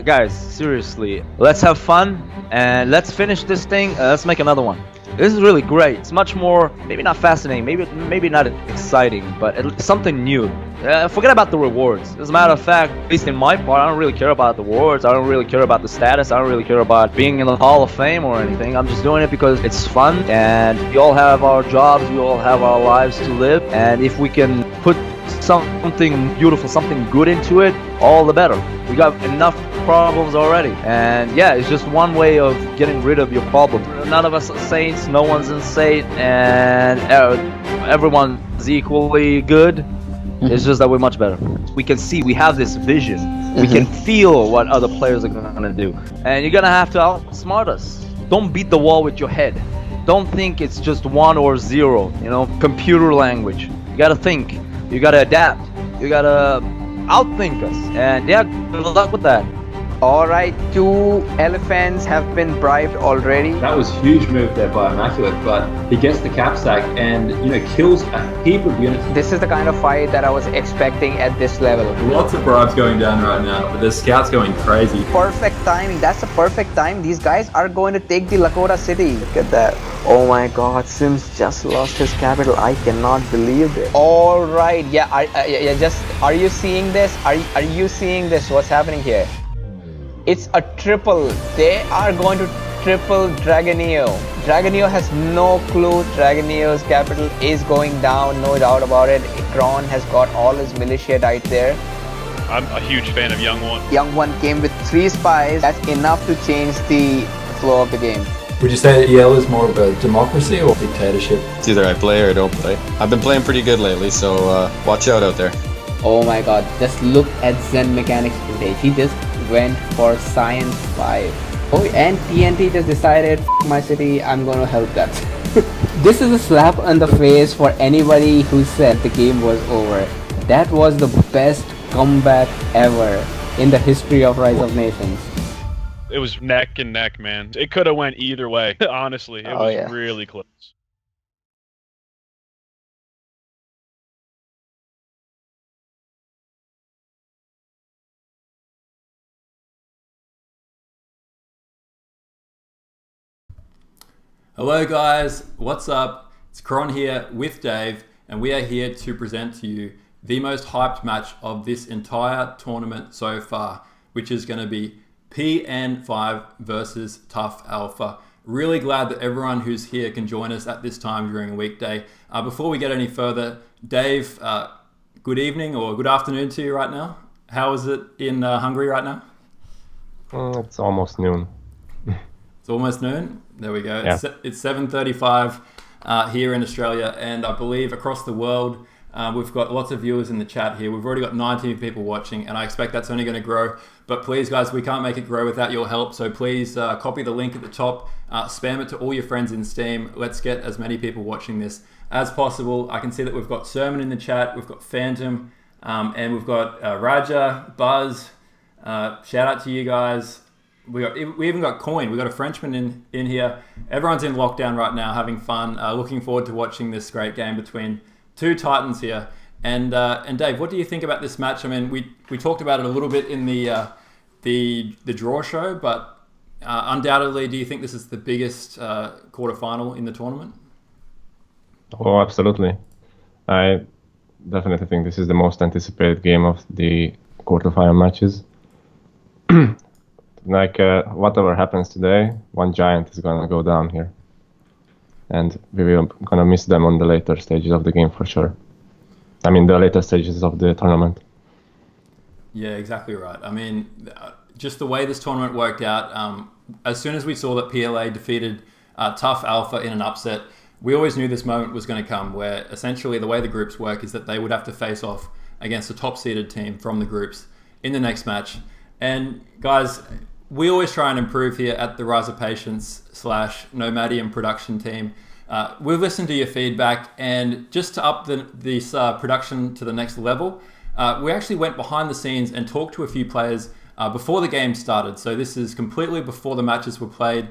Guys, seriously, let's have fun and let's finish this thing. Let's make another one. This is really great. It's much more, maybe not fascinating, maybe not exciting, but something new. Forget about the rewards. As a matter of fact, at least in my part, I don't really care about the rewards. I don't really care about the status. I don't really care about being in the Hall of Fame or anything. I'm just doing it because it's fun, and we all have our jobs, we all have our lives to live, and if we can put something beautiful, something good into it, all the better. We got enough problems already, and yeah, it's just one way of getting rid of your problems. None of us are saints, no one's insane, and everyone's equally good. It's just that we're much better. We can see, we have this vision. We can feel what other players are gonna do, and you're gonna have to outsmart us. Don't beat the wall with your head. Don't think it's just 1 or 0, computer language. You gotta think, you gotta adapt, you gotta outthink us, and yeah, good luck with that. Alright, 2 elephants have been bribed already. That was a huge move there by Immaculate, but he gets the cap stack and kills a heap of units. This is the kind of fight that I was expecting at this level. Lots of bribes going down right now, but the scouts going crazy. Perfect timing, that's the perfect time. These guys are going to take the Lakota city. Look at that. Oh my god, Sims just lost his capital. I cannot believe it. Alright, yeah, are you seeing this? Are you seeing this? What's happening here? It's a triple. They are going to triple Dragonio. Dragonio has no clue. Dragonio's capital is going down, no doubt about it. Kron has got all his militia right there. I'm a huge fan of Young One. Young One came with 3 spies. That's enough to change the flow of the game. Would you say EL is more of a democracy or dictatorship? It's either I play or I don't play. I've been playing pretty good lately, so watch out there. Oh my god, just look at Zen Mechanics footage. He just went for Science 5. Oh, and TNT just decided, F my city, I'm gonna help them. This is a slap on the face for anybody who said the game was over. That was the best comeback ever in the history of Rise of Nations. It was neck and neck, man. It could have went either way. Honestly, it was really close. Hello guys, what's up? It's Kron here with Dave, and we are here to present to you the most hyped match of this entire tournament so far, which is going to be PN5 versus TUF Alpha. Really glad that everyone who's here can join us at this time during a weekday. Before we get any further, Dave, good evening or good afternoon to you right now. How is it in Hungary right now? It's almost noon. It's almost noon. There we go. Yeah. It's 7:35 here in Australia, and I believe across the world. We've got lots of viewers in the chat here. We've already got 19 people watching, and I expect that's only going to grow. But please, guys, we can't make it grow without your help. So please copy the link at the top, spam it to all your friends in Steam. Let's get as many people watching this as possible. I can see that we've got Sermon in the chat, we've got Phantom, and we've got Raja, Buzz. Shout out to you guys. We even got Coin. We got a Frenchman in here. Everyone's in lockdown right now, having fun. Looking forward to watching this great game between 2 Titans here. And Dave, what do you think about this match? I mean, we talked about it a little bit in the draw show, but undoubtedly, do you think this is the biggest quarterfinal in the tournament? Oh, absolutely. I definitely think this is the most anticipated game of the quarterfinal matches. Whatever happens today, one giant is gonna go down here, and we will gonna miss them on the later stages of the game for sure. I mean, the later stages of the tournament. Yeah, exactly right. I mean, just the way this tournament worked out, as soon as we saw that PLA defeated TUF Alpha in an upset, we always knew this moment was going to come, where essentially the way the groups work is that they would have to face off against a top-seeded team from the groups in the next match. And guys, we always try and improve here at the Rise of Patience / Nomadium production team. We've listened to your feedback, and just to up this production to the next level, we actually went behind the scenes and talked to a few players before the game started. So this is completely before the matches were played,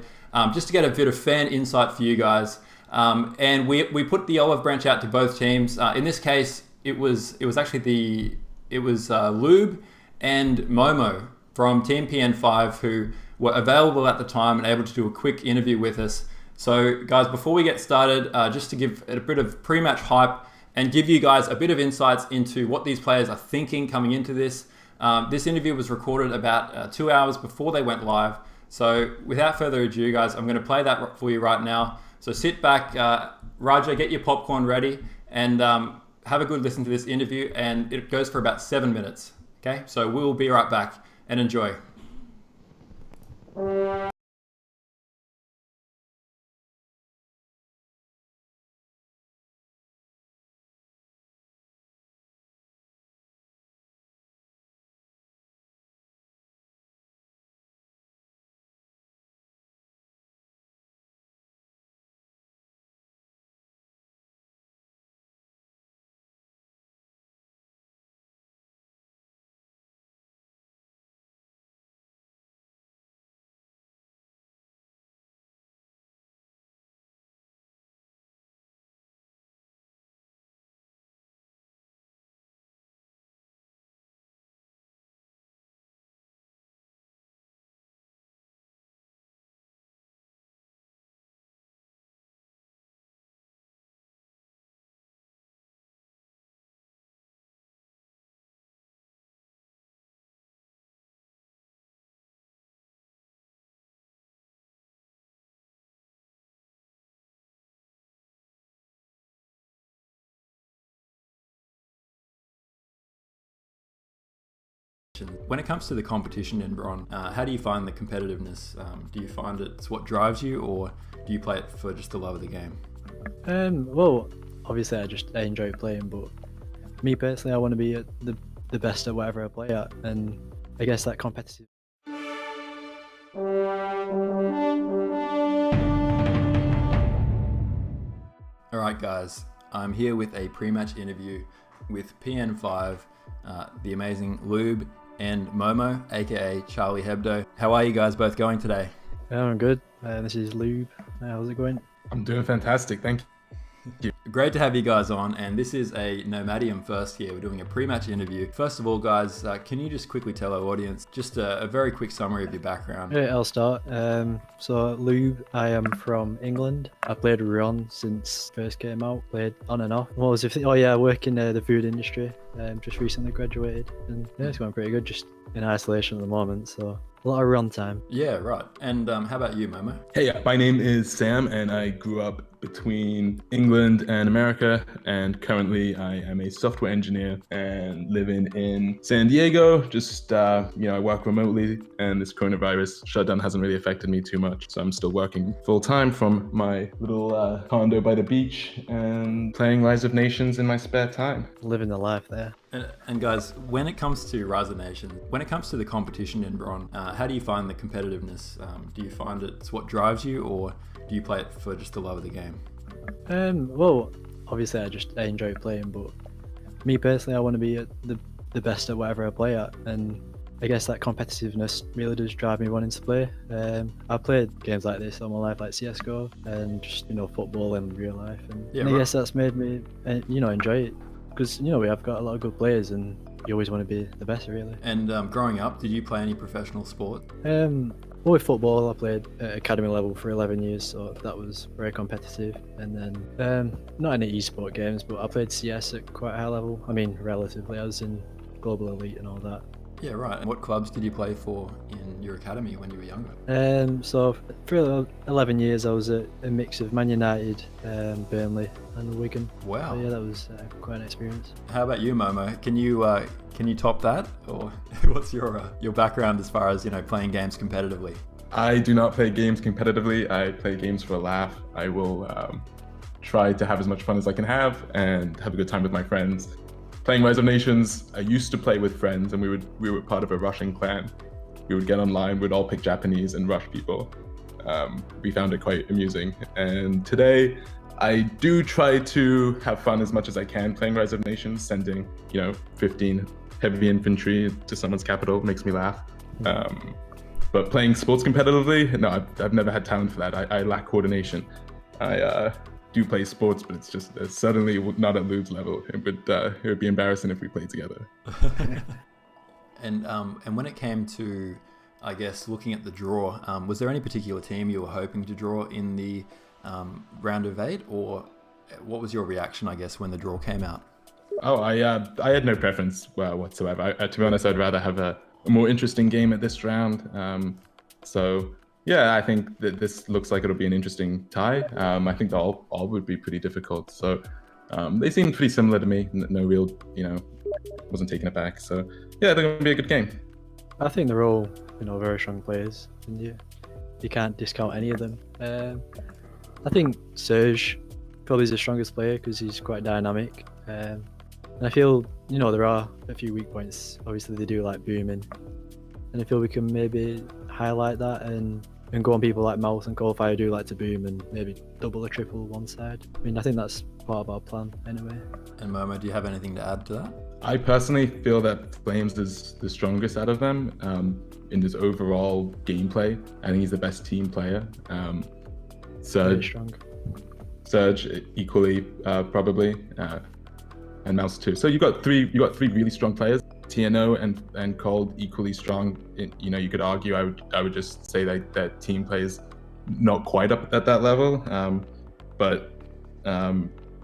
just to get a bit of fan insight for you guys. And we put the olive branch out to both teams. In this case, it was actually Lube and Momo from Team PN5 who were available at the time and able to do a quick interview with us. So guys, before we get started, just to give a bit of pre-match hype and give you guys a bit of insights into what these players are thinking coming into this. This interview was recorded about 2 hours before they went live. So without further ado, guys, I'm going to play that for you right now. So sit back, Raja, get your popcorn ready, and have a good listen to this interview. And it goes for about 7 minutes. Okay, so we'll be right back and enjoy. When it comes to the competition in Ron, how do you find the competitiveness? Do you find it's what drives you, or do you play it for just the love of the game? Well, obviously I enjoy playing, but me personally, I want to be at the best at whatever I play at, and I guess that competitive. All right, guys, I'm here with a pre-match interview with PN5, the amazing Lube, and Momo, aka Charlie Hebdo. How are you guys both going today? I'm good. This is Lube. How's it going? I'm doing fantastic, thank you. Great to have you guys on, and this is a Nomadium first here. We're doing a pre-match interview. First of all, guys, can you just quickly tell our audience just a very quick summary of your background? Yeah, I'll start. So Lube, I am from England. I played Ron since first came out, played on and off. What was it? Oh yeah, I work in the food industry. Just recently graduated, and yeah, it's going pretty good, just in isolation at the moment, so a lot of run time. Yeah, right. And how about you, Momo? Hey, my name is Sam, and I grew up between England and America, and currently I am a software engineer and living in San Diego. Just I work remotely, and this coronavirus shutdown hasn't really affected me too much, so I'm still working full time from my little condo by the beach and playing Rise of Nations in my spare time. Living the life there. And guys, when it comes to Rise of Nations, when it comes to the competition in Ron, how do you find the competitiveness? Do you find it's what drives you, or do you play it for just the love of the game? Well, obviously I enjoy playing, but me personally, I want to be at the best at whatever I play at, and I guess that competitiveness really does drive me wanting to play. I've played games like this all my life, like CSGO, and just football in real life, and, yeah, and I guess that's made me enjoy it, because we have got a lot of good players, and you always want to be the best, really. And growing up, did you play any professional sport? Well, with football, I played at academy level for 11 years, so that was very competitive. And then, not any esport games, but I played CS at quite a high level. I mean, relatively. I was in Global Elite and all that. Yeah, right. And what clubs did you play for in your academy when you were younger? So for 11 years, I was at a mix of Man United, Burnley, and Wigan. Wow. So yeah, that was quite an experience. How about you, Momo? Can you top that, or what's your background as far as playing games competitively? I do not play games competitively. I play games for a laugh. I will try to have as much fun as I can have and have a good time with my friends. Playing Rise of Nations, I used to play with friends, and we were part of a Russian clan. We would get online, we'd all pick Japanese and rush people. We found it quite amusing. And today, I do try to have fun as much as I can playing Rise of Nations. Sending 15 heavy infantry to someone's capital makes me laugh. But playing sports competitively, no, I've never had talent for that. I lack coordination. I do play sports, but it's just suddenly not at Lube's level. It would be embarrassing if we played together. And when it came to, I guess, looking at the draw, was there any particular team you were hoping to draw in the round of 8, or what was your reaction, I guess, when the draw came out? Oh, I had no preference whatsoever. To be honest, I'd rather have a more interesting game at this round. So yeah, I think that this looks like it'll be an interesting tie. I think the all would be pretty difficult. So they seemed pretty similar to me. No real, wasn't taken aback. So yeah, they're going to be a good game. I think they're all, very strong players, and you can't discount any of them. I think Serge probably is the strongest player because he's quite dynamic. And I feel, there are a few weak points. Obviously, they do like booming, and I feel we can maybe highlight that and go on people like Mouse and Coldfire do like to boom and maybe double or triple one side. I mean, I think that's part of our plan anyway. And Momo, do you have anything to add to that? I personally feel that Flames is the strongest out of them in his overall gameplay. I think he's the best team player. Serge equally probably, and Mouse too. So you got three really strong players. TNO and Cold equally strong. You could argue. I would just say that team plays not quite up at that level. But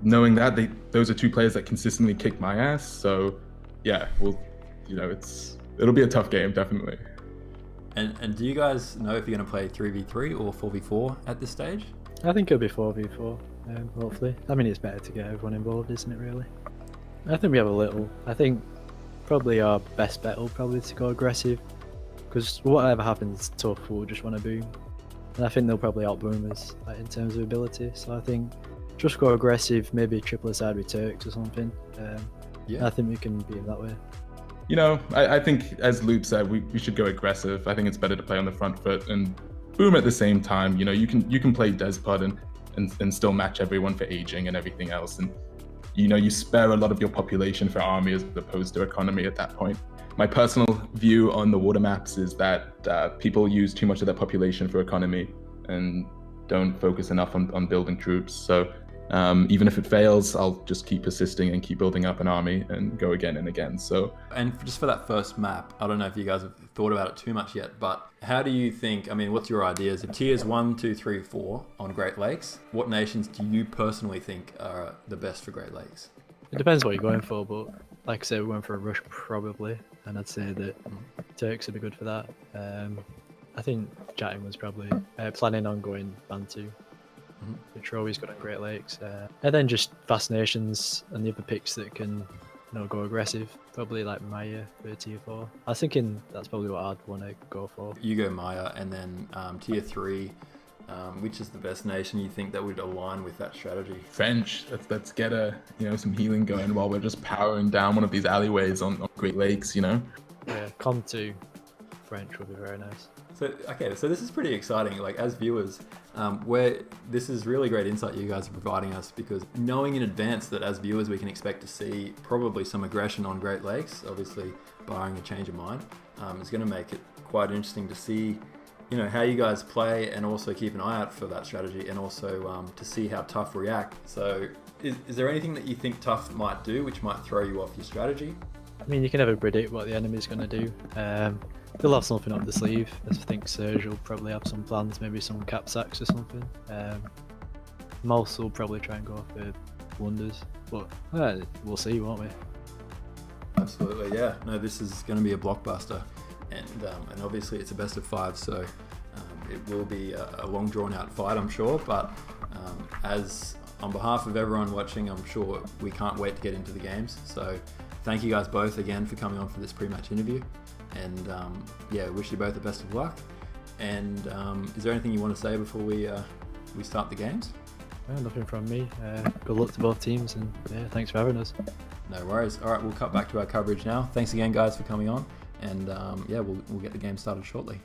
knowing that those are two players that consistently kick my ass. So yeah, it'll be a tough game, definitely. And do you guys know if you're going to play 3v3 or 4v4 at this stage? I think it'll be 4v4, hopefully. I mean, it's better to get everyone involved, isn't it, really? I think we have a little. I think probably our best bet will probably to go aggressive, because whatever happens, TUF will just want to boom. And I think they'll probably out-boom us in terms of ability, so I think just go aggressive, maybe triple aside with Turks or something. I think we can beat them that way. I think, as Loop said, we should go aggressive. I think it's better to play on the front foot and boom at the same time. You can play Despot and still match everyone for aging and everything else. And you spare a lot of your population for army as opposed to economy at that point. My personal view on the water maps is that people use too much of their population for economy and don't focus enough on building troops. So even if it fails, I'll just keep persisting and keep building up an army and go again and again. So, and just for that first map, I don't know if you guys have thought about it too much yet, but how do you think, what's your ideas? The tiers 1, 2, 3, 4 on Great Lakes, what nations do you personally think are the best for Great Lakes? It depends what you're going for, but like I said, we're going for a rush probably, and I'd say that Turks would be good for that. I think Chatting was probably planning on going Bantu, which are always good on Great Lakes. And then just Fast Nations and the other picks that can go aggressive, probably like Maya for tier 4. I was thinking that's probably what I'd want to go for. You go Maya, and then tier 3, which is the best nation you think that would align with that strategy? French. Let's get some healing going while we're just powering down one of these alleyways on Great Lakes. Yeah, Com2 French would be very nice. So this is pretty exciting. Like, as viewers, this is really great insight you guys are providing us, because knowing in advance that as viewers we can expect to see probably some aggression on Great Lakes, obviously barring a change of mind, is going to make it quite interesting to see, how you guys play, and also keep an eye out for that strategy, and also to see how TUF react. So is there anything that you think TUF might do which might throw you off your strategy? You can never predict what the enemy's going to do. They'll have something up the sleeve. I think Serge will probably have some plans, maybe some cap sacks or something. Mouse will probably try and go for wonders, but we'll see, won't we? Absolutely, yeah. No, this is going to be a blockbuster, and obviously it's a best of 5, so it will be a long drawn out fight, I'm sure. But as on behalf of everyone watching, I'm sure we can't wait to get into the games. So thank you guys both again for coming on for this pre-match interview. And wish you both the best of luck. And is there anything you want to say before we start the games? Nothing from me. Good luck to both teams, and thanks for having us. No worries. All right, we'll cut back to our coverage now. Thanks again, guys, for coming on. And we'll get the game started shortly.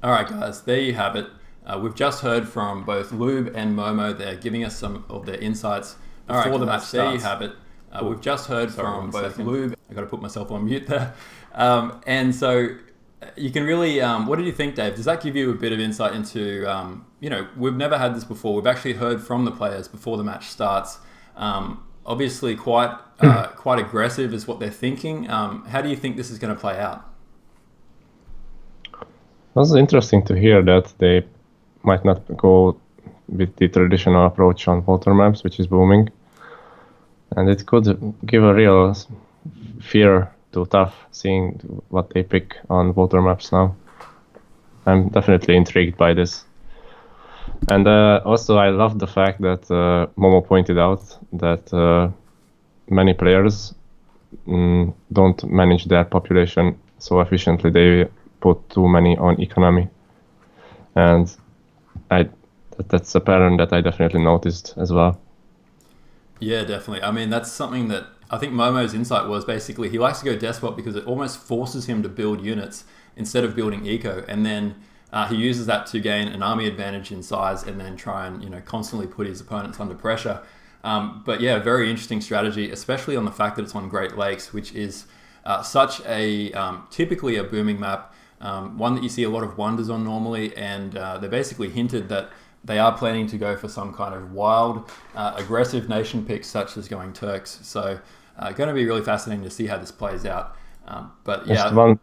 All right, guys, there you have it. We've just heard from both Lube and Momo. They're giving us some of their insights before the match starts. There you have it. We've just heard from both Lube. I got to put myself on mute there. And so you can really, what did you think, Dave? Does that give you a bit of insight into, we've never had this before. We've actually heard from the players before the match starts. Obviously quite aggressive is what they're thinking. How do you think this is going to play out? It was interesting to hear that they might not go with the traditional approach on water maps, which is booming. And it could give a real fear to TUF, seeing what they pick on water maps now. I'm definitely intrigued by this. And also I love the fact that Momo pointed out that many players don't manage their population so efficiently. They put too many on economy. And that's a pattern that I definitely noticed as well. Yeah, definitely. I mean, that's something that I think Momo's insight was basically he likes to go despot because it almost forces him to build units instead of building eco. And then he uses that to gain an army advantage in size and then try and, constantly put his opponents under pressure. But yeah, very interesting strategy, especially on the fact that it's on Great Lakes, which is such a typically a booming map, one that you see a lot of wonders on normally. And they basically hinted that they are planning to go for some kind of wild, aggressive nation pick, such as going Turks. So going to be really fascinating to see how this plays out. But yeah. Just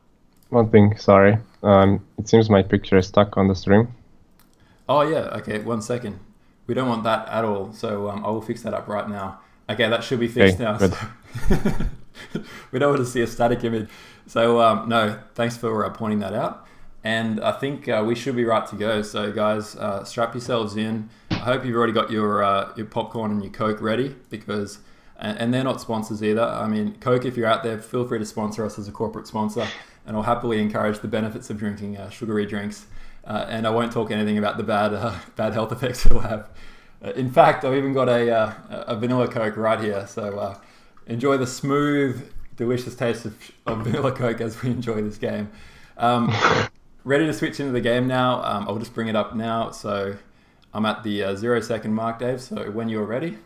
one thing, sorry. It seems my picture is stuck on the stream. Oh yeah, okay, 1 second. We don't want that at all, so I will fix that up right now. Okay, that should be fixed now. So we don't want to see a static image. So no, thanks for pointing that out. And I think we should be right to go. So guys, strap yourselves in. I hope you've already got your popcorn and your Coke ready, because, and they're not sponsors either. I mean, Coke, if you're out there, feel free to sponsor us as a corporate sponsor, and I'll happily encourage the benefits of drinking sugary drinks. And I won't talk anything about the bad health effects it'll have. In fact, I've even got a vanilla Coke right here. So enjoy the smooth, delicious taste of vanilla Coke as we enjoy this game. Ready to switch into the game now. I'll just bring it up now. So I'm at the 0 second mark, Dave. So when you're ready.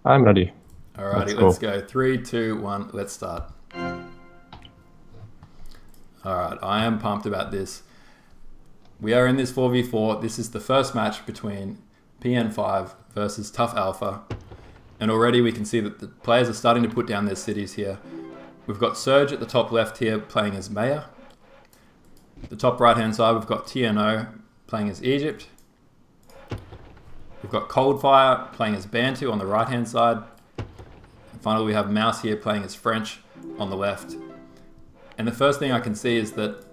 I'm ready. Alrighty, let's go. 3, 2, 1, let's start. Alright, I am pumped about this. We are in this 4v4. This is the first match between PN5 versus TUF Alpha. And already we can see that the players are starting to put down their cities here. We've got Surge at the top left here playing as Mayor. The top right hand side we've got TNO playing as Egypt. We've got Coldfire playing as Bantu on the right hand side. And finally we have Mouse here playing as French on the left. And the first thing I can see is that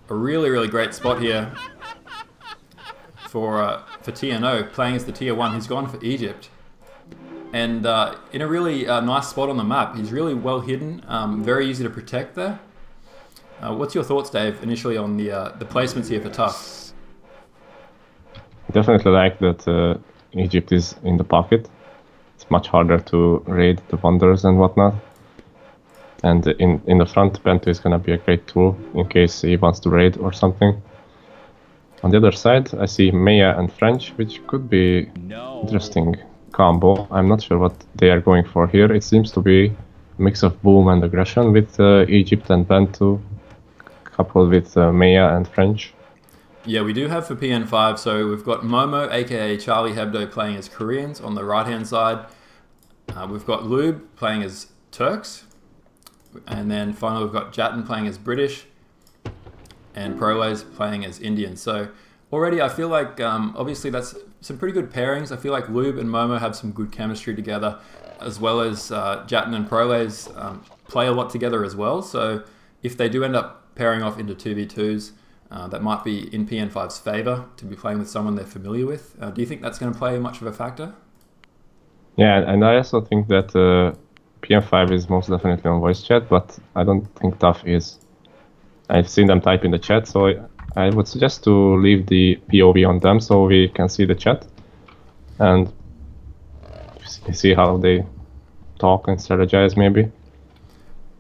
a really, really great spot here for TNO playing as the tier 1. He's gone for Egypt. And in a really nice spot on the map. He's really well hidden, very easy to protect there. What's your thoughts, Dave, initially on the placements here for TUF? I definitely like that Egypt is in the pocket. It's much harder to raid the wonders and whatnot. And in the front, Bantu is going to be a great tool in case he wants to raid or something. On the other side, I see Maya and French, which could be interesting combo. I'm not sure what they are going for here. It seems to be a mix of boom and aggression with Egypt and Bantu, coupled with Maya and French. Yeah, we do have for PN5, so we've got Momo, aka Charlie Hebdo, playing as Koreans on the right-hand side. We've got Lube playing as Turks. And then finally we've got Jatin playing as British. And Proles playing as Indian. So already I feel like, obviously that's some pretty good pairings. I feel like Lube and Momo have some good chemistry together, as well as Jatin and Proles play a lot together as well. So if they do end up pairing off into 2v2s, that might be in PN5's favour to be playing with someone they're familiar with. Do you think that's going to play much of a factor? Yeah, and I also think that PN5 is most definitely on voice chat, but I don't think TUF is. I've seen them type in the chat, so I would suggest to leave the POV on them so we can see the chat and see how they talk and strategize maybe.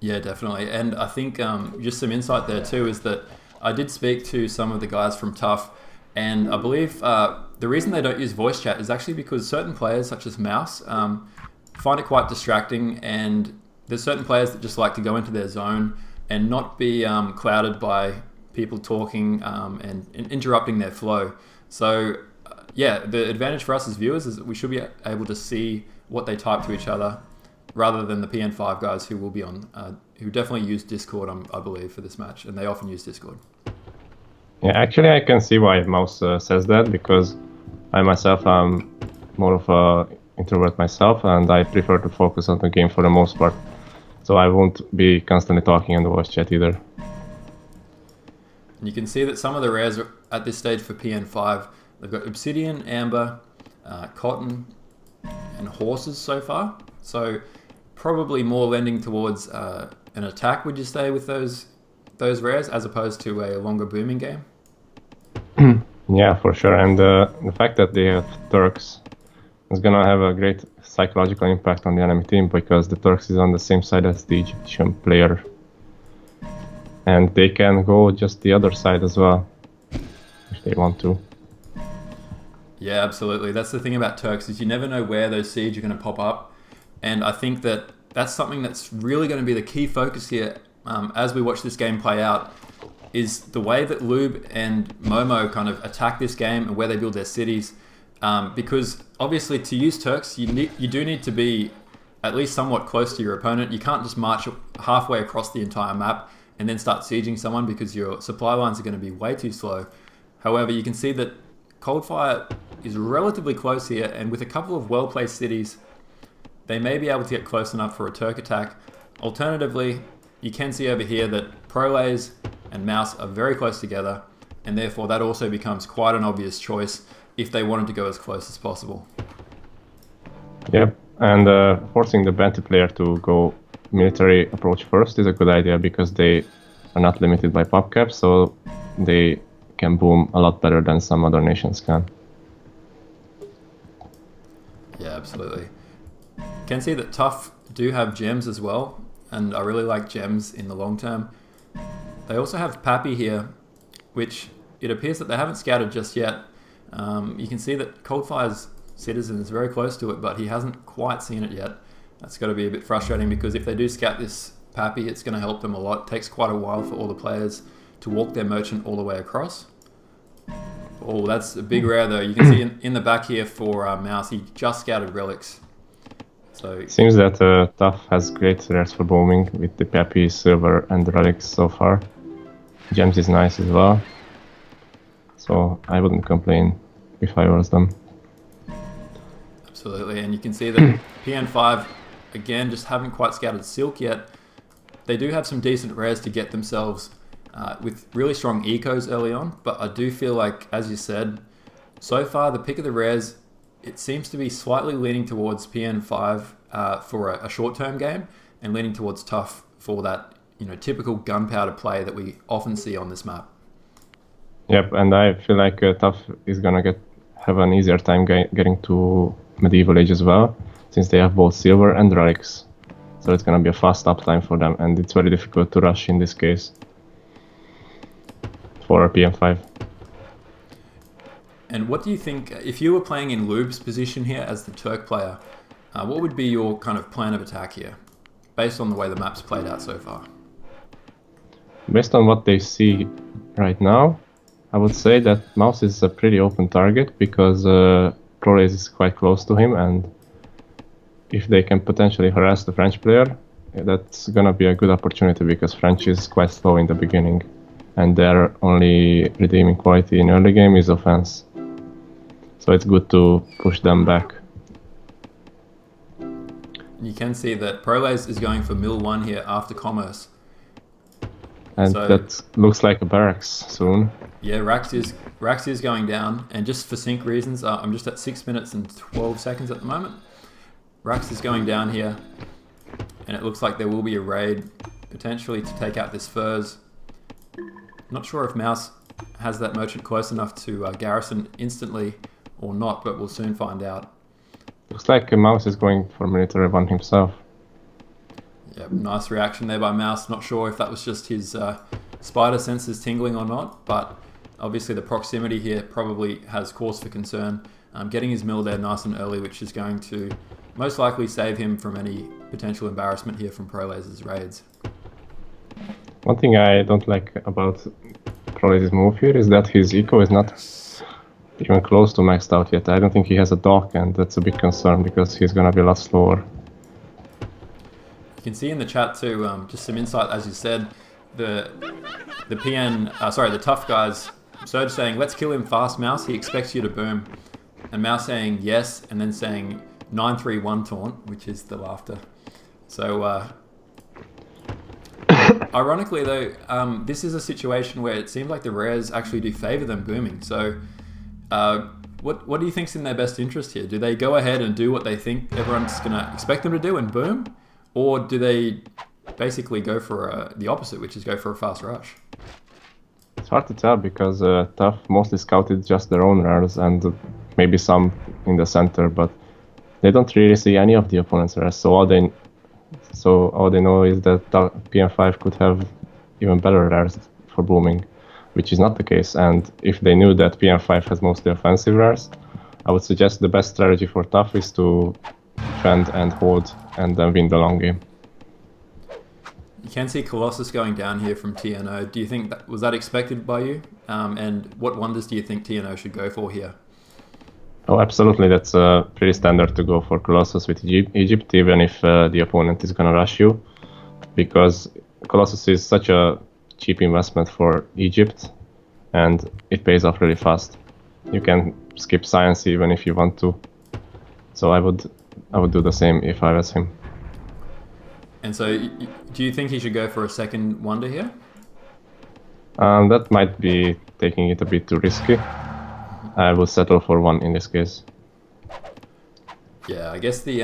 Yeah, definitely. And I think just some insight there too is that I did speak to some of the guys from TUF, and I believe the reason they don't use voice chat is actually because certain players, such as Mouse, find it quite distracting, and there's certain players that just like to go into their zone and not be clouded by people talking and interrupting their flow. So yeah, the advantage for us as viewers is that we should be able to see what they type to each other, rather than the PN5 guys who will be on, who definitely use Discord, I believe, for this match, and they often use Discord. Yeah, actually, I can see why Mouse says that, because I myself am more of a introvert myself, and I prefer to focus on the game for the most part. So I won't be constantly talking in the voice chat either. And you can see that some of the rares at this stage for PN5, they've got Obsidian, Amber, Cotton, and Horses so far. So probably more lending towards an attack, would you say, with those rares, as opposed to a longer booming game? Yeah, for sure. And the fact that they have Turks is gonna have a great psychological impact on the enemy team, because the Turks is on the same side as the Egyptian player. And they can go just the other side as well, if they want to. Yeah, absolutely. That's the thing about Turks, is you never know where those siege are going to pop up. And I think that that's something that's really going to be the key focus here as we watch this game play out, is the way that Lube and Momo kind of attack this game and where they build their cities. Because obviously to use Turks, you do need to be at least somewhat close to your opponent. You can't just march halfway across the entire map and then start sieging someone, because your supply lines are going to be way too slow. However, you can see that Coldfire is relatively close here, and with a couple of well-placed cities, they may be able to get close enough for a Turk attack. Alternatively, you can see over here that Prolays and Mouse are very close together, and therefore that also becomes quite an obvious choice if they wanted to go as close as possible. Yep, and forcing the Bantu player to go military approach first is a good idea, because they are not limited by pop caps, so they can boom a lot better than some other nations can. Yeah, absolutely. You can see that TUF do have gems as well, and I really like gems in the long term. They also have Pappy here, which it appears that they haven't scouted just yet. You can see that Coldfire's citizen is very close to it, but he hasn't quite seen it yet. That's got to be a bit frustrating, because if they do scout this Pappy, it's going to help them a lot. It takes quite a while for all the players to walk their merchant all the way across. Oh, that's a big rare though. You can see in the back here for Mouse, he just scouted relics. So it seems that TUF has great rares for booming with the Pappy, Silver, and relics so far. Gems is nice as well, so I wouldn't complain if I was them. Absolutely, and you can see that PN5 again just haven't quite scouted Silk yet. They do have some decent rares to get themselves with really strong ecos early on, but I do feel like, as you said, so far the pick of the rares, it seems to be slightly leaning towards PN5 for a short-term game, and leaning towards TUF for that, you know, typical gunpowder play that we often see on this map. Yep, and I feel like TUF is gonna have an easier time getting to medieval age as well, since they have both silver and relics. So it's gonna be a fast uptime for them, and it's very difficult to rush in this case for PN5. And what do you think, if you were playing in Lube's position here as the Turk player, what would be your kind of plan of attack here, based on the way the map's played out so far? Based on what they see right now, I would say that Mouse is a pretty open target, because Prolays is quite close to him, and if they can potentially harass the French player, that's gonna be a good opportunity, because French is quite slow in the beginning, and their only redeeming quality in early game is offense. So it's good to push them back. You can see that Prolays is going for Mill 1 here after Commerce. And so, that looks like a barracks soon. Yeah, Rax is going down, and just for sync reasons, I'm just at 6 minutes and 12 seconds at the moment. Rax is going down here, and it looks like there will be a raid, potentially to take out this Furs. Not sure if Mouse has that merchant close enough to garrison instantly or not, but we'll soon find out. Looks like Mouse is going for military one himself. Yeah, nice reaction there by Mouse. Not sure if that was just his spider senses tingling or not, but obviously the proximity here probably has cause for concern. Getting his mill there nice and early, which is going to most likely save him from any potential embarrassment here from Prolays' raids. One thing I don't like about Proly's move here is that his eco is not even close to maxed out yet. I don't think he has a dock, and that's a big concern because he's gonna be a lot slower. You can see in the chat too, just some insight, as you said, the TUF guys, Surge saying, let's kill him fast, Mouse, he expects you to boom. And Mouse saying yes, and then saying 931 taunt, which is the laughter. So, ironically though, this is a situation where it seems like the rares actually do favour them booming. So, what do you think's in their best interest here? Do they go ahead and do what they think everyone's going to expect them to do and boom? Or do they basically go for the opposite, which is go for a fast rush? It's hard to tell because TUF mostly scouted just their own rares and maybe some in the center, but they don't really see any of the opponent's rares. So all they know is that PN5 could have even better rares for booming, which is not the case. And if they knew that PN5 has mostly offensive rares, I would suggest the best strategy for TUF is to defend and hold and then win the long game. You can see Colossus going down here from TNO. Do you think was that expected by you? And what wonders do you think TNO should go for here? Oh, absolutely. That's pretty standard to go for Colossus with Egypt, even if the opponent is going to rush you, because Colossus is such a cheap investment for Egypt, and it pays off really fast. You can skip science even if you want to. So I would do the same if I was him. And so, do you think he should go for a second wonder here? That might be taking it a bit too risky. I will settle for one in this case. Yeah, I guess the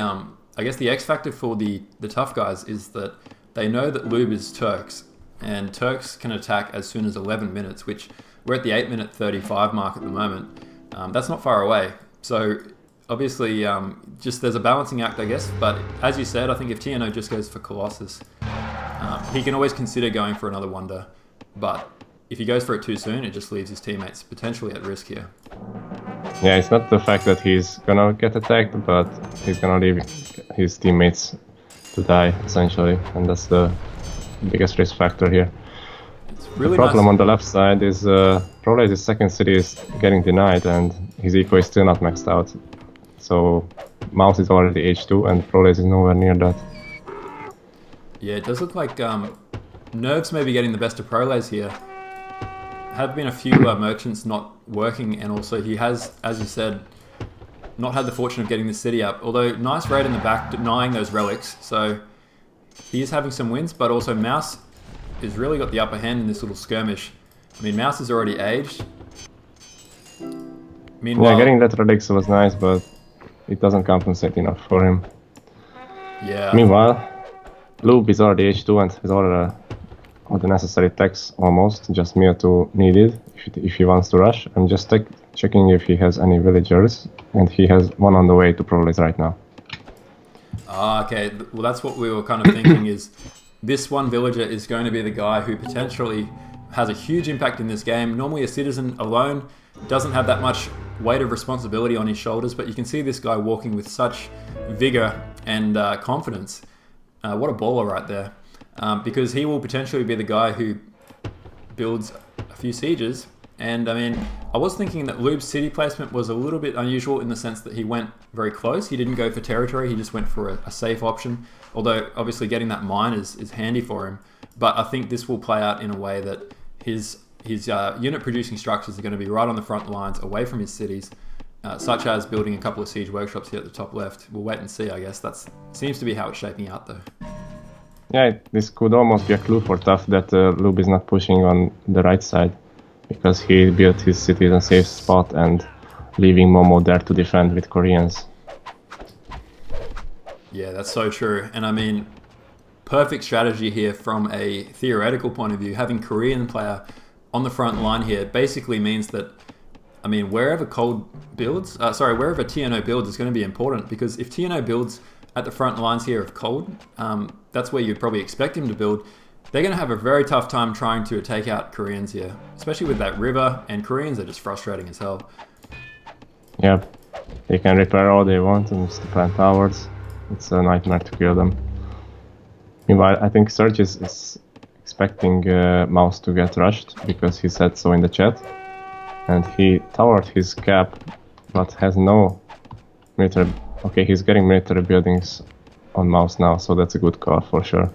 X factor for the TUF guys is that they know that Lube is Turks, and Turks can attack as soon as 11 minutes, which we're at the 8-minute 35 mark at the moment. That's not far away. So obviously, just there's a balancing act, I guess. But as you said, I think if TNO just goes for Colossus, he can always consider going for another wonder. But if he goes for it too soon, it just leaves his teammates potentially at risk here. Yeah, it's not the fact that he's gonna get attacked, but he's gonna leave his teammates to die, essentially. And that's the biggest risk factor here. Really the problem nice. On the left side is probably his second city is getting denied, and his eco is still not maxed out. So Mouse is already H2 and Proles is nowhere near that. Yeah, it does look like Nerves may be getting the best of Proles here. Have been a few merchants not working, and also he has, as you said, not had the fortune of getting the city up. Although nice raid in the back denying those relics, so he is having some wins, but also Mouse has really got the upper hand in this little skirmish. I mean, Mouse is already aged. Meanwhile, yeah, getting that relics was nice, but it doesn't compensate enough for him. Yeah. Meanwhile, Lube is already H2 and has all the necessary techs almost, just Mewtwo needed if he wants to rush. I'm just checking if he has any villagers, and he has one on the way to Proles right now. Ah, okay. Well, that's what we were kind of thinking is this one villager is going to be the guy who potentially has a huge impact in this game. Normally a citizen alone doesn't have that much weight of responsibility on his shoulders, but you can see this guy walking with such vigor and confidence. What a baller right there. Because he will potentially be the guy who builds a few sieges. And I mean, I was thinking that Lube's city placement was a little bit unusual in the sense that he went very close. He didn't go for territory, he just went for a safe option. Although obviously getting that mine is handy for him. But I think this will play out in a way that his unit producing structures are going to be right on the front lines away from his cities, such as building a couple of siege workshops here at the top left. We'll wait and see, I guess. That seems to be how it's shaping out though. Yeah, this could almost be a clue for TUF that Lube is not pushing on the right side, because he built his city in a safe spot and leaving Momo there to defend with Koreans. Yeah, that's so true. And I mean, perfect strategy here from a theoretical point of view. Having Korean player on the front line here basically means that, I mean, wherever Cold builds, wherever TNO builds is going to be important, because if TNO builds at the front lines here of Cold, that's where you'd probably expect him to build. They're going to have a very tough time trying to take out Koreans here, especially with that river, and Koreans are just frustrating as hell. Yeah, they can repair all they want and just plant towers. It's a nightmare to kill them. Meanwhile, I think Surge is expecting Mouse to get rushed because he said so in the chat, and he towered his cap, but has no military. Okay, he's getting military buildings on Mouse now, so that's a good call for sure.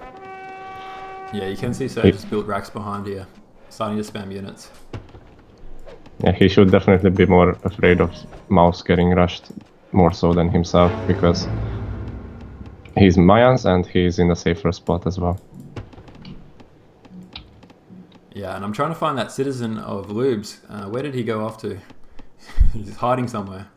Yeah, you can see Serge just built racks behind here, starting to spam units. Yeah, he should definitely be more afraid of Mouse getting rushed more so than himself, because he's Mayans and he's in a safer spot as well. Yeah, and I'm trying to find that citizen of Lubes. Where did he go off to? He's hiding somewhere.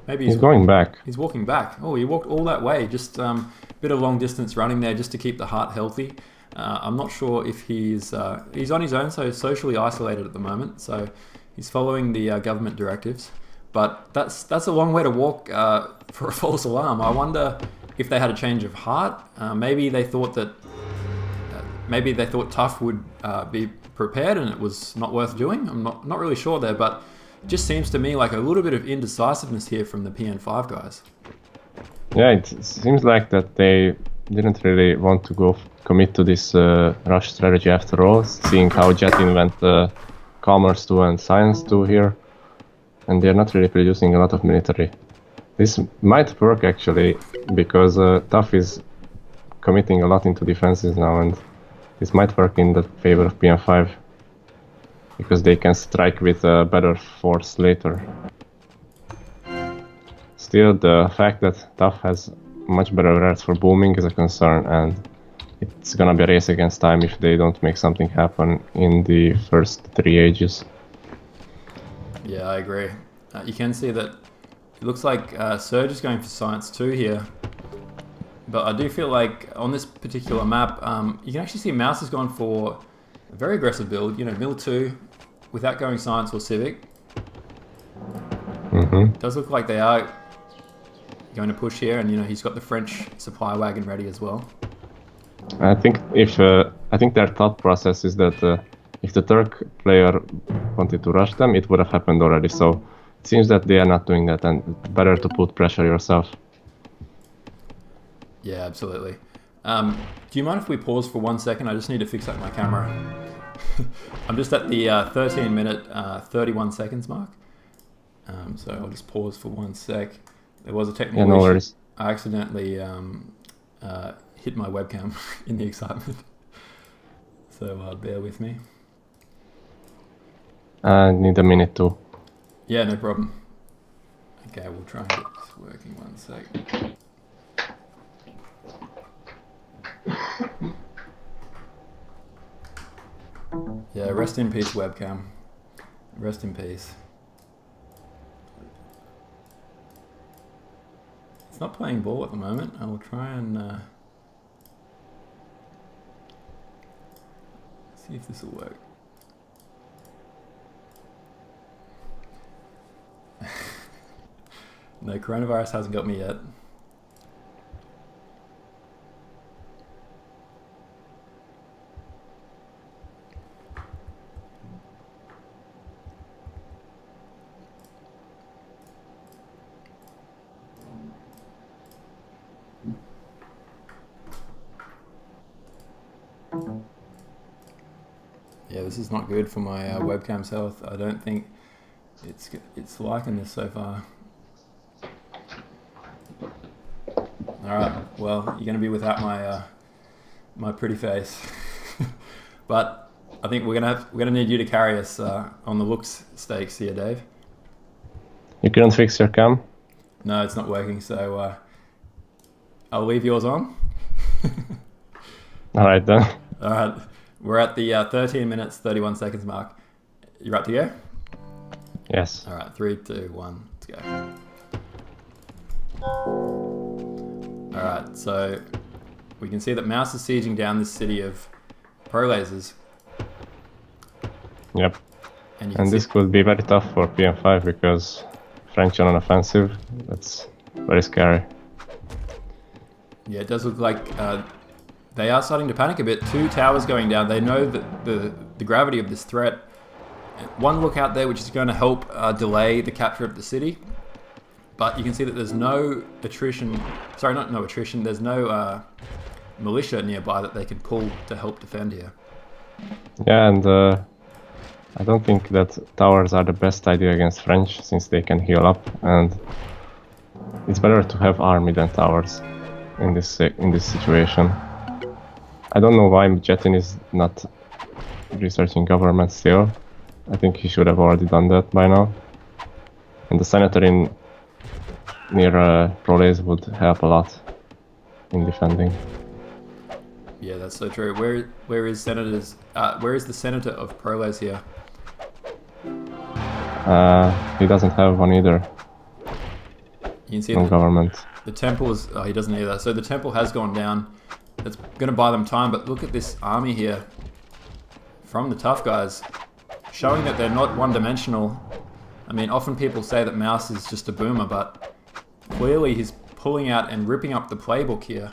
Maybe he's going back. He's walking back. Oh, he walked all that way. Just a bit of long distance running there just to keep the heart healthy. I'm not sure if he's on his own, so socially isolated at the moment. So he's following the government directives. But that's a long way to walk for a false alarm. I wonder if they had a change of heart. Maybe they thought that TUF would be prepared and it was not worth doing. I'm not really sure there, but it just seems to me like a little bit of indecisiveness here from the PN5 guys. Yeah, it seems like that they didn't really want to commit to this rush strategy after all, seeing how Jetin went Commerce 2 and Science 2 here, and they're not really producing a lot of military. This might work actually, because TUF is committing a lot into defenses now, and this might work in the favor of PN5, because they can strike with a better force later. Still, the fact that TUF has much better rats for booming is a concern, and it's gonna be a race against time if they don't make something happen in the first 3 ages. Yeah, I agree. You can see that it looks like Surge is going for Science 2 here. But I do feel like on this particular map, you can actually see Mouse has gone for a very aggressive build, Mil 2, without going Science or Civic. It does look like they are going to push here, and he's got the French supply wagon ready as well. I think their thought process is that if the Turk player wanted to rush them, it would have happened already. So it seems that they are not doing that, and better to put pressure yourself. Yeah, absolutely. Do you mind if we pause for 1 second? I just need to fix up my camera. I'm just at the 13-minute, 31 seconds mark. So I'll just pause for 1 sec. There was a technical issue. Worries. I accidentally hit my webcam in the excitement. So bear with me. I need a minute too. Yeah, no problem. Okay, we'll try and get this working 1 sec. Yeah, rest in peace, webcam. Rest in peace. It's not playing ball at the moment. I will try and see if this will work. No, coronavirus hasn't got me yet. Yeah, this is not good for my webcam's health. I don't think it's liking this so far. All right, well, you're going to be without my my pretty face, but I think we're gonna need you to carry us on the looks stakes here, Dave. You couldn't fix your cam? No, it's not working. So I'll leave yours on. All right then. All right. We're at the 13 minutes, 31 seconds mark. You right to go? Yes. All right, 3, 2, 1, let's go. All right, so we can see that Mouse is sieging down this city of pro lasers. Yep. And this could be very tough for PN5 because French on an offensive. That's very scary. Yeah, it does look like they are starting to panic a bit. 2 towers going down. They know that the gravity of this threat. One lookout there, which is going to help delay the capture of the city. But you can see that there's no attrition. Sorry, not no attrition. There's no militia nearby that they can pull to help defend here. Yeah, and I don't think that towers are the best idea against French, since they can heal up, and it's better to have army than towers in this situation. I don't know why Jetin is not researching government still. I think he should have already done that by now. And the senator near Proles would help a lot in defending. Yeah, that's so true. Where is senators? Where is the senator of Proles here? He doesn't have one either. You can see no government. The temple is. Oh, he doesn't either. So the temple has gone down. That's going to buy them time. But look at this army here from the TUF guys, showing that they're not one-dimensional. I mean, often people say that Mouse is just a boomer, but clearly he's pulling out and ripping up the playbook here.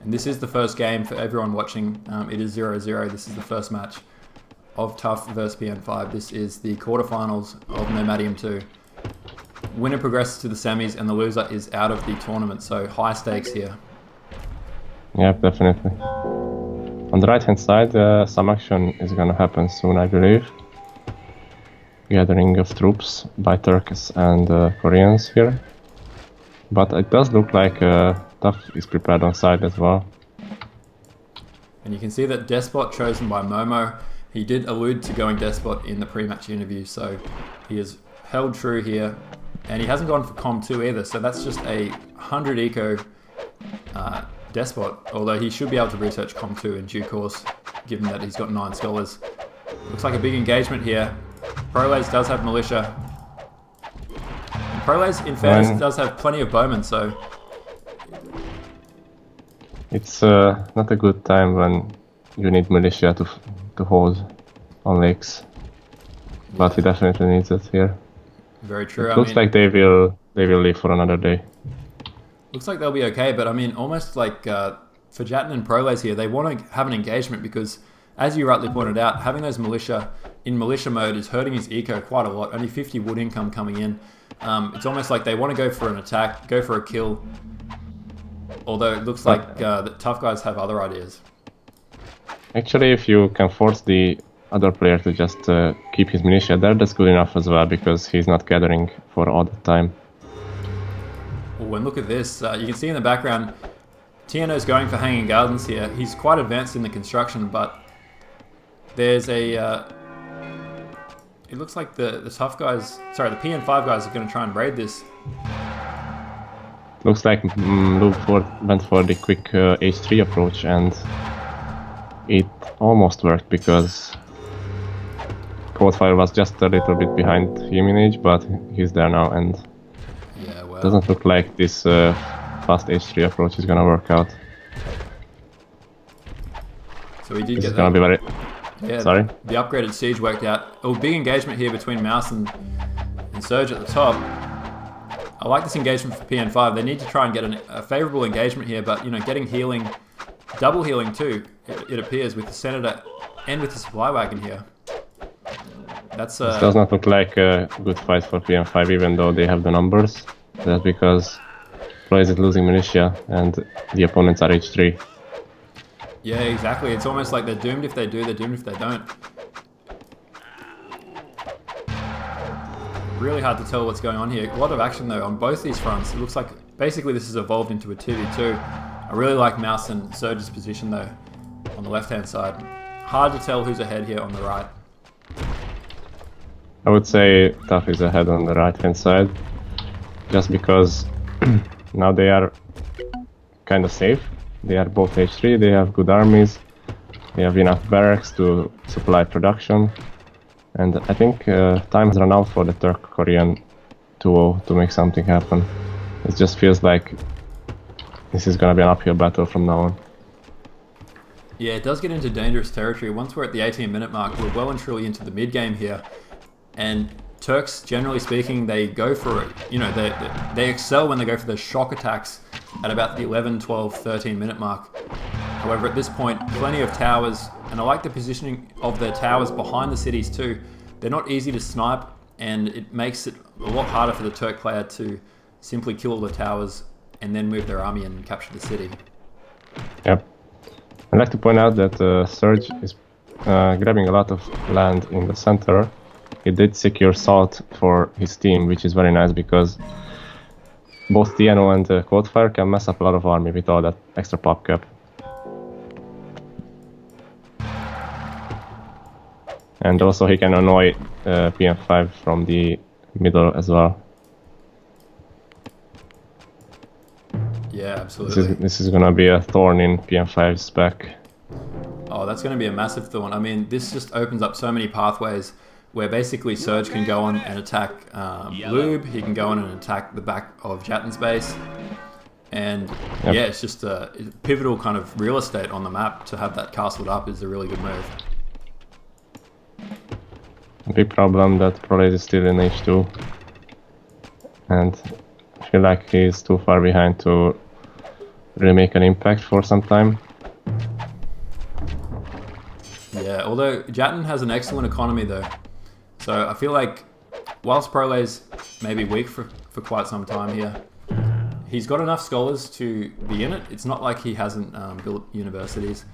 And this is the first game for everyone watching. It is 0-0. This is the first match of TUF versus PN5. This is the quarterfinals of Nomadium 2. Winner progresses to the semis and the loser is out of the tournament. So high stakes here. Yeah, definitely. On the right hand side, some action is gonna happen soon, I believe. Gathering of troops by Turks and Koreans here. But it does look like TUF is prepared on side as well. And you can see that Despot chosen by Momo. He did allude to going Despot in the pre-match interview, so he has held true here. And he hasn't gone for Com 2 either, so that's just a 100 eco Despot, although he should be able to research Com 2 in due course, given that he's got 9 scholars. Looks like a big engagement here. Proles does have militia. And Proles, in fairness, does have plenty of bowmen, so... It's not a good time when you need militia to hold on lakes. But he definitely needs it here. Very true. It looks like they will leave for another day. Looks like they'll be okay, but I mean, almost like for Jatin and Proles here, they want to have an engagement because, as you rightly pointed out, having those militia in militia mode is hurting his eco quite a lot. Only 50 wood income coming in. It's almost like they want to go for an attack, go for a kill. Although it looks like the TUF guys have other ideas. Actually, if you can force the other player to just keep his militia there, that's good enough as well, because he's not gathering for all the time. Oh, and look at this. You can see in the background, Tiano's going for hanging gardens here. He's quite advanced in the construction, but there's a... it looks like the TUF guys... Sorry, the PN5 guys are going to try and raid this. Looks like Luke went for the quick H3 approach, and it almost worked because Coldfire was just a little bit behind him in age, but he's there now, and yeah, well, doesn't look like this fast H3 approach is gonna work out. So he did this get is gonna be very... Yeah, sorry? The upgraded siege worked out. Oh, big engagement here between Mouse and Surge at the top. I like this engagement for PN5. They need to try and get a favourable engagement here, but, you know, getting healing, double healing too, it appears, with the Senator and with the supply wagon here. That's This does not look like a good fight for PN5, even though they have the numbers. That's because Floyd is losing militia and the opponents are H3. Yeah, exactly. It's almost like they're doomed if they do, they're doomed if they don't. Really hard to tell what's going on here. A lot of action though on both these fronts. It looks like basically this has evolved into a 2v2. I really like Mouse and Surge's position though on the left hand side. Hard to tell who's ahead here on the right. I would say TUF is ahead on the right hand side, just because now they are kind of safe. They are both H3, they have good armies, they have enough barracks to supply production. And I think time has run out for the Turk-Korean duo to make something happen. It just feels like this is gonna be an uphill battle from now on. Yeah, it does get into dangerous territory. Once we're at the 18-minute mark, we're well and truly into the mid-game here. And Turks, generally speaking, they go for it. You know, they excel when they go for the shock attacks at about the 11, 12, 13-minute mark. However, at this point, plenty of towers, and I like the positioning of their towers behind the cities too. They're not easy to snipe, and it makes it a lot harder for the Turk player to simply kill the towers and then move their army and capture the city. Yep. I'd like to point out that Surge is grabbing a lot of land in the center. He did secure salt for his team, which is very nice because both TNO and Coldfire can mess up a lot of army with all that extra pop cap. And also he can annoy PN5 from the middle as well. Yeah, absolutely. This is gonna be a thorn in PN5's back. Oh, that's going to be a massive thorn. I mean, this just opens up so many pathways where basically Surge can go on and attack Lube, he can go on and attack the back of Jatten's base. And yep. yeah, it's just a pivotal kind of real estate on the map. To have that castled up is a really good move. A big problem that Prolase is still in H2. And I feel like he's too far behind to really make an impact for some time. Yeah, although Jatten has an excellent economy though. So I feel like whilst Prolase may be weak for quite some time here, he's got enough scholars to be in it. It's not like he hasn't built universities.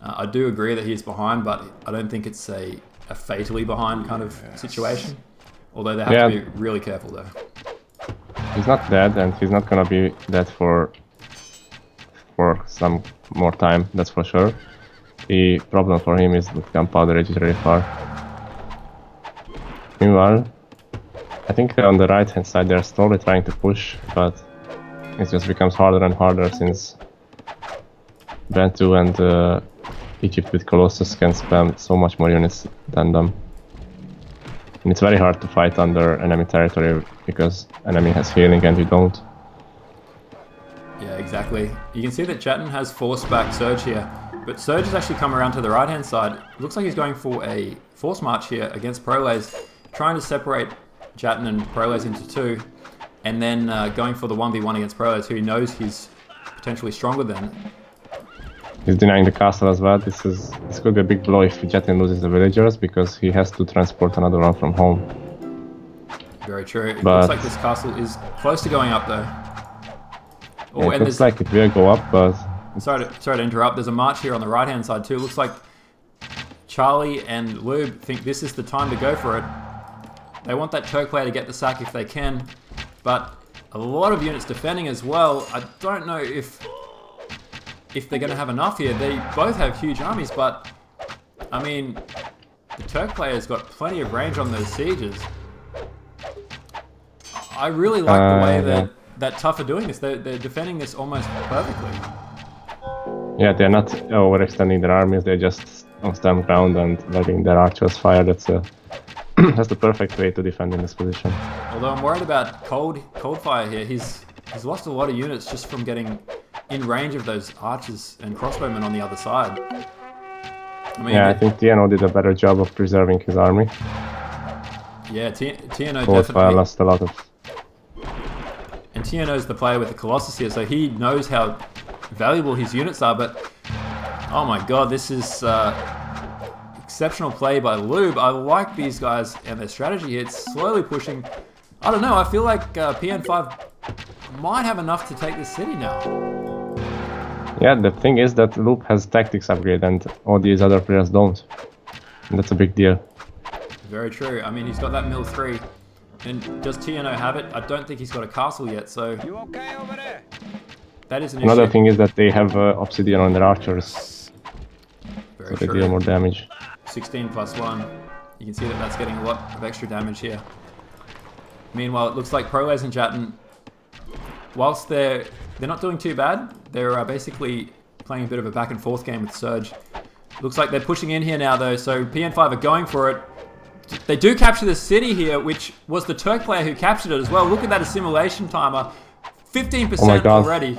I do agree that he's behind, but I don't think it's a fatally behind kind of situation. Although they have to be really careful though. He's not dead, and he's not gonna be dead for some more time, that's for sure. The problem for him is that Gunpowder Age is really far. Meanwhile, I think on the right hand side they're slowly trying to push, but it just becomes harder and harder since Bantu and Egypt with Colossus can spam so much more units than them. And it's very hard to fight under enemy territory because enemy has healing and you don't. Yeah, exactly. You can see that Jatten has forced back Surge here, but Surge has actually come around to the right hand side. It looks like he's going for a force march here against Prolase, trying to separate Jatten and Prolase into two, and then going for the 1v1 against Prolase, who he knows he's potentially stronger than. He's denying the castle as well. This could be a big blow if Jatten loses the villagers because he has to transport another one from home. Very true. It looks like this castle is close to going up though. Oh, yeah, it looks like it will go up, but... Sorry to interrupt. There's a march here on the right hand side too. It looks like Charlie and Lube think this is the time to go for it. They want that Turk player to get the sack if they can, but a lot of units defending as well. I don't know if they're going to have enough here. They both have huge armies, but I mean, the Turk player's got plenty of range on those sieges. I really like the way that TUF are doing this. They're defending this almost perfectly. Yeah, they're not overextending their armies. They're just on stem ground and letting their archers fire. That's the perfect way to defend in this position. Although I'm worried about Coldfire here. He's lost a lot of units just from getting in range of those archers and crossbowmen on the other side. I mean, yeah, I think TNO did a better job of preserving his army. Yeah, TNO Coldfire definitely lost a lot of... And TNO's the player with the Colossus here, so he knows how valuable his units are, but oh my god, this is exceptional play by Lube. I like these guys and their strategy here. It's slowly pushing. I don't know, I feel like PN5 might have enough to take this city now. Yeah, the thing is that Loop has tactics upgrade and all these other players don't. And that's a big deal. Very true. I mean, he's got that mill 3. And does TNO have it? I don't think he's got a castle yet, so... You okay over there? That is an issue. Another thing is that they have obsidian on their archers. Very so they deal more damage. 16 plus 1. You can see that that's getting a lot of extra damage here. Meanwhile, it looks like Prolase and Jatten, whilst they're not doing too bad, they're basically playing a bit of a back and forth game with Surge. Looks like they're pushing in here now though, so PN5 are going for it. They do capture the city here, which was the Turk player who captured it as well. Look at that assimilation timer. 15% already.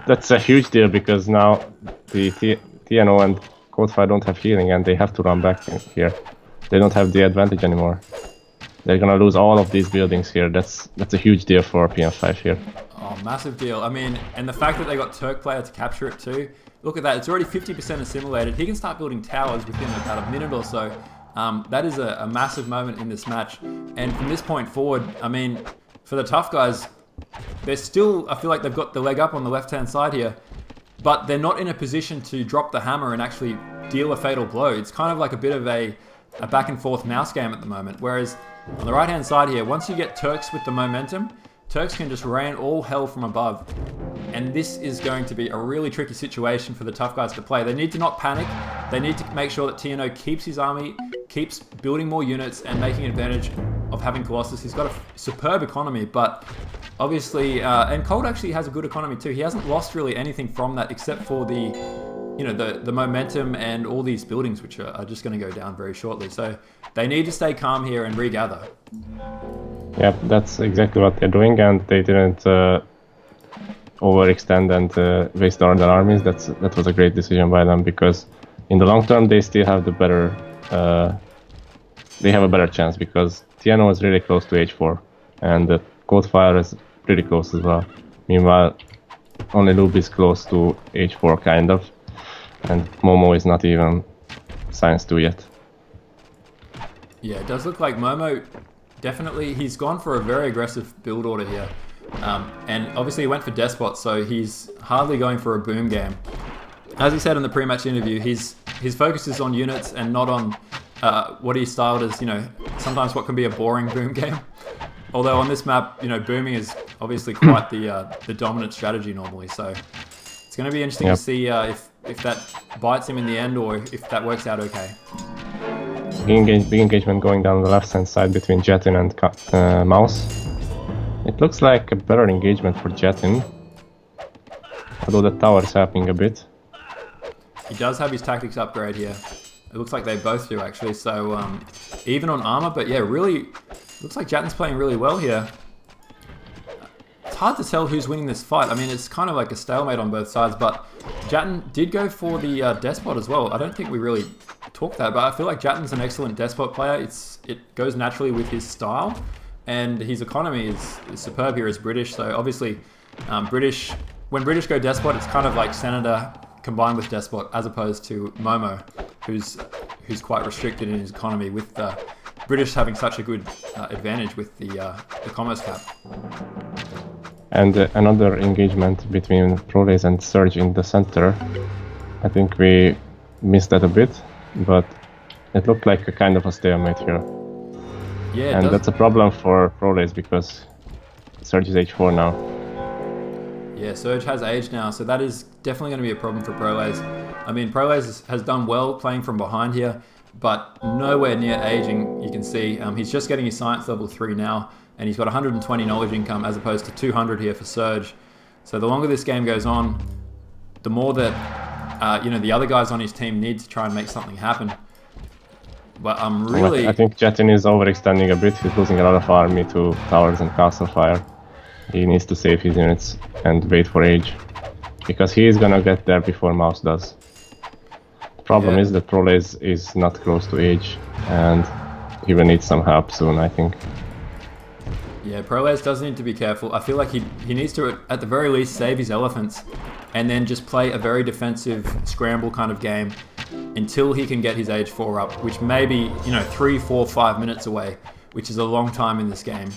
That's a huge deal because now the TNO and Coldfire don't have healing and they have to run back here. They don't have the advantage anymore. They're gonna lose all of these buildings here. That's a huge deal for PN5 here. Oh, massive deal. I mean, and the fact that they got Turk player to capture it too. Look at that. It's already 50% assimilated. He can start building towers within about a minute or so. That is a massive moment in this match. And from this point forward, I mean, for the TUF guys, they're still, I feel like they've got the leg up on the left-hand side here, but they're not in a position to drop the hammer and actually deal a fatal blow. It's kind of like a bit of a back and forth mouse game at the moment. Whereas on the right-hand side here, once you get Turks with the momentum, Turks can just rain all hell from above. And this is going to be a really tricky situation for the TUF guys to play. They need to not panic. They need to make sure that TNO keeps his army, keeps building more units and making advantage of having Colossus. He's got a superb economy, but obviously, and Cold actually has a good economy too. He hasn't lost really anything from that except for the momentum and all these buildings, which are just going to go down very shortly. So they need to stay calm here and regather. Yeah, that's exactly what they're doing, and they didn't overextend and waste their armies. That was a great decision by them, because in the long term they still have the better. They have a better chance, because Tiano is really close to H4, and the Coldfire is pretty close as well. Meanwhile, only Lube is close to H4 kind of, and Momo is not even Science 2 yet. Yeah, it does look like Momo, definitely, he's gone for a very aggressive build order here. And obviously he went for Despot, so he's hardly going for a boom game. As he said in the pre-match interview, his focus is on units and not on what he styled as, sometimes what can be a boring boom game. Although on this map, booming is obviously quite the dominant strategy normally. So it's going to be interesting to see if that bites him in the end, or if that works out okay. Big engagement going down the left-hand side between Jetin and Mouse. It looks like a better engagement for Jetin, although the tower is helping a bit. He does have his tactics upgrade here. It looks like they both do actually, so even on armor, but yeah, really looks like Jatin's playing really well here. It's hard to tell who's winning this fight. I mean, it's kind of like a stalemate on both sides, but Jatin did go for the Despot as well. I don't think we really talked that, but I feel like Jatin's an excellent Despot player. It goes naturally with his style, and his economy is superb here as British, so obviously when British go Despot, it's kind of like Senator combined with Despot, as opposed to Momo, who's quite restricted in his economy, with the British having such a good advantage with the commerce cap. And another engagement between Proles and Surge in the center. I think we missed that a bit, but it looked like a kind of a stalemate here. Yeah, and that's a problem for Proles, because Surge is H4 now. Yeah, Surge has age now, so that is definitely going to be a problem for Proles. I mean, Proles has done well playing from behind here, but nowhere near aging, you can see. He's just getting his science level 3 now, and he's got 120 knowledge income as opposed to 200 here for Surge. So the longer this game goes on, the more that the other guys on his team need to try and make something happen. But I'm really... I think Jetin is overextending a bit. He's losing a lot of army to towers and castle fire. He needs to save his units and wait for age, because he is gonna get there before Mouse does. The problem is that Proles is not close to age, and he will need some help soon, I think. Yeah, Proles does need to be careful. I feel like he needs to, at the very least, save his elephants, and then just play a very defensive scramble kind of game until he can get his age 4 up, which may be 3, 4, 5 minutes away, which is a long time in this game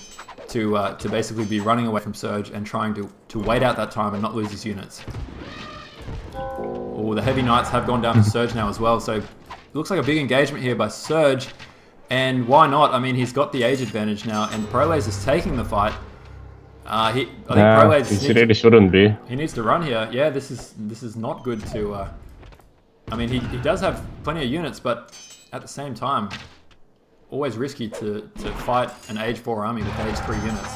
to basically be running away from Surge and trying to wait out that time and not lose his units. Oh, the heavy knights have gone down to Surge now as well, so it looks like a big engagement here by Surge, and why not? I mean, he's got the age advantage now, and Proles is taking the fight. I think Proles really shouldn't be. He needs to run here. Yeah, this is not good to. I mean, he does have plenty of units, but at the same time, always risky to fight an age 4 army with age 3 units.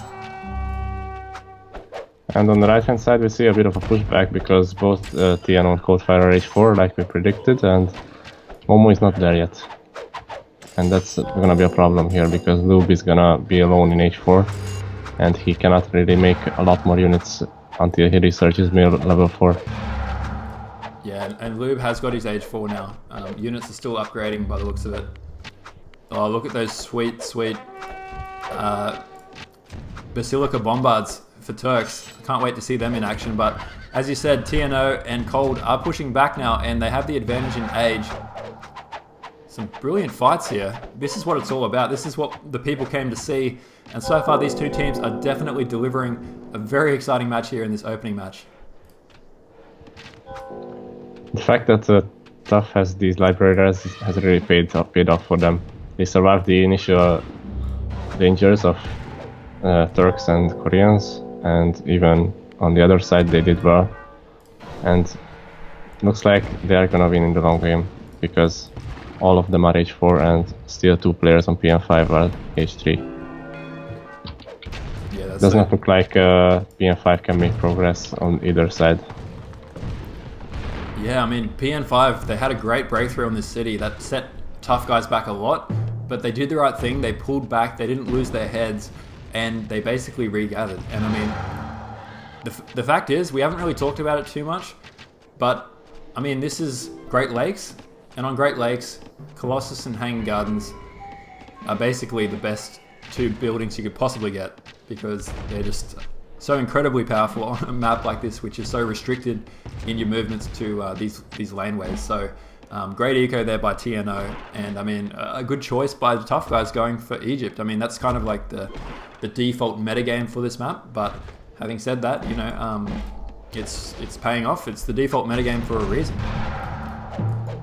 And on the right hand side we see a bit of a pushback, because both Tiano and Coldfire are age 4 like we predicted, and Momo is not there yet. And that's gonna be a problem here, because Lube is gonna be alone in age 4, and he cannot really make a lot more units until he researches level 4. Yeah, and Lube has got his age 4 now. Units are still upgrading by the looks of it. Oh, look at those sweet Basilica Bombards for Turks. I can't wait to see them in action, but as you said, TNO and Cold are pushing back now, and they have the advantage in age. some brilliant fights here. This is what it's all about. This is what the people came to see. And so far, these two teams are definitely delivering a very exciting match here in this opening match. The fact that TUF has these libraries has really paid off for them. They survived the initial dangers of Turks and Koreans, and even on the other side they did well. And looks like they are gonna win in the long game, because all of them are H4 and still 2 players on PN5 are H3. Yeah, that's Does not look like PN5 can make progress on either side. Yeah, I mean, PN5, they had a great breakthrough on this city that set TUF guys back a lot, but they did the right thing. They pulled back, they didn't lose their heads, and they basically regathered. And I mean, the fact is, we haven't really talked about it too much, but I mean, this is Great Lakes, and on Great Lakes, Colossus and Hanging Gardens are basically the best 2 buildings you could possibly get, because they're just so incredibly powerful on a map like this, which is so restricted in your movements to these laneways. So great eco there by TNO, and I mean, a good choice by the TUF guys going for Egypt. I mean, that's kind of like the default metagame for this map, but having said that, you know, it's paying off. It's the default metagame for a reason.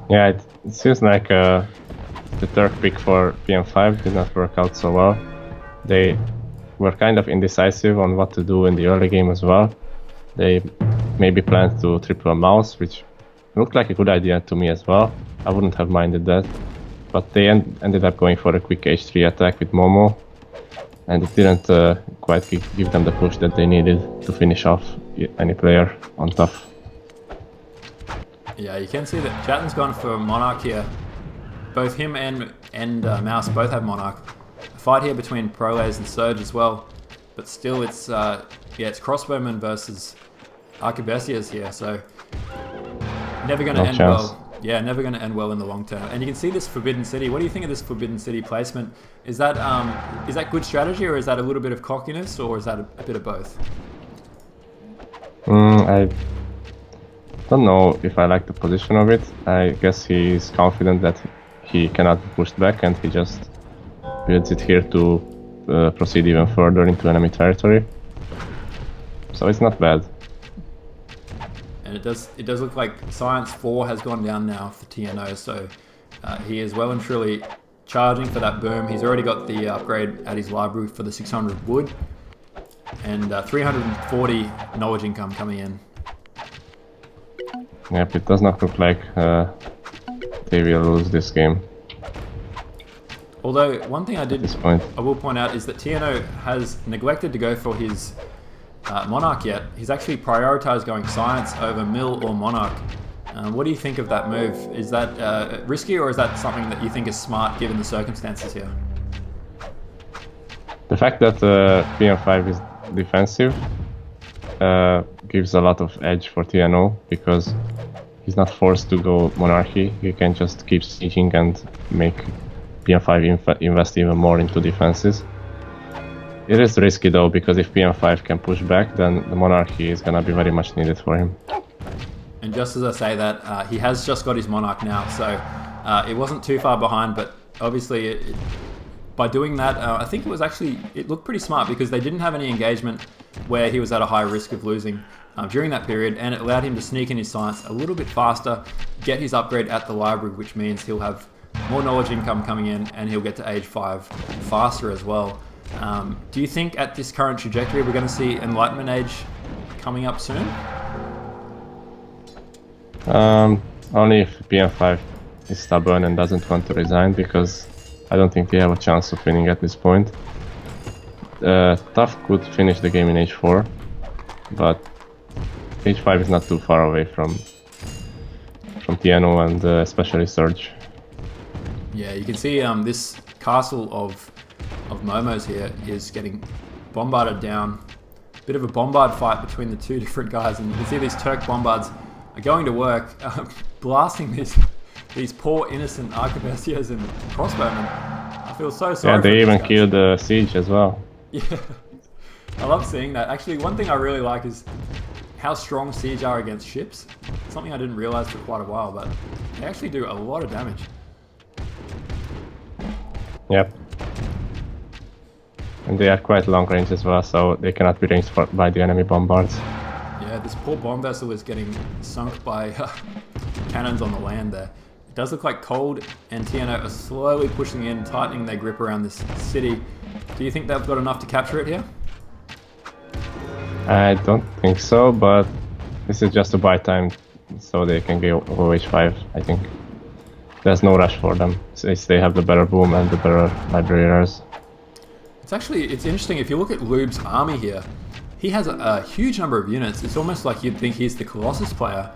Yeah, it seems like the Turk pick for PN5 did not work out so well. They were kind of indecisive on what to do in the early game as well. They maybe planned to triple a mouse, which looked like a good idea to me as well. I wouldn't have minded that. But they ended up going for a quick H3 attack with Momo, and it didn't quite give them the push that they needed to finish off any player on TUF. Yeah, you can see that Chatton's gone for Monarch here. Both him and Mouse both have Monarch. A fight here between Proles and Surge as well, but still it's it's Crossbowman versus Arquebesias here, so never going to end well. Yeah, never going to end well in the long term. And you can see this Forbidden City. What do you think of this Forbidden City placement? Is that good strategy, or is that a little bit of cockiness, or is that a bit of both? I don't know if I like the position of it. I guess he's confident that he cannot be pushed back, and he just builds it here to proceed even further into enemy territory. So it's not bad. And it does look like Science 4 has gone down now for TNO, so he is well and truly charging for that boom. He's already got the upgrade at his library for the 600 wood, and 340 knowledge income coming in. Yep, it does not look like they will lose this game. Although, one thing I will point out is that TNO has neglected to go for his Monarch yet. He's actually prioritized going Science over Mill or Monarch. What do you think of that move? Is that risky, or is that something that you think is smart given the circumstances here? The fact that PN5 is defensive gives a lot of edge for TNO, because he's not forced to go Monarchy. He can just keep sieging and make PN5 invest even more into defenses. It is risky though, because if PN5 can push back, then the Monarchy is gonna be very much needed for him. And just as I say that, he has just got his Monarch now, so it wasn't too far behind, but obviously by doing that, I think it looked pretty smart, because they didn't have any engagement where he was at a high risk of losing during that period, and it allowed him to sneak in his Science a little bit faster, get his upgrade at the library, which means he'll have more knowledge income coming in, and he'll get to age 5 faster as well. Do you think at this current trajectory we're going to see Enlightenment Age coming up soon? Only if PN5 is stubborn and doesn't want to resign, because I don't think they have a chance of winning at this point. TUF could finish the game in H4, but H5 is not too far away from TNO and especially Surge. Yeah, you can see this castle of Momos here is getting bombarded down. Bit of a bombard fight between the two different guys, and you can see these Turk bombards are going to work, blasting these poor innocent Arquebesias and crossbowmen. I feel so sorry. Yeah, they even killed the siege as well. Yeah, I love seeing that. Actually, one thing I really like is how strong siege are against ships. Something I didn't realize for quite a while, but they actually do a lot of damage. Yep. And they are quite long range as well, so they cannot be ranged by the enemy bombards. Yeah, this poor bomb vessel is getting sunk by cannons on the land there. It does look like Cold and TNO are slowly pushing in, tightening their grip around this city. Do you think they've got enough to capture it here? I don't think so, but this is just a buy time, so they can go H5, I think. There's no rush for them, since they have the better boom and the better libraries. It's interesting, if you look at Lube's army here, he has a huge number of units. It's almost like you'd think he's the Colossus player.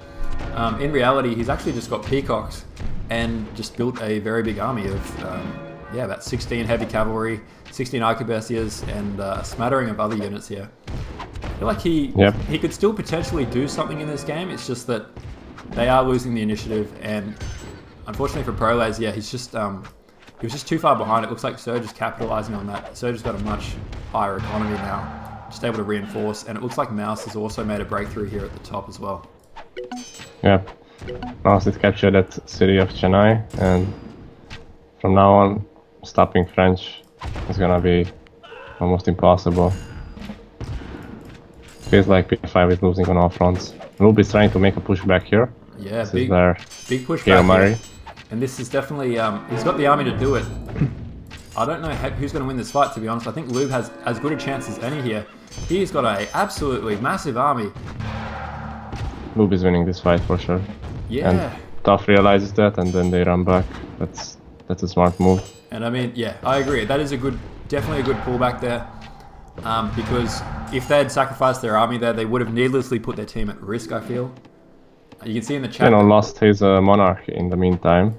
In reality, he's actually just got peacocks and just built a very big army of, about 16 heavy cavalry, 16 arquebusiers, and a smattering of other units here. I feel like he could still potentially do something in this game. It's just that they are losing the initiative, and unfortunately for Prolaz, he was just too far behind. It looks like Surge is capitalizing on that. Surge has got a much higher economy now, just able to reinforce, and it looks like Mouse has also made a breakthrough here at the top as well. Yeah, Mouse did capture that city of Chennai, and from now on, stopping French is gonna be almost impossible. Feels like PN5 is losing on all fronts. Lube is trying to make a pushback here. Yeah, this big pushback here. And this is definitely, he's got the army to do it. I don't know who's going to win this fight, to be honest. I think Lube has as good a chance as any here. He's got an absolutely massive army. Lube is winning this fight for sure. Yeah. And TUF realizes that, and then they run back. That's a smart move. And I mean, yeah, I agree. That is definitely a good pullback there. Because if they had sacrificed their army there, they would have needlessly put their team at risk, I feel. You can see in the chat. Lost his monarch in the meantime,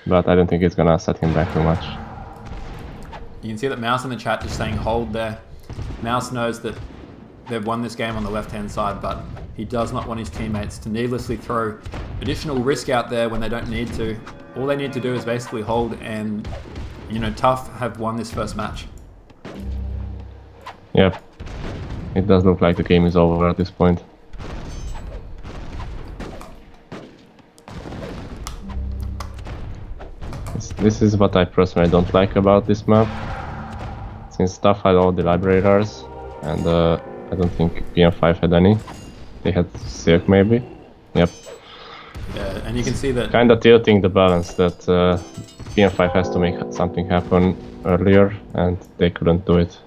but I don't think it's gonna set him back too much. You can see that Mouse in the chat just saying hold there. Mouse knows that they've won this game on the left-hand side, but he does not want his teammates to needlessly throw additional risk out there when they don't need to. All they need to do is basically hold, and TUF have won this first match. Yep, it does look like the game is over at this point. This is what I personally don't like about this map. Since TUF had all the liberators, and I don't think PN5 had any. They had Silk maybe. Yep. Yeah, and you can see that kinda tilting the balance that PN5 has to make something happen earlier, and they couldn't do it.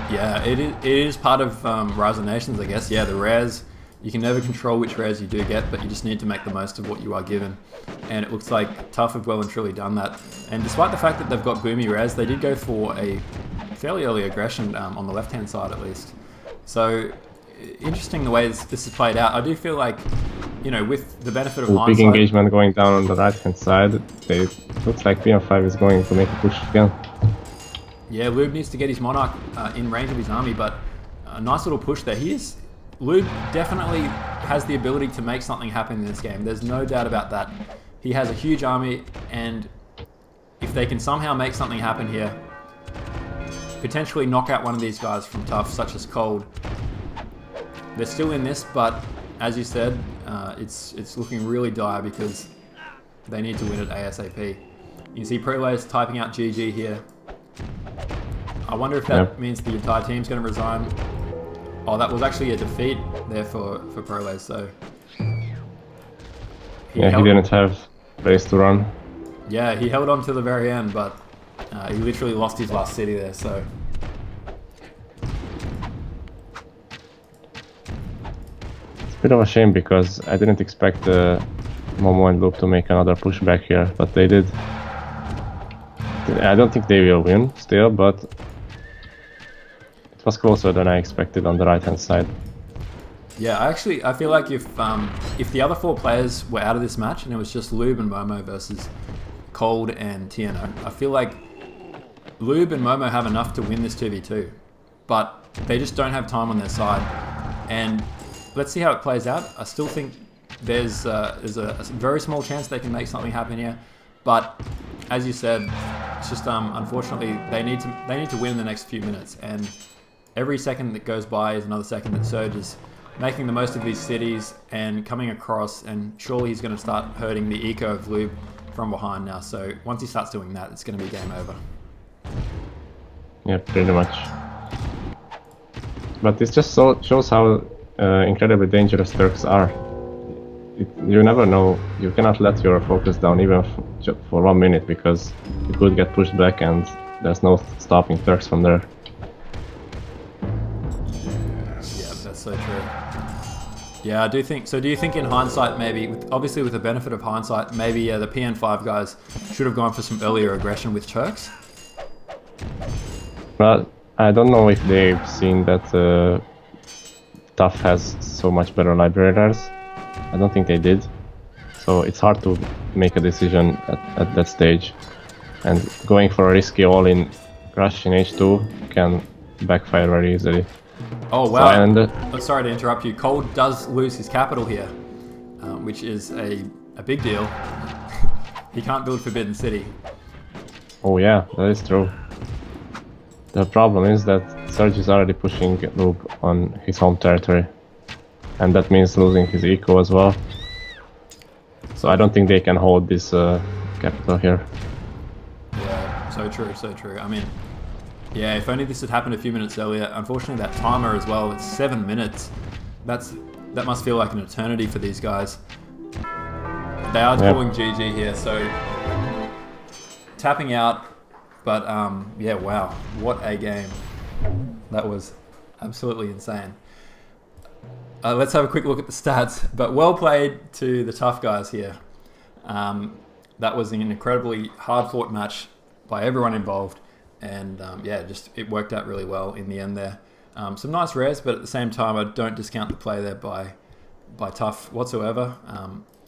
Yeah, it is part of Rise of Nations, I guess. Yeah, the rares, you can never control which rares you do get, but you just need to make the most of what you are given. And it looks like TUF have well and truly done that. And despite the fact that they've got boomy rares, they did go for a fairly early aggression on the left-hand side at least. So, interesting the way this has played out. I do feel like, with the benefit of hindsight... Big engagement going down on the right-hand side. It looks like PN5 is going to make a push again. Yeah, Lube needs to get his Monarch in range of his army, but a nice little push there. Lube definitely has the ability to make something happen in this game. There's no doubt about that. He has a huge army, and if they can somehow make something happen here, potentially knock out one of these guys from TUF, such as Cold. They're still in this, but as you said, it's looking really dire because they need to win it ASAP. You can see Prelays typing out GG here. I wonder if that means the entire team's going to resign. Oh, that was actually a defeat there for Prolays, so... He didn't have place to run. Yeah, he held on to the very end, but he literally lost his last city there, so... It's a bit of a shame because I didn't expect Momo and Loop to make another pushback here, but they did. I don't think they will win still, but it was closer than I expected on the right-hand side. Yeah, I feel like if the other four players were out of this match and it was just Lube and Momo versus Cold and TNO, I feel like Lube and Momo have enough to win this 2v2, but they just don't have time on their side. And let's see how it plays out. I still think there's a very small chance they can make something happen here, but as you said, it's just unfortunately they need to win in the next few minutes, and every second that goes by is another second that Surge is making the most of these cities and coming across, and surely he's going to start hurting the eco of Lube from behind now. So once he starts doing that, it's going to be game over. Yeah, pretty much. But this just shows how incredibly dangerous Turks are. You never know. You cannot let your focus down even for 1 minute, because you could get pushed back and there's no stopping Turks from there. Yeah, that's so true. Yeah, I do think so. Do you think in hindsight, maybe, obviously with the benefit of hindsight, maybe the PN5 guys should have gone for some earlier aggression with Turks? Well, I don't know if they've seen that TUF has so much better libraries. I don't think they did. So it's hard to make a decision at that stage. And going for a risky all-in rush in H2 can backfire very easily. Oh wow! So, sorry to interrupt you. Cold does lose his capital here, which is a big deal. He can't build Forbidden City. Oh yeah, that is true. The problem is that Serge is already pushing Lube on his home territory, and that means losing his eco as well. So I don't think they can hold this capital here. Yeah, so true, so true. I mean, yeah, if only this had happened a few minutes earlier. Unfortunately, that timer as well, it's 7 minutes. That must feel like an eternity for these guys. They are calling GG here, so tapping out. But yeah, wow, what a game. That was absolutely insane. Let's have a quick look at the stats. But well played to the TUF guys here. That was an incredibly hard-fought match by everyone involved. And yeah, it worked out really well in the end there. Some nice rares, but at the same time, I don't discount the play there by TUF whatsoever.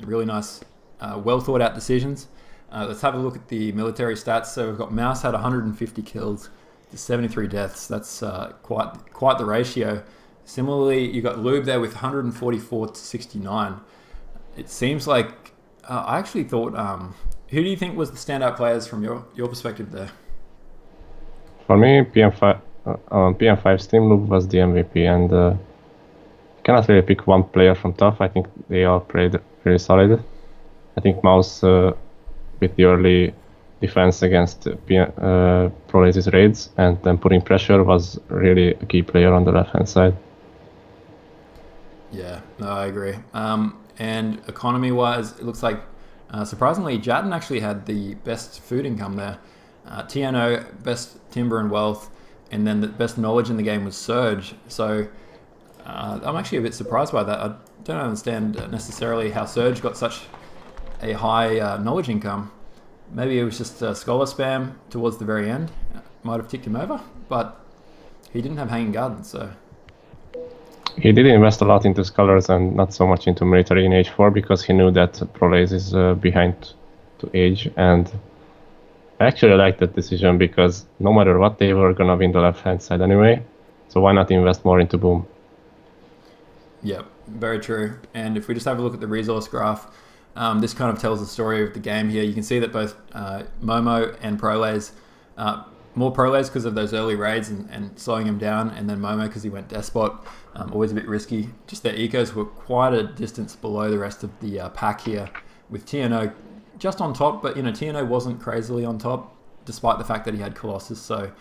Really nice, well thought out decisions. Let's have a look at the military stats. So we've got Mouse had 150 kills to 73 deaths. That's quite the ratio. Similarly, you got Lube there with 144 to 69. It seems like I actually thought. Who do you think was the standout players from your perspective there? For me, on PN5's team, Lube was the MVP, and you cannot really pick one player from TUF. I think they all played really solid. I think Mouse, with the early defense against Prolaze's raids and then putting pressure, was really a key player on the left-hand side. Yeah, no, I agree. And economy-wise, it looks like, surprisingly, Jatton actually had the best food income there. TNO, best timber and wealth, and then the best knowledge in the game was Surge. So I'm actually a bit surprised by that. I don't understand necessarily how Surge got such a high knowledge income. Maybe it was just scholar spam towards the very end. Might have ticked him over, but he didn't have Hanging Gardens, so... He did invest a lot into scholars and not so much into military in H4 because he knew that Prolaze is behind to age, and I actually like that decision because no matter what, they were gonna win the left-hand side anyway, so why not invest more into Boom? Yep, very true. And if we just have a look at the resource graph, this kind of tells the story of the game here. You can see that both Momo and Prolaze, more Prolaze because of those early raids and slowing him down, and then Momo because he went Despot, always a bit risky. Just their ecos were quite a distance below the rest of the pack here, with TNO just on top, but TNO wasn't crazily on top, despite the fact that he had Colossus, so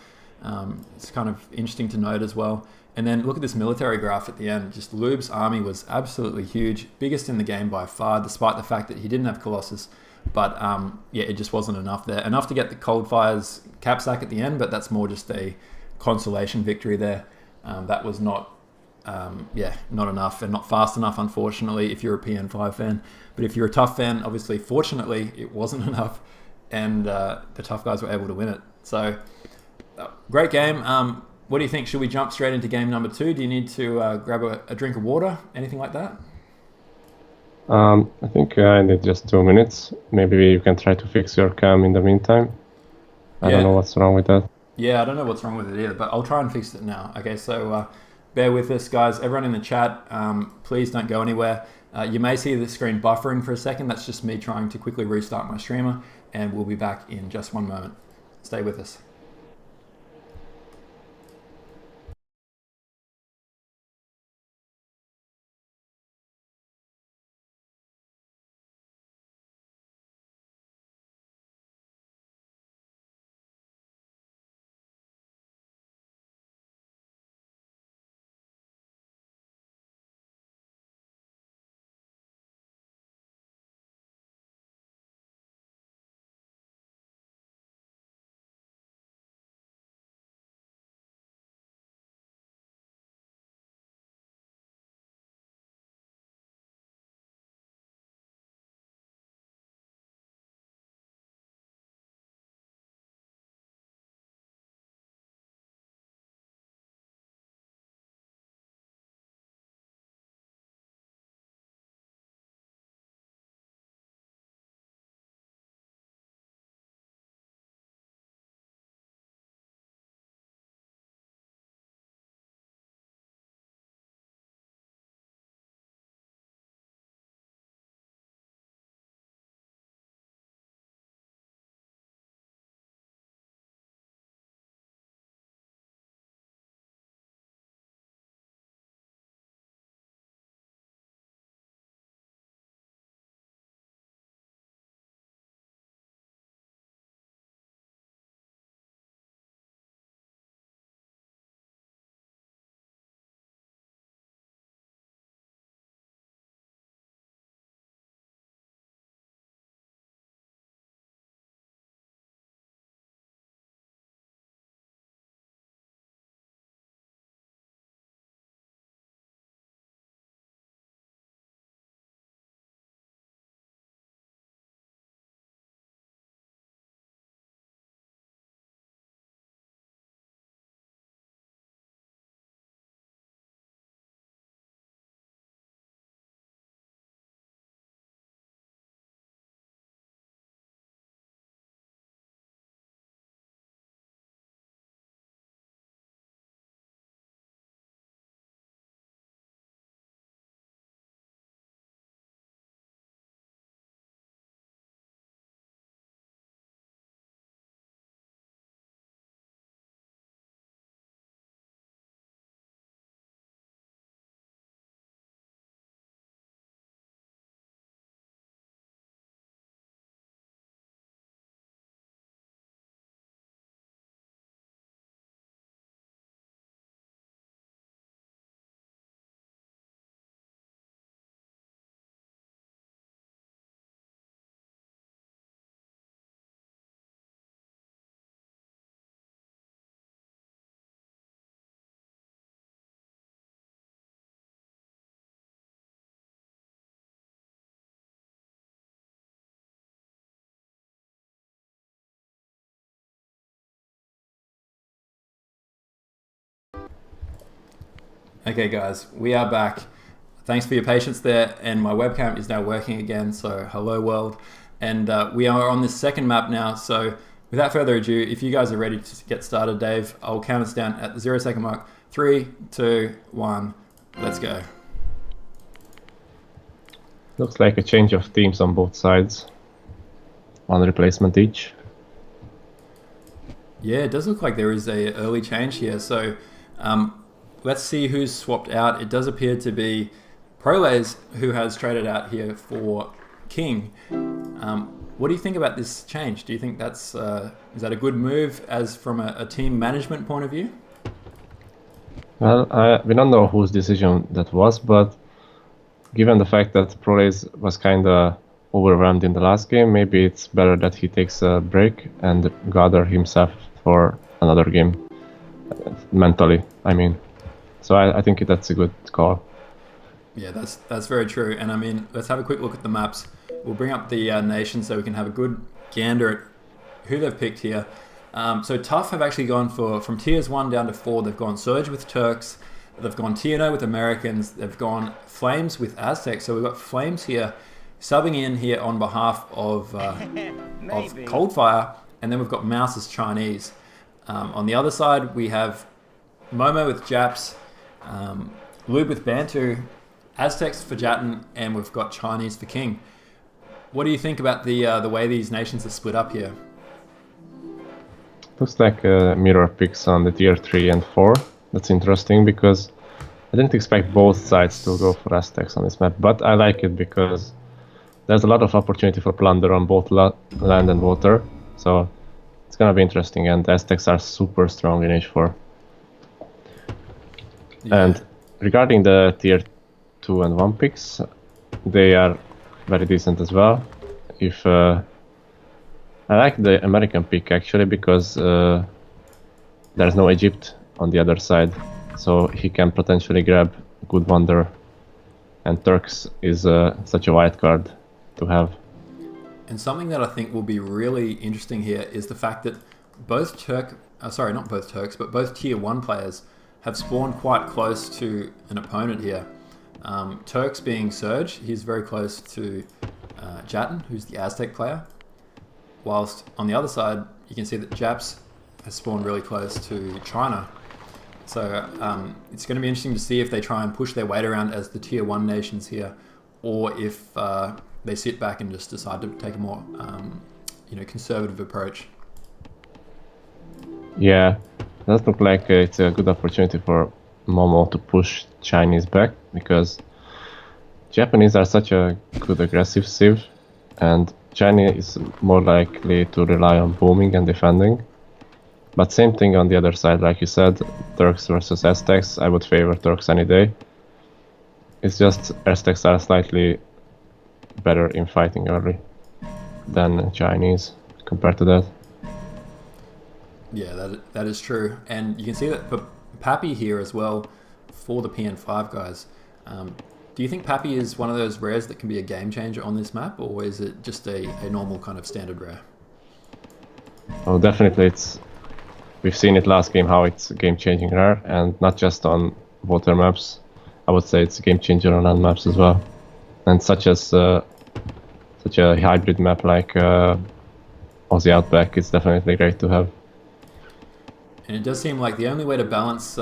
it's kind of interesting to note as well. And then look at this military graph at the end. Just Lube's army was absolutely huge, biggest in the game by far, despite the fact that he didn't have Colossus. But yeah, it just wasn't enough there. Enough to get the Coldfire's cap sack at the end, but that's more just a consolation victory there. That was not, not enough and not fast enough, unfortunately, if you're a PN5 fan. But if you're a TUF fan, obviously, fortunately, it wasn't enough, and the TUF guys were able to win it. So, great game. What do you think? Should we jump straight into game number 2? Do you need to grab a drink of water? Anything like that? I think I need just 2 minutes. Maybe you can try to fix your cam in the meantime. I don't know what's wrong with that. Yeah, I don't know what's wrong with it either, but I'll try and fix it now. Okay, so bear with us, guys. Everyone in the chat, please don't go anywhere. You may see the screen buffering for a second. That's just me trying to quickly restart my streamer, and we'll be back in just 1 moment. Stay with us. Okay, guys, we are back. Thanks for your patience there, and my webcam is now working again, so hello world. And we are on this second map now, so without further ado, if you guys are ready to get started, Dave, I'll count us down at the 0 second mark. 3, 2, 1, let's go. Looks like a change of teams on both sides. One replacement each. Yeah, it does look like there is a early change here, so let's see who's swapped out. It does appear to be Proles who has traded out here for King. What do you think about this change? Do you think that's is that a good move as from a team management point of view? Well, we don't know whose decision that was, but given the fact that Proles was kinda overwhelmed in the last game, maybe it's better that he takes a break and gather himself for another game. Mentally, I mean. So I think that's a good call. Yeah, that's very true. And I mean, let's have a quick look at the maps. We'll bring up the nations so we can have a good gander at who they've picked here. So TUF have actually gone from tiers 1 down to 4. They've gone Surge with Turks. They've gone TNO with Americans. They've gone Flames with Aztecs. So we've got Flames here subbing in here on behalf of Coldfire. And then we've got Mouse as Chinese. On the other side, we have Momo with Japs, Lube with Bantu, Aztecs for Jatin, and we've got Chinese for King. What do you think about the way these nations are split up here? Looks like mirror picks on the tier 3 and 4. That's interesting because I didn't expect both sides to go for Aztecs on this map, but I like it because there's a lot of opportunity for plunder on both land and water, so it's gonna be interesting, and Aztecs are super strong in H4. Yeah. And regarding the tier 2 and 1 picks, they are very decent as well. If I like the American pick actually because there's no Egypt on the other side, so he can potentially grab good wonder, and Turks is such a wild card to have. And something that I think will be really interesting here is the fact that both not both Turks, but both tier 1 players have spawned quite close to an opponent here. Turks being Surge, he's very close to Jatin, who's the Aztec player. Whilst on the other side, you can see that Japs has spawned really close to China. So it's going to be interesting to see if they try and push their weight around as the tier 1 nations here, or if they sit back and just decide to take a more conservative approach. Yeah, it does look like it's a good opportunity for Momo to push Chinese back, because Japanese are such a good aggressive civ, and Chinese is more likely to rely on booming and defending. But same thing on the other side, like you said, Turks versus Aztecs, I would favor Turks any day. It's just Aztecs are slightly better in fighting early than Chinese compared to that. Yeah, that is true. And you can see that Pappy here as well for the PN5 guys. Do you think Pappy is one of those rares that can be a game changer on this map, or is it just a normal kind of standard rare? Oh, definitely. We've seen it last game how it's a game-changing rare, and not just on water maps. I would say it's a game changer on land maps as well. And such a hybrid map like Aussie Outback is definitely great to have. And it does seem like the only way to balance,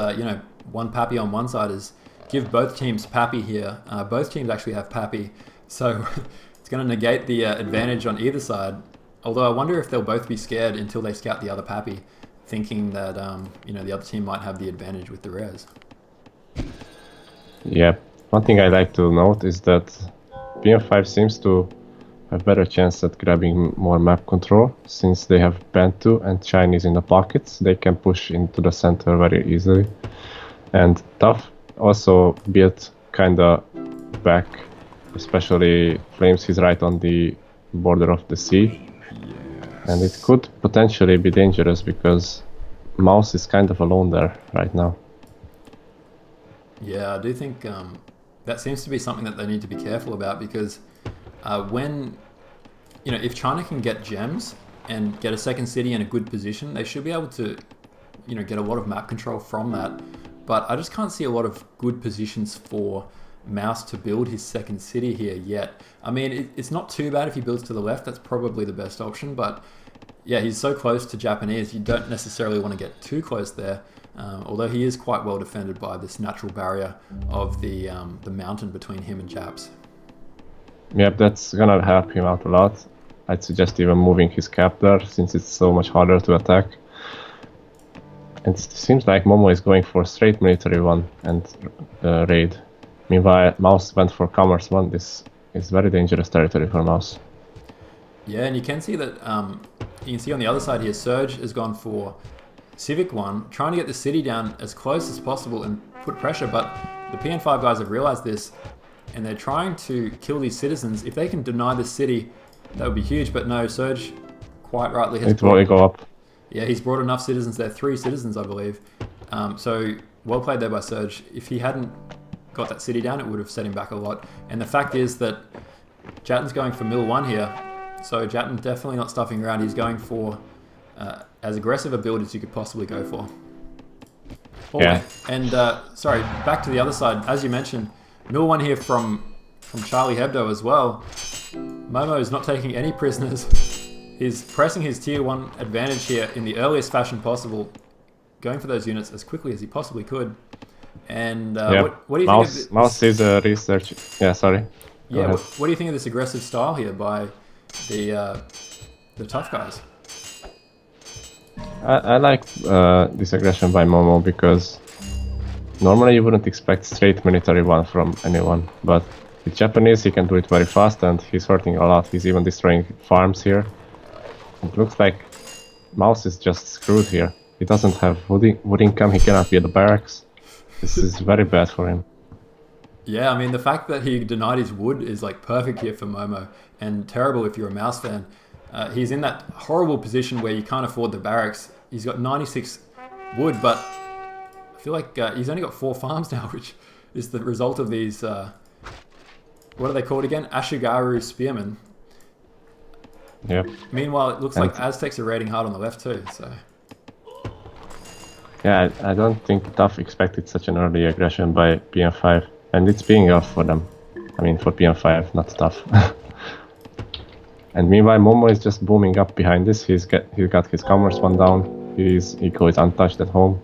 one Pappy on one side is give both teams Pappy here. Both teams actually have Pappy, so it's going to negate the advantage on either side. Although I wonder if they'll both be scared until they scout the other Pappy, thinking that the other team might have the advantage with the rares. Yeah, one thing I like to note is that PN5 seems to have better chance at grabbing more map control, since they have Bantu and Chinese in the pockets. They can push into the center very easily. And TUF also built kinda back, especially Flames, he's right on the border of the sea. Yes. And it could potentially be dangerous because Mouse is kind of alone there right now. Yeah, I do think that seems to be something that they need to be careful about, because if China can get gems and get a second city in a good position, they should be able to, get a lot of map control from that. but I just can't see a lot of good positions for Mouse to build his second city here yet. I mean, it's not too bad if he builds to the left. That's probably the best option, but yeah, he's so close to Japanese, you don't necessarily want to get too close there, although he is quite well defended by this natural barrier of the mountain between him and Japs. Yep, that's gonna help him out a lot. I'd suggest even moving his cap there, since it's so much harder to attack. And it seems like Momo is going for straight military one and raid. Meanwhile, Mouse went for commerce one. This is very dangerous territory for Mouse. Yeah, and you can see that, you can see on the other side here, Surge has gone for Civic one, trying to get the city down as close as possible and put pressure, but the PN5 guys have realized this, and they're trying to kill these citizens. If they can deny the city, that would be huge, but no, Surge quite rightly has go up. Yeah, he's brought enough citizens there, 3 citizens, I believe. So, well played there by Surge. If he hadn't got that city down, it would have set him back a lot. And the fact is that Jatten's going for Mill 1 here, so Jatten definitely not stuffing around. He's going for as aggressive a build as you could possibly go for. Yeah. And, sorry, back to the other side. As you mentioned, Mill 1 here from Charlie Hebdo as well. Momo is not taking any prisoners. He's pressing his tier 1 advantage here in the earliest fashion possible, going for those units as quickly as he possibly could. And what do you think of this? Mouse is a research. Yeah, sorry. Yeah, what do you think of this aggressive style here by the TUF guys? I like this aggression by Momo because normally you wouldn't expect straight military one from anyone, but with Japanese he can do it very fast and he's hurting a lot. He's even destroying farms here. It looks like Mouse is just screwed here. He doesn't have wood income, he cannot be at the barracks. This is very bad for him. Yeah, I mean, the fact that he denied his wood is like perfect here for Momo, and terrible if you're a Mouse fan. He's in that horrible position where you can't afford the barracks. He's got 96 wood, but I feel like he's only got 4 farms now, which is the result of these, what are they called again? Ashigaru Spearmen. Yep. Meanwhile, it looks like Aztecs are raiding hard on the left too, so... Yeah, I don't think TUF expected such an early aggression by PN5, and it's paying off for them. I mean, for PN5, not TUF. And meanwhile, Momo is just booming up behind this. He's got his commerce one down. His eco is untouched at home,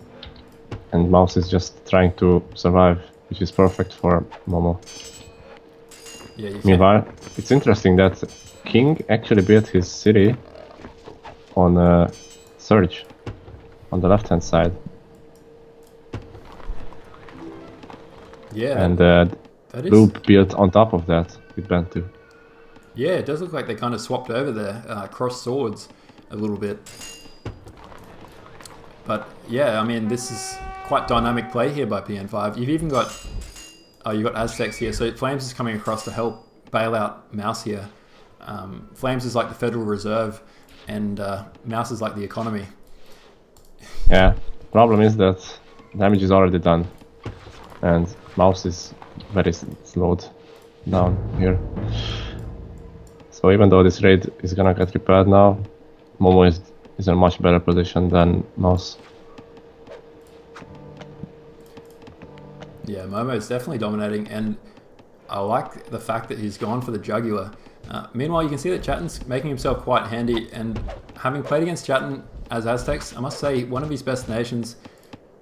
and Mouse is just trying to survive, which is perfect for Momo. Yeah, meanwhile, it's interesting that King actually built his city on Surge, on the left-hand side. Yeah, and that Loop built on top of that with Bantu. Yeah, it does look like they kind of swapped over there, cross swords a little bit. But yeah, I mean, this is quite dynamic play here by PN5. You've even got, you've got Aztecs here, so Flames is coming across to help bail out Mouse here. Flames is like the Federal Reserve, and Mouse is like the economy. Yeah, problem is that damage is already done, and Mouse is very slowed down here. So even though this raid is gonna get repaired now, Momo is in a much better position than Mouse. Yeah, Momo is definitely dominating, and I like the fact that he's gone for the jugular. Meanwhile, you can see that Chatten's making himself quite handy, and having played against Chatten as Aztecs, I must say one of his best nations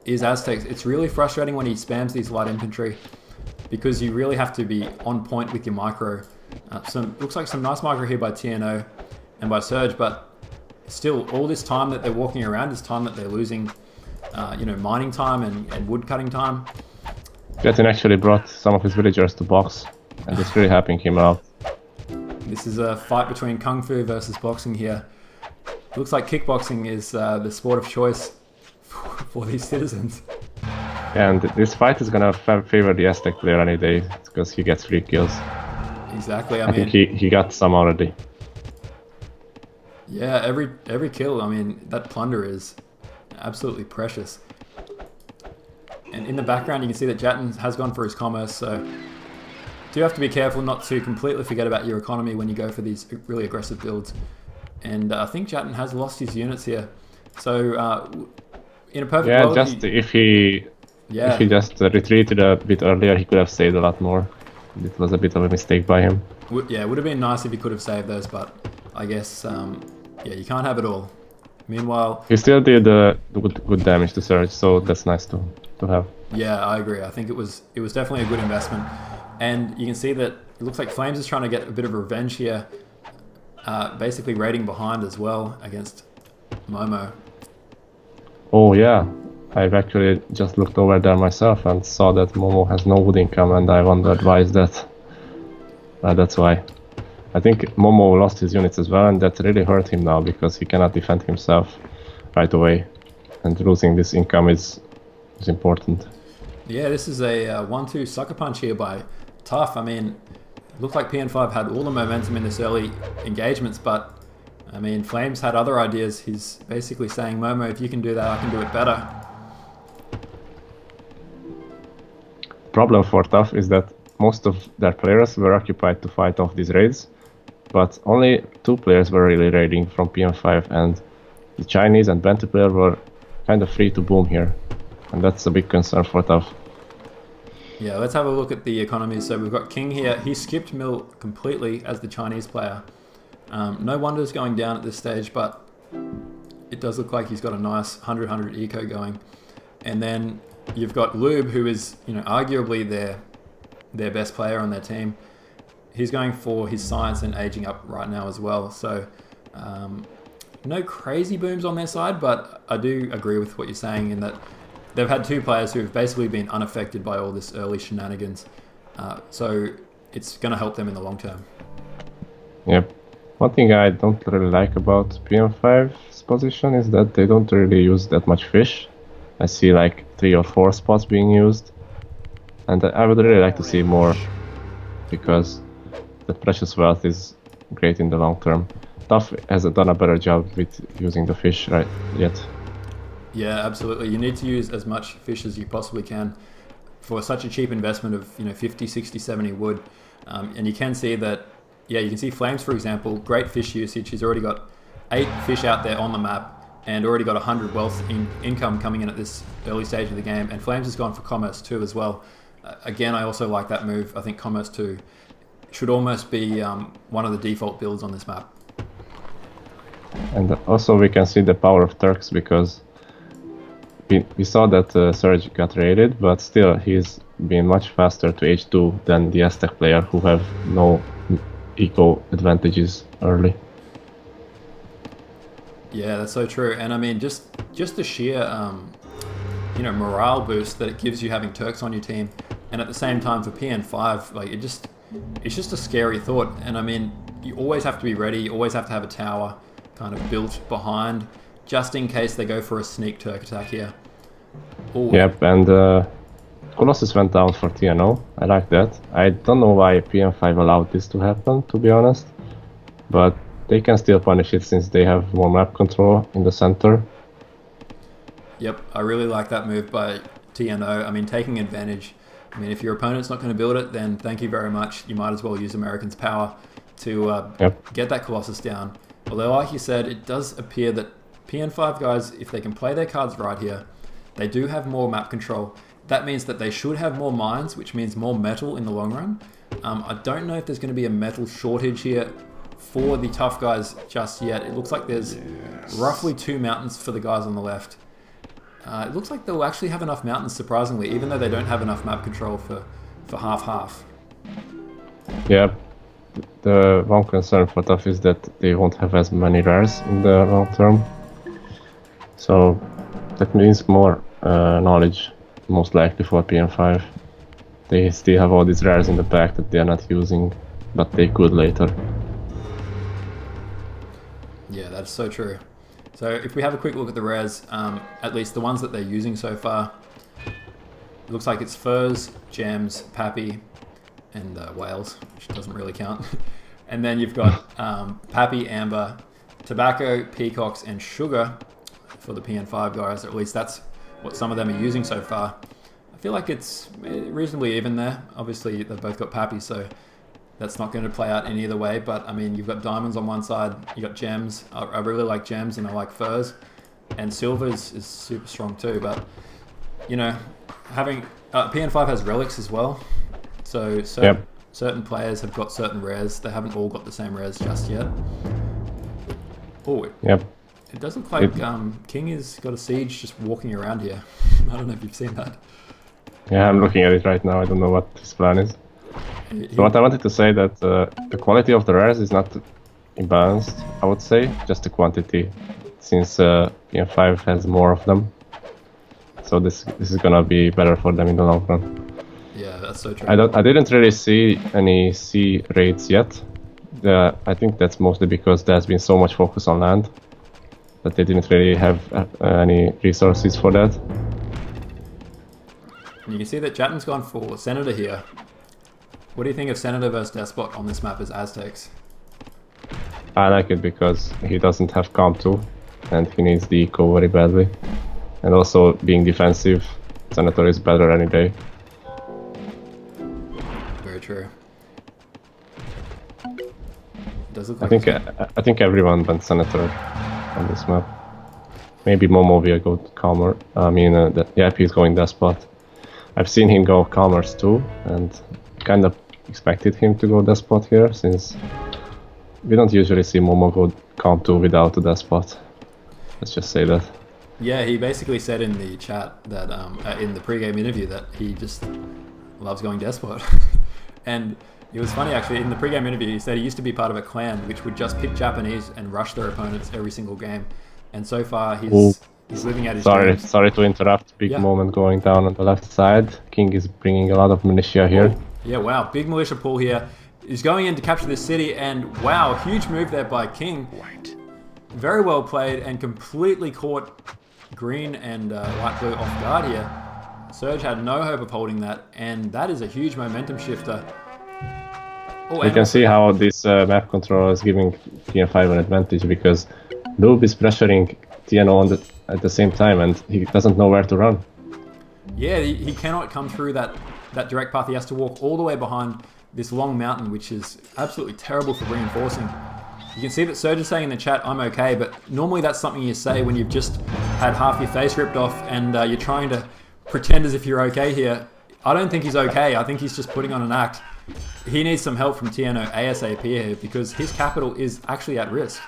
is Aztecs. It's really frustrating when he spams these light infantry, because you really have to be on point with your micro. Looks like some nice micro here by TNO and by Surge, but still, all this time that they're walking around is time that they're losing, you know, mining time and wood cutting time. Jatten actually brought some of his villagers to box, and it's really helping him out. This is a fight between Kung Fu versus boxing here. It looks like kickboxing is the sport of choice for these citizens. And this fight is gonna favor the Aztec player any day, because he gets free kills. Exactly, I think he got some already. Yeah, every kill, I mean, that plunder is absolutely precious. And in the background, you can see that Jatten has gone for his commerce, so do have to be careful not to completely forget about your economy when you go for these really aggressive builds. And I think Jatten has lost his units here. So in a perfect world... Yeah, just if he Yeah. If he just retreated a bit earlier, he could have saved a lot more. It was a bit of a mistake by him. Yeah, it would have been nice if he could have saved those, but I guess, yeah, you can't have it all. Meanwhile... He still did good damage to Surge, so that's nice to have. Yeah, I agree. I think it was definitely a good investment. And you can see that it looks like Flames is trying to get a bit of revenge here, basically raiding behind as well against Momo. Oh yeah, I've actually just looked over there myself and saw that Momo has no wood income, and I wondered why is that. That's why. I think Momo lost his units as well, and that really hurt him now because he cannot defend himself right away, and losing this income is important. Yeah, this is a 1-2 sucker punch here by TUF. I mean, it looked like PN5 had all the momentum in this early engagements, but I mean, Flames had other ideas. He's basically saying, Momo, if you can do that, I can do it better. Problem for TUF is that most of their players were occupied to fight off these raids, but only 2 players were really raiding from PN5, and the Chinese and Bantu player were kind of free to boom here, and that's a big concern for TUF. Yeah, let's have a look at the economy. So we've got King here. He skipped mill completely as the Chinese player. No wonders going down at this stage, but it does look like he's got a nice 100 eco going. And then you've got Lube, who is, you know, arguably their best player on their team. He's going for his science and aging up right now as well. So no crazy booms on their side, but I do agree with what you're saying in that they've had 2 players who have basically been unaffected by all this early shenanigans. So it's going to help them in the long term. Yep. One thing I don't really like about PN5's position is that they don't really use that much fish. I see like 3 or 4 spots being used, and I would really like to see more, because the precious wealth is great in the long term. TUF has done a better job with using the fish right yet. Yeah, absolutely. You need to use as much fish as you possibly can for such a cheap investment of, you know, 50, 60, 70 wood. And you can see that, yeah, you can see Flames, for example, great fish usage. He's already got 8 fish out there on the map and already got 100 wealth income coming in at this early stage of the game. And Flames has gone for Commerce 2 as well. Again, I also like that move. I think Commerce 2 should almost be one of the default builds on this map. And also we can see the power of Turks, because we saw that Surge got raided, but still he's been much faster to H2 than the Aztec player, who have no eco advantages early. Yeah, that's so true. And I mean, just the sheer you know, morale boost that it gives you having Turks on your team, and at the same time for PN5, like it's just a scary thought. And I mean, you always have to be ready. You always have to have a tower kind of built behind, just in case they go for a sneak Turk attack here. Ooh. Yep, and Colossus went down for TNO. I like that. I don't know why PN5 allowed this to happen, to be honest, but they can still punish it since they have more map control in the center. Yep, I really like that move by TNO. I mean, taking advantage. I mean, if your opponent's not going to build it, then thank you very much. You might as well use American's power to get that Colossus down. Although, like you said, it does appear that PN5 guys, if they can play their cards right here, they do have more map control. That means that they should have more mines, which means more metal in the long run. I don't know if there's going to be a metal shortage here for the TUF guys just yet. It looks like there's roughly 2 mountains for the guys on the left. It looks like they'll actually have enough mountains, surprisingly, even though they don't have enough map control for half-half. Yeah, the one concern for TUF is that they won't have as many rares in the long term. So that means more knowledge, most likely, for PN5. They still have all these rares in the back that they're not using, but they could later. Yeah, that's so true. So if we have a quick look at the rares, at least the ones that they're using so far, it looks like it's furs, gems, pappy, and whales, which doesn't really count. And then you've got pappy, amber, tobacco, peacocks, and sugar for the PN5 guys. Or at least that's what some of them are using so far. I feel like it's reasonably even there. Obviously, they've both got pappy, so that's not going to play out in either way. But I mean, you've got diamonds on one side, you got gems. I really like gems, and I like furs. And silvers is super strong too. But you know, having PN5 has relics as well, so certain players have got certain rares. They haven't all got the same rares just yet. Oh, it does look like King has got a siege just walking around here. I don't know if you've seen that. Yeah, I'm looking at it right now. I don't know what his plan is. So what I wanted to say that the quality of the rares is not imbalanced, I would say, just the quantity, since PN5 has more of them. So this is gonna be better for them in the long run. Yeah, that's so true. I didn't really see any sea raids yet. I think that's mostly because there's been so much focus on land that they didn't really have any resources for that. And you can see that Jatton's gone for Senator here. What do you think of Senator versus Despot on this map as Aztecs? I like it because he doesn't have Comp 2 and he needs the eco very badly. And also being defensive, Senator is better any day. Very true. Does look like I think everyone went Senator on this map. Maybe Momo will go Calmer. I mean, he's going Despot. I've seen him go Calmers too, and kind of expected him to go Despot here, since we don't usually see Momo go Comp 2 without a Despot. Let's just say that. Yeah, he basically said in the chat that in the pre-game interview that he just loves going Despot. And it was funny actually, in the pre-game interview he said he used to be part of a clan which would just pick Japanese and rush their opponents every single game. And so far he's living out his dreams. Sorry to interrupt. Big moment going down on the left side. King is bringing a lot of militia here. Yeah, wow, big militia pool here. He's going in to capture this city, and wow, huge move there by King. Very well played and completely caught green and light blue off guard here. Surge had no hope of holding that, and that is a huge momentum shifter. Oh, you can see how this map control is giving PN5 an advantage, because Noob is pressuring TNO at the same time, and he doesn't know where to run. Yeah, he cannot come through that direct path. He has to walk all the way behind this long mountain, which is absolutely terrible for reinforcing. You can see that Surge is saying in the chat, I'm okay, but normally that's something you say when you've just had half your face ripped off and you're trying to pretend as if you're okay here. I don't think he's okay. I think he's just putting on an act. He needs some help from TNO ASAP here, because his capital is actually at risk.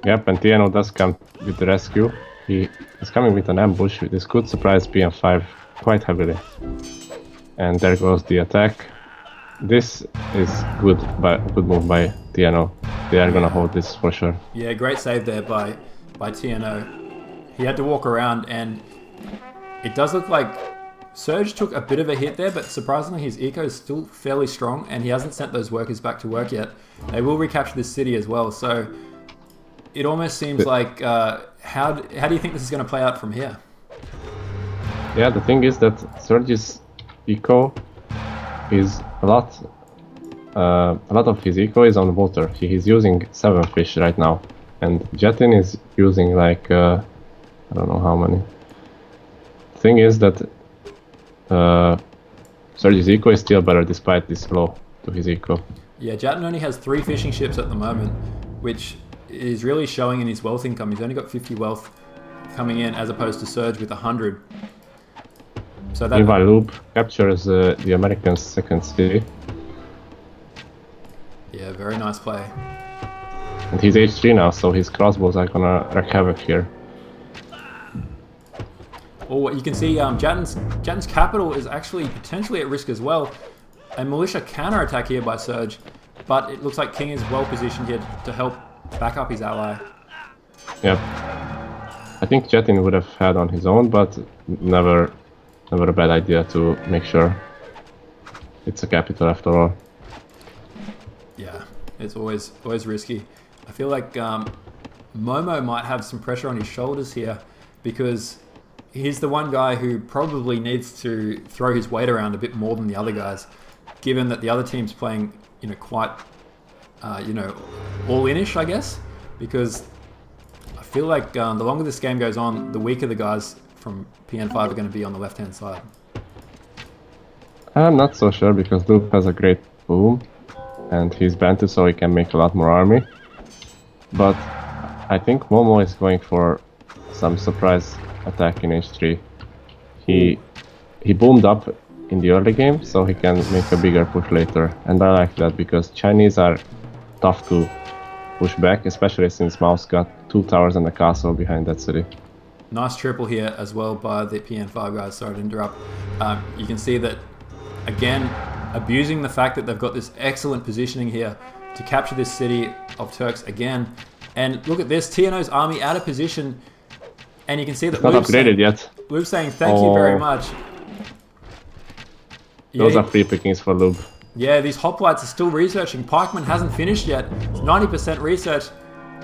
Yep, and TNO does come with the rescue. He is coming with an ambush. This could surprise PN5 quite heavily. And there goes the attack. This is good move by TNO. They are gonna hold this for sure. Yeah, great save there by TNO. He had to walk around, and it does look like Surge took a bit of a hit there, but surprisingly his eco is still fairly strong, and he hasn't sent those workers back to work yet. They will recapture this city as well, so it almost seems like how do you think this is going to play out from here? Yeah, the thing is that Surge's eco is a lot of his eco is on water. He's using 7 fish right now, and Jetin is using like I don't know how many. The thing is that Surge's eco is still better despite this blow to his eco. Yeah, Jetin only has 3 fishing ships at the moment, which is really showing in his wealth income. He's only got 50 wealth coming in, as opposed to Surge with 100. So that Meanwhile, Loop captures the Americans' second city. Yeah, very nice play. And he's H3 now, so his crossbows are gonna wreak havoc here. Oh, you can see Jatton's capital is actually potentially at risk as well. A militia counter-attack here by Surge, but it looks like King is well positioned here to help back up his ally. Yep. I think Jetin would have had on his own, but never a bad idea to make sure it's a capital after all. Yeah, it's always risky. I feel like Momo might have some pressure on his shoulders here, because he's the one guy who probably needs to throw his weight around a bit more than the other guys, given that the other team's playing, quite, all-in-ish, I guess, because I feel like the longer this game goes on, the weaker the guys from PN5 are going to be on the left-hand side. I'm not so sure, because Loop has a great boom, and he's Bantu, so he can make a lot more army. But I think Momo is going for some surprise attack in H3. He he boomed up in the early game, so he can make a bigger push later. And I like that because Chinese are tough to push back, especially since Mouse got 2 towers and a castle behind that city. Nice triple here as well by the PN5 guys. Sorry to interrupt. You can see that, again, abusing the fact that they've got this excellent positioning here to capture this city of Turks again. And look at this, TNO's army out of position. And you can see that it's not upgraded yet. Lube's saying thank you very much. Those are free pickings for Lube. Yeah, these hoplites are still researching. Pikeman hasn't finished yet. It's 90% research.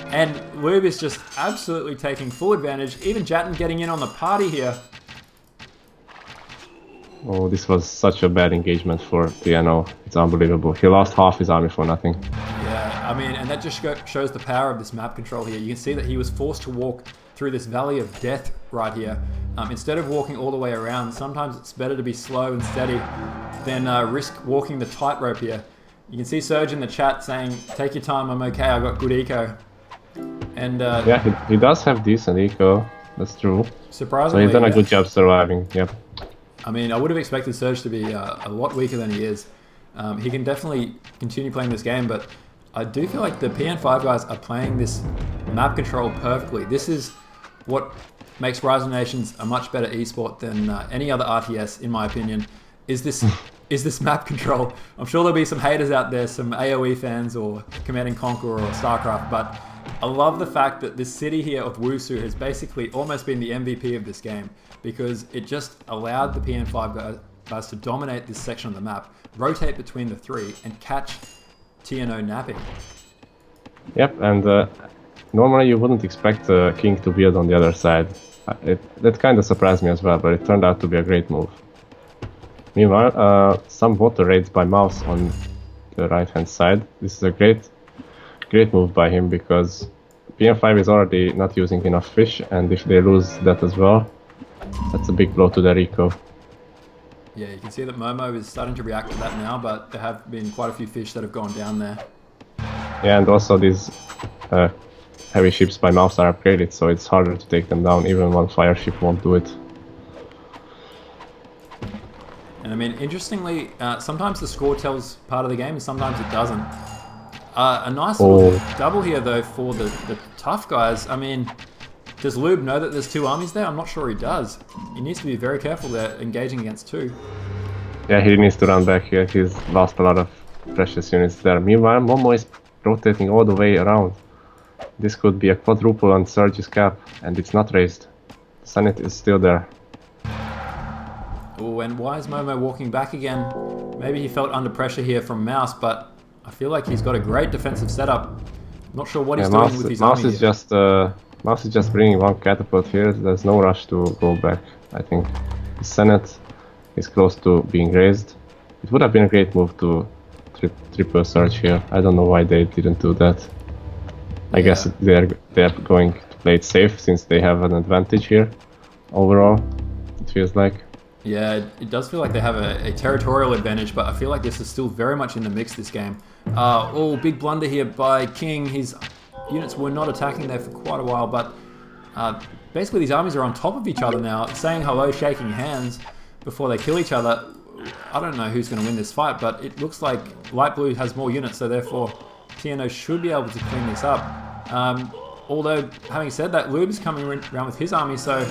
And Lube is just absolutely taking full advantage. Even Jatten getting in on the party here. Oh, this was such a bad engagement for TNO. It's unbelievable. He lost half his army for nothing. Yeah, I mean, and that just shows the power of this map control here. You can see that he was forced to walk through this valley of death right here. Instead of walking all the way around, sometimes it's better to be slow and steady than risk walking the tightrope here. You can see Serge in the chat saying, take your time, I'm okay, I got good eco. And yeah, he does have decent eco, that's true. Surprisingly, so he's done a good job surviving, yep. I mean, I would have expected Serge to be a lot weaker than he is. He can definitely continue playing this game, but I do feel like the PN5 guys are playing this map control perfectly. This is what makes Rise of Nations a much better esport than any other RTS, in my opinion, is this map control. I'm sure there'll be some haters out there, some AoE fans or Command & Conquer or StarCraft, but I love the fact that this city here of Wusu has basically almost been the MVP of this game because it just allowed the PN5 guys to dominate this section of the map, rotate between the three, and catch TNO napping. Yep, and normally you wouldn't expect the king to build on the other side. That kind of surprised me as well, but it turned out to be a great move. Meanwhile, some water raids by Mouse on the right hand side. This is a great move by him because PN5 is already not using enough fish, and if they lose that as well, that's a big blow to their eco. Yeah, you can see that Momo is starting to react to that now, but there have been quite a few fish that have gone down there. Yeah, and also these heavy ships by Mouse are upgraded, so it's harder to take them down, even one fire ship won't do it. And I mean, interestingly, sometimes the score tells part of the game and sometimes it doesn't. A nice little double here, though, for the TUF guys. I mean, does Lube know that there's two armies there? I'm not sure he does. He needs to be very careful there, engaging against two. Yeah, he needs to run back here. He's lost a lot of precious units there. Meanwhile, Momo is rotating all the way around. This could be a quadruple on Surge's cap, and it's not raised. The Senate is still there. Oh, and why is Momo walking back again? Maybe he felt under pressure here from Mouse, but I feel like he's got a great defensive setup. Not sure what he's doing with his army here. Mouse is just bringing one catapult here. There's no rush to go back, I think. The Senate is close to being raised. It would have been a great move to triple Surge here. I don't know why they didn't do that. I guess they're going to play it safe since they have an advantage here. Overall, it feels like. Yeah, it does feel like they have a territorial advantage, but I feel like this is still very much in the mix this game. Oh, big blunder here by King. His units were not attacking there for quite a while, but basically these armies are on top of each other now, saying hello, shaking hands before they kill each other. I don't know who's going to win this fight, but it looks like Light Blue has more units, so therefore TNO should be able to clean this up. Although, having said that, Lube is coming around with his army, so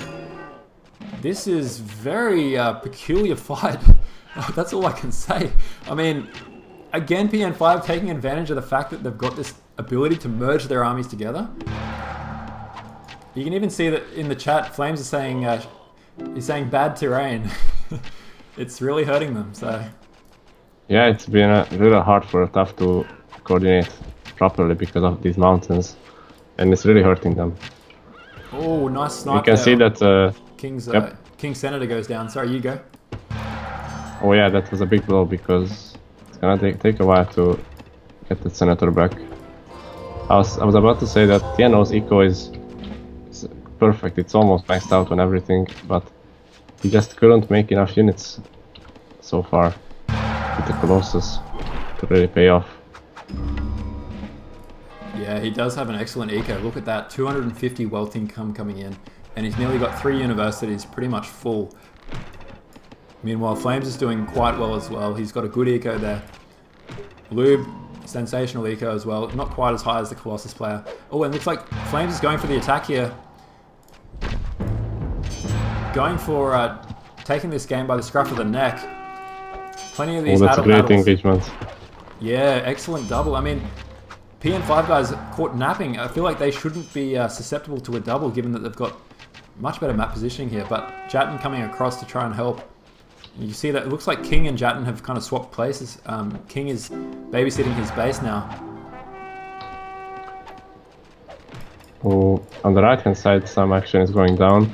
this is very peculiar fight. That's all I can say. I mean, again, PN5 taking advantage of the fact that they've got this ability to merge their armies together. You can even see that in the chat, Flames is saying, he's saying bad terrain. It's really hurting them, so. Yeah, it's been really hard for TUF to coordinate properly because of these mountains, and it's really hurting them. Oh, nice snipe. You can see that King's Senator goes down. Sorry, you go. Oh yeah, that was a big blow because it's gonna take a while to get the Senator back. I was about to say that TNO's eco is perfect. It's almost maxed out on everything, but he just couldn't make enough units so far with the Colossus to really pay off. Yeah, he does have an excellent eco. Look at that, 250 wealth income coming in, and he's nearly got 3 universities pretty much full. Meanwhile, Flames is doing quite well as well. He's got a good eco there. Lube, sensational eco as well. Not quite as high as the Colossus player. Oh, and it looks like Flames is going for the attack here. Going for taking this game by the scruff of the neck. Plenty of these that's a adult great battles. engagement. Yeah, excellent double. I mean, PN5 guys caught napping. I feel like they shouldn't be susceptible to a double given that they've got much better map positioning here. But Jatten coming across to try and help. You see that it looks like King and Jatten have kind of swapped places. King is babysitting his base now. Oh, on the right hand side some action is going down.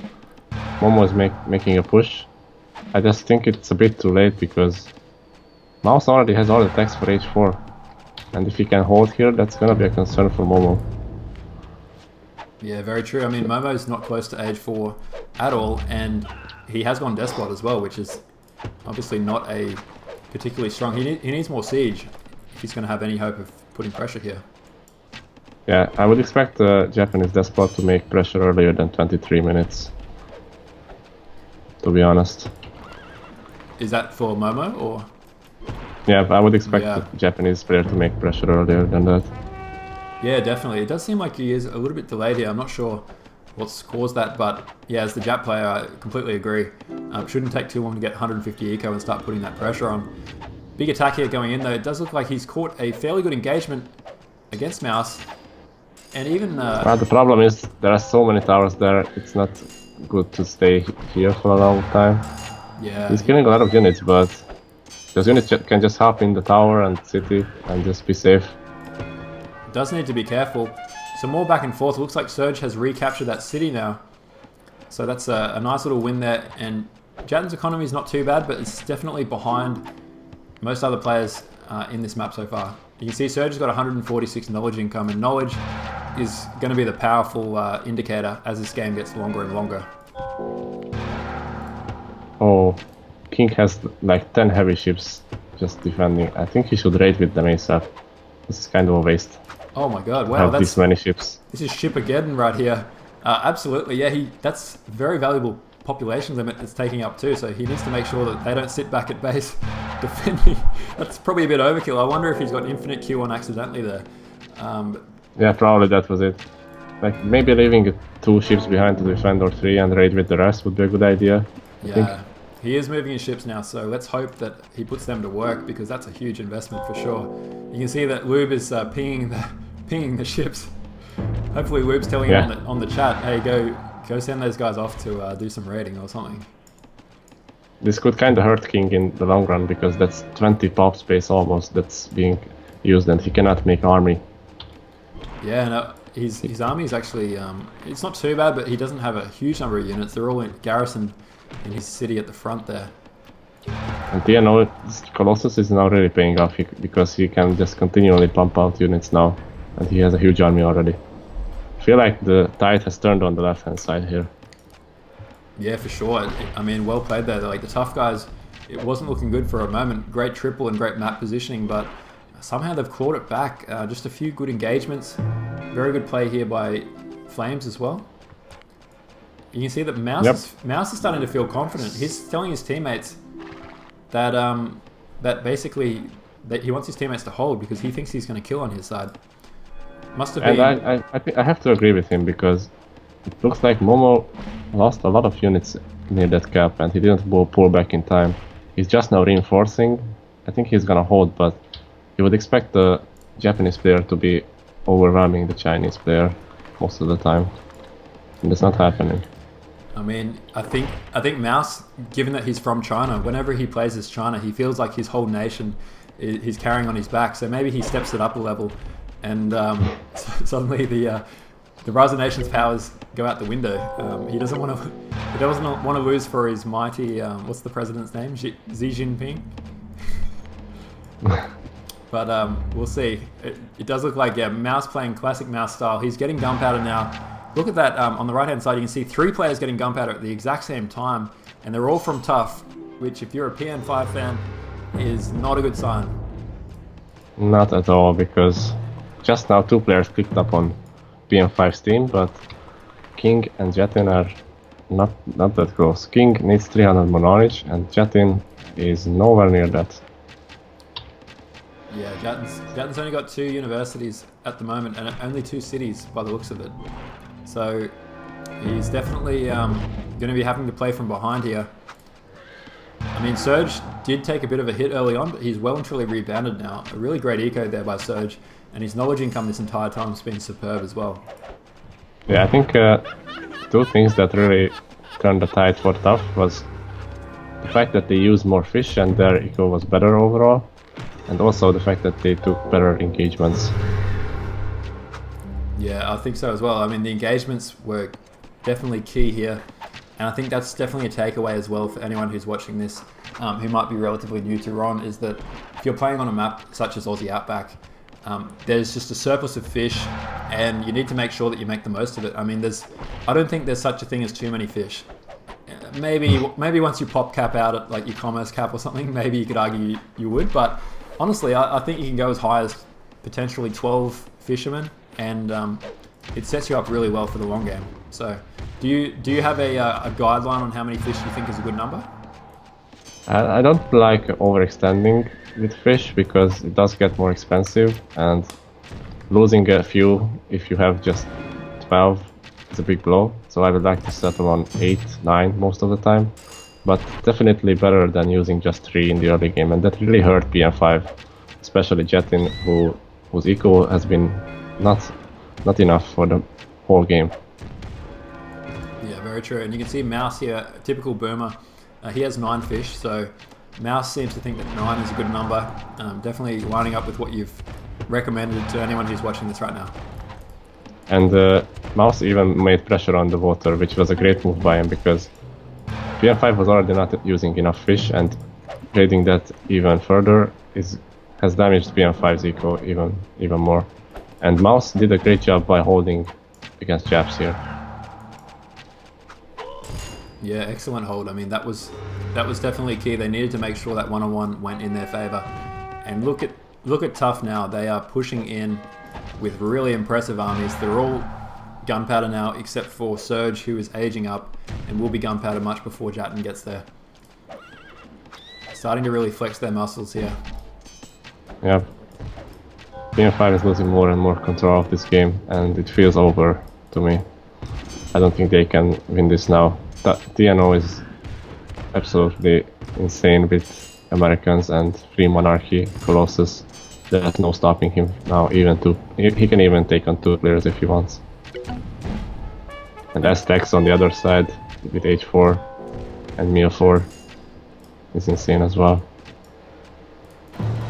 Momo is making a push. I just think it's a bit too late because Mouse already has all the attacks for H4. And if he can hold here, that's gonna be a concern for Momo. Yeah, very true. I mean, Momo's not close to age 4 at all, and he has gone Despot as well, which is obviously not a particularly strong. He needs more siege if he's going to have any hope of putting pressure here. Yeah, I would expect the Japanese Despot to make pressure earlier than 23 minutes. To be honest. Is that for Momo or? Yeah, but I would expect the Japanese player to make pressure earlier than that. Yeah, definitely. It does seem like he is a little bit delayed here. I'm not sure what's caused that, but yeah, as the Jap player, I completely agree. Shouldn't take too long to get 150 eco and start putting that pressure on. Big attack here going in though. It does look like he's caught a fairly good engagement against Mouse. And even... well, the problem is there are so many towers there, it's not good to stay here for a long time. Yeah. He's killing a lot of units, but those units can just hop in the tower and city and just be safe. Does need to be careful. Some more back and forth. It looks like Surge has recaptured that city now. So that's a nice little win there. And Jatten's economy is not too bad, but it's definitely behind most other players in this map so far. You can see Surge has got 146 knowledge income, and knowledge is going to be the powerful indicator as this game gets longer and longer. Oh, King has like 10 heavy ships just defending. I think he should raid with them ASAP. This is kind of a waste. Oh my god, wow, that's these many ships. This is Shipageddon right here. Absolutely, yeah, that's very valuable population limit it's taking up too, so he needs to make sure that they don't sit back at base defending. That's probably a bit overkill. I wonder if he's got infinite Q on accidentally there. Yeah, probably that was it. Like maybe leaving 2 ships behind to defend or 3 and raid with the rest would be a good idea. I think. He is moving his ships now, so let's hope that he puts them to work because that's a huge investment for sure. You can see that Lube is pinging the ships. Hopefully Lube's telling him on the chat, hey, go send those guys off to do some raiding or something. This could kind of hurt King in the long run because that's 20 pop space almost that's being used and he cannot make army. Yeah, no, his army is actually, it's not too bad, but he doesn't have a huge number of units. They're all garrisoned in his city at the front there. And Colossus is now really paying off because he can just continually pump out units now and he has a huge army already. I feel like the tide has turned on the left hand side here. Yeah, for sure. I mean, well played there. Like the TUF guys, it wasn't looking good for a moment. Great triple and great map positioning, but somehow they've clawed it back. Just a few good engagements. Very good play here by Flames as well. You can see that Mouse is starting to feel confident. He's telling his teammates that that basically that he wants his teammates to hold because he thinks he's going to kill on his side. Must have been. And I have to agree with him because it looks like Momo lost a lot of units near that cap and he didn't pull back in time. He's just now reinforcing. I think he's gonna hold, but you would expect the Japanese player to be overwhelming the Chinese player most of the time, and it's not happening. I mean, I think Mouse, given that he's from China, whenever he plays as China, he feels like his whole nation is carrying on his back. So maybe he steps it up a level, and suddenly the Raza Nation's powers go out the window. He doesn't want to lose for his mighty. What's the president's name? Xi Jinping. But we'll see. It does look like Mouse playing classic Mouse style. He's getting gunpowder now. Look at that on the right hand side. You can see 3 players getting gunpowder at the exact same time, and they're all from TUF, which if you're a PN5 fan is not a good sign. Not at all, because just now 2 players clicked up on PN5's team, but King and Jatten are not that close. King needs 300 more knowledge, and Jatin is nowhere near that. Yeah, Jatin's only got 2 universities at the moment, and only 2 cities by the looks of it. So he's definitely going to be having to play from behind here. I mean, Surge did take a bit of a hit early on, but he's well and truly rebounded now. A really great eco there by Surge, and his knowledge income this entire time has been superb as well. Yeah, I think 2 things that really turned the tide for TUF was the fact that they used more fish and their eco was better overall, and also the fact that they took better engagements. Yeah, I think so as well. I mean, the engagements were definitely key here, and I think that's definitely a takeaway as well for anyone who's watching this, who might be relatively new to RON, is that if you're playing on a map such as Aussie Outback, there's just a surplus of fish, and you need to make sure that you make the most of it. I mean, I don't think there's such a thing as too many fish. Maybe once you pop cap out at like your commerce cap or something, maybe you could argue you would, but honestly, I think you can go as high as potentially 12 fishermen, and it sets you up really well for the long game. So, do you have a guideline on how many fish you think is a good number? I don't like overextending with fish because it does get more expensive, and losing a few if you have just 12 is a big blow. So I would like to settle on 8, 9 most of the time, but definitely better than using just 3 in the early game, and that really hurt PN5, especially Jatin, whose eco has been not enough for the whole game. Yeah, very true. And you can see Mouse here, typical boomer. He has 9 fish, so Mouse seems to think that 9 is a good number. Definitely lining up with what you've recommended to anyone who's watching this right now. And Mouse even made pressure on the water, which was a great move by him because PN5 was already not using enough fish, and raiding that even further has damaged PN5's eco even more. And Mouse did a great job by holding against Japs here. Yeah, excellent hold. I mean, that was definitely key. They needed to make sure that one-on-one went in their favor. And look at TUF now. They are pushing in with really impressive armies. They're all gunpowder now, except for Surge, who is aging up and will be gunpowder much before Jatin gets there. Starting to really flex their muscles here. Yeah. PN5 is losing more and more control of this game, and it feels over to me. I don't think they can win this now. TNO is absolutely insane with Americans and Free Monarchy, Colossus. There's no stopping him now, he can even take on 2 players if he wants. And Aztecs on the other side with H4 and Meal4 is insane as well.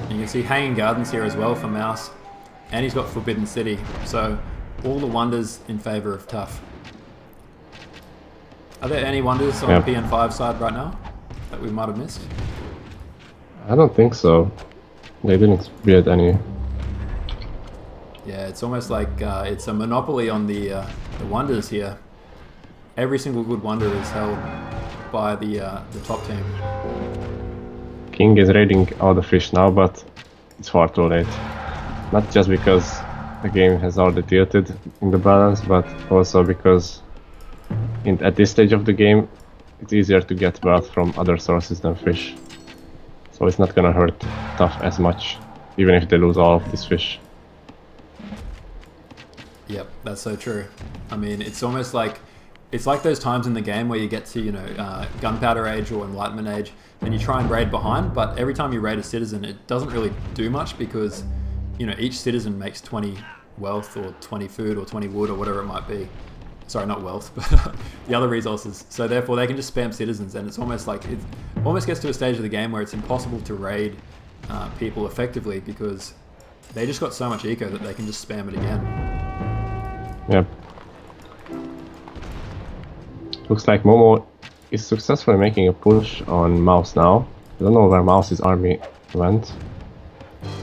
You can see Hanging Gardens here as well for Mouse, and he's got Forbidden City, so all the wonders in favor of TUF. Are there any wonders on the PN5 side right now that we might have missed? I don't think so. They didn't build any. Yeah, it's almost like it's a monopoly on the wonders here. Every single good wonder is held by the top team. King is raiding all the fish now, but it's far too late. Not just because the game has already tilted in the balance, but also because at this stage of the game, it's easier to get wealth from other sources than fish. So it's not gonna hurt TUF as much, even if they lose all of these fish. Yep, that's so true. I mean, it's almost like those times in the game where you get to, Gunpowder Age or Enlightenment Age, and you try and raid behind, but every time you raid a citizen, it doesn't really do much because, each citizen makes 20 wealth or 20 food or 20 wood or whatever it might be. Sorry, not wealth, but the other resources. So therefore, they can just spam citizens, and it's almost like it almost gets to a stage of the game where it's impossible to raid people effectively because they just got so much eco that they can just spam it again. Yep. Looks like Momo is successfully making a push on Mouse now. I don't know where Mouse's army went.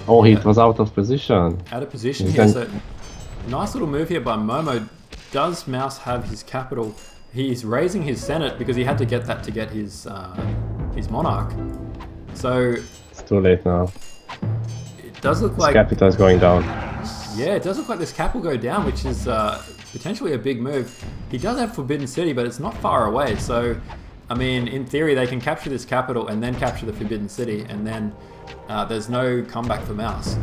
Oh, he was out of position. Out of position here, so nice little move here by Momo. Does Mouse have his capital? He's raising his Senate because he had to get that to get his monarch. So it's too late now. It does look his like capital is going down. Yeah, it does look like this cap will go down, which is potentially a big move. He does have Forbidden City, but it's not far away. So, I mean, in theory, they can capture this capital and then capture the Forbidden City, and then there's no comeback for Mouse.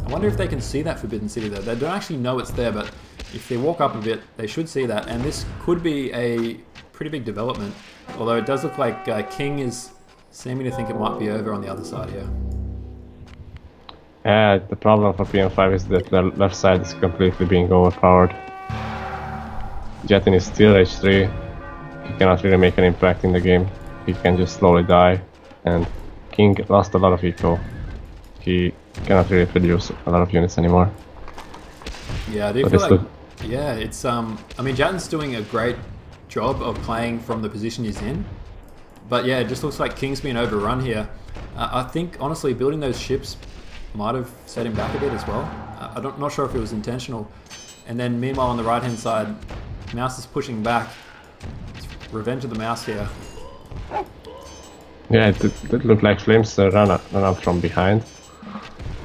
I wonder if they can see that Forbidden City, though. They don't actually know it's there, but if they walk up a bit, they should see that. And this could be a pretty big development, although it does look like King is seeming to think it might be over on the other side here. Yeah, the problem for PN5 is that the left side is completely being overpowered. Jetin is still H3. He cannot really make an impact in the game. He can just slowly die. And King lost a lot of eco. He cannot really produce a lot of units anymore. Yeah, I do feel like... Yeah, it's... I mean, Jatin's doing a great job of playing from the position he's in. But yeah, it just looks like King's been overrun here. I think, honestly, building those ships might have set him back a bit as well. I'm not sure if it was intentional. And then meanwhile on the right hand side, Mouse is pushing back. It's revenge of the Mouse here. Yeah, it did look like Flames run out from behind.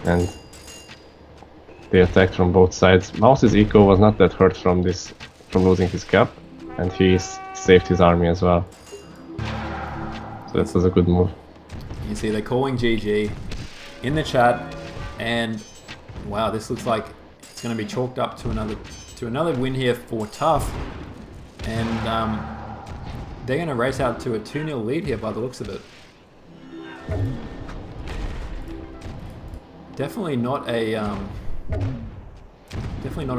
And they attacked from both sides. Mouse's eco was not that hurt from losing his cap. And he saved his army as well. So that was a good move. You see they're calling GG in the chat, and wow, this looks like it's going to be chalked up to another win here for TUF, and they're going to race out to a 2-0 lead here by the looks of it. Definitely not an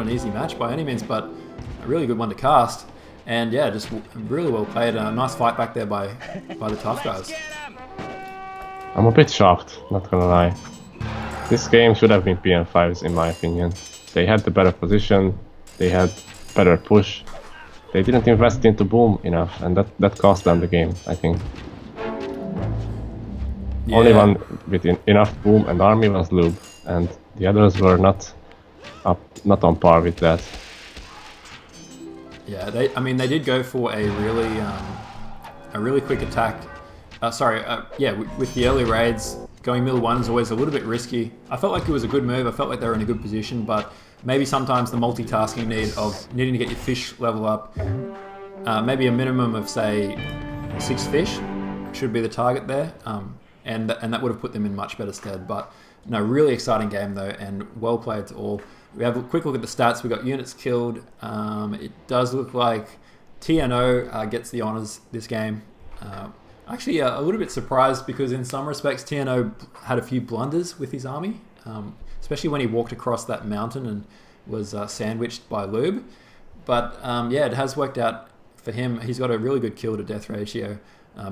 easy match by any means, but a really good one to cast. And yeah, just really well played. A nice fight back there by the TUF guys. I'm a bit shocked, not gonna lie. This game should have been PN5's in my opinion. They had the better position, they had better push. They didn't invest into boom enough, and that cost them the game, I think. Yeah. Only one with enough boom and army was Lube, and the others were not on par with that. Yeah, they did go for a really quick attack. With the early raids, going middle one is always a little bit risky. I felt like it was a good move. I felt like they were in a good position, but maybe sometimes the multitasking need of needing to get your fish level up, maybe a minimum of say 6 fish should be the target there, and that would have put them in much better stead. But no, really exciting game though, and well played to all. We have a quick look at the stats. We got units killed. It does look like TNO gets the honors this game. Actually, a little bit surprised because in some respects TNO had a few blunders with his army, especially when he walked across that mountain and was sandwiched by Lube. But yeah, it has worked out for him. He's got a really good kill to death ratio.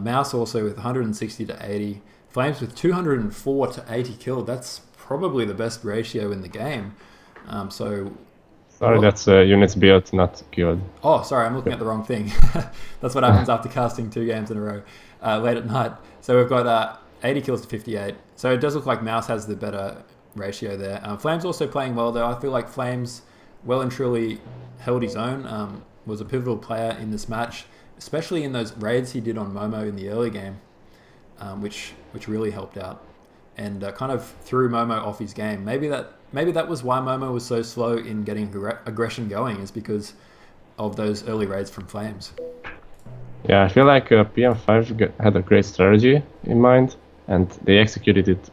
Mouse also with 160 to 80. Flames with 204 to 80 killed. That's probably the best ratio in the game. Sorry, that's units built, not killed. Oh, sorry, I'm looking at the wrong thing. That's what happens after casting 2 games in a row late at night. So we've got 80 kills to 58. So it does look like Mouse has the better ratio there. Flames also playing well though. I feel like Flames well and truly held his own. Was a pivotal player in this match, especially in those raids he did on Momo in the early game, which really helped out and kind of threw Momo off his game. Maybe that was why Momo was so slow in getting aggression going, is because of those early raids from Flames. Yeah, I feel like PN5 had a great strategy in mind, and they executed it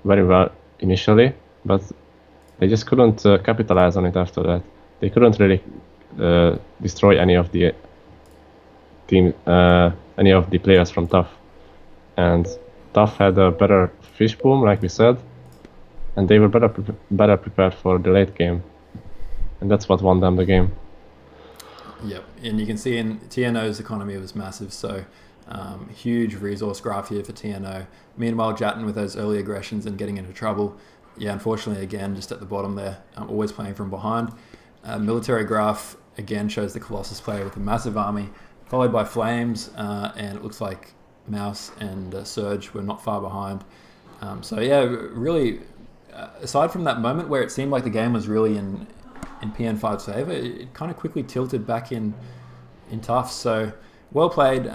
very well initially, but they just couldn't capitalize on it after that. They couldn't really destroy any of the players from TUF, and TUF had a better fish boom, like we said, and they were better prepared for the late game, and that's what won them the game. Yep, and you can see in TNO's economy was massive, so huge resource graph here for TNO. Meanwhile, Jatin with those early aggressions and getting into trouble. Yeah, unfortunately, again, just at the bottom there, always playing from behind. Military graph, again, shows the Colossus player with a massive army, followed by Flames, and it looks like Mouse and Surge were not far behind. So yeah, really, aside from that moment where it seemed like the game was really in PN5's favour, it kind of quickly tilted back in TUF. So well played.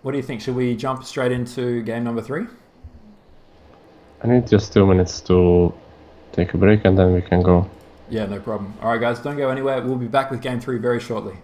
What do you think? Should we jump straight into game number 3? I need just 2 minutes to take a break and then we can go. Yeah, no problem. All right, guys, don't go anywhere. We'll be back with Game 3 very shortly.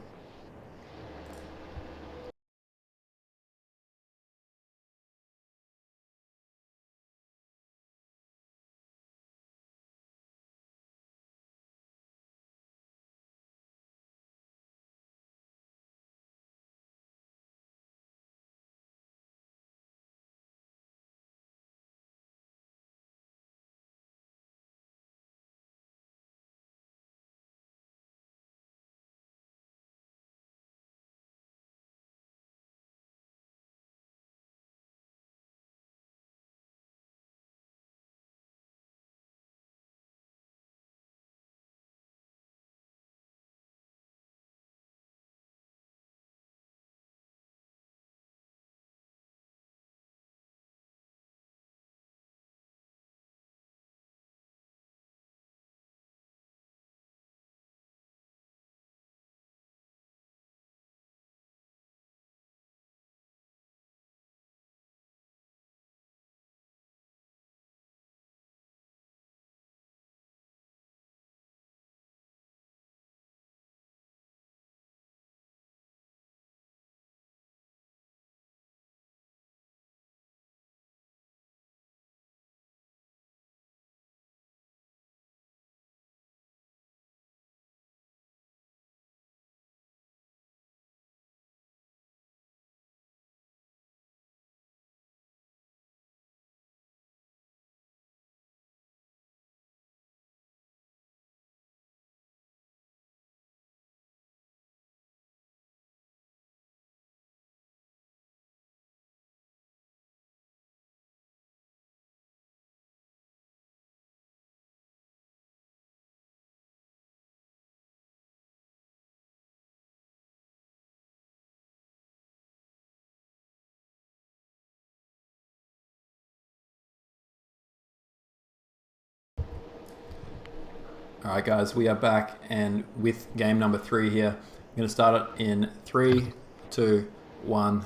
All right, guys, we are back, and with game number 3 here, I'm going to start it in 3, 2, 1.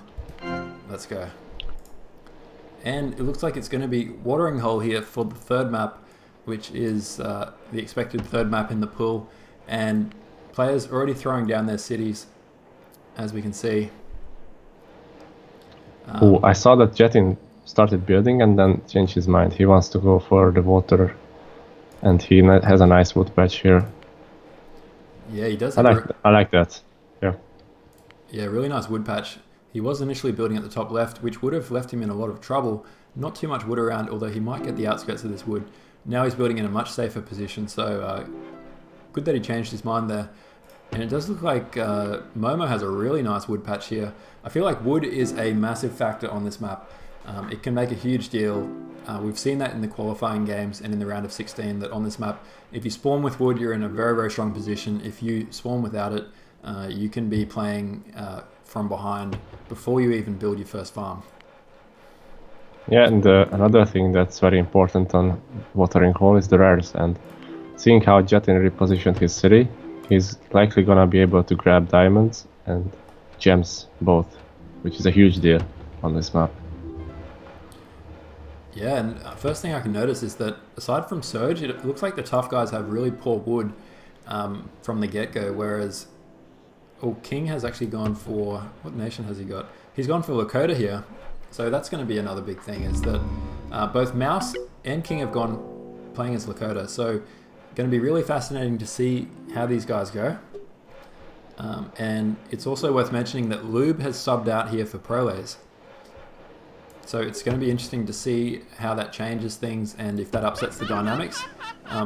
Let's go. And it looks like it's going to be watering hole here for the third map, which is the expected third map in the pool. And players already throwing down their cities, as we can see. Oh, I saw that Jetin started building and then changed his mind. He wants to go for the water. And he has a nice wood patch here. Yeah, he does. I like that. Yeah. Yeah, really nice wood patch. He was initially building at the top left, which would have left him in a lot of trouble. Not too much wood around, although he might get the outskirts of this wood. Now he's building in a much safer position, so good that he changed his mind there. And it does look like Momo has a really nice wood patch here. I feel like wood is a massive factor on this map. It can make a huge deal. We've seen that in the qualifying games and in the round of 16, that on this map, if you spawn with wood, you're in a very, very strong position. If you spawn without it, you can be playing from behind before you even build your first farm. Yeah, and another thing that's very important on watering hole is the rares, and seeing how Jetin repositioned his city, he's likely gonna be able to grab diamonds and gems both, which is a huge deal on this map. Yeah, and first thing I can notice is that aside from Surge, it looks like the TUF guys have really poor wood from the get-go, whereas King has actually gone for... What nation has he got? He's gone for Lakota here, so that's going to be another big thing, is that both Mouse and King have gone playing as Lakota, so going to be really fascinating to see how these guys go. And it's also worth mentioning that Lube has subbed out here for Proles. So it's going to be interesting to see how that changes things and if that upsets the dynamics.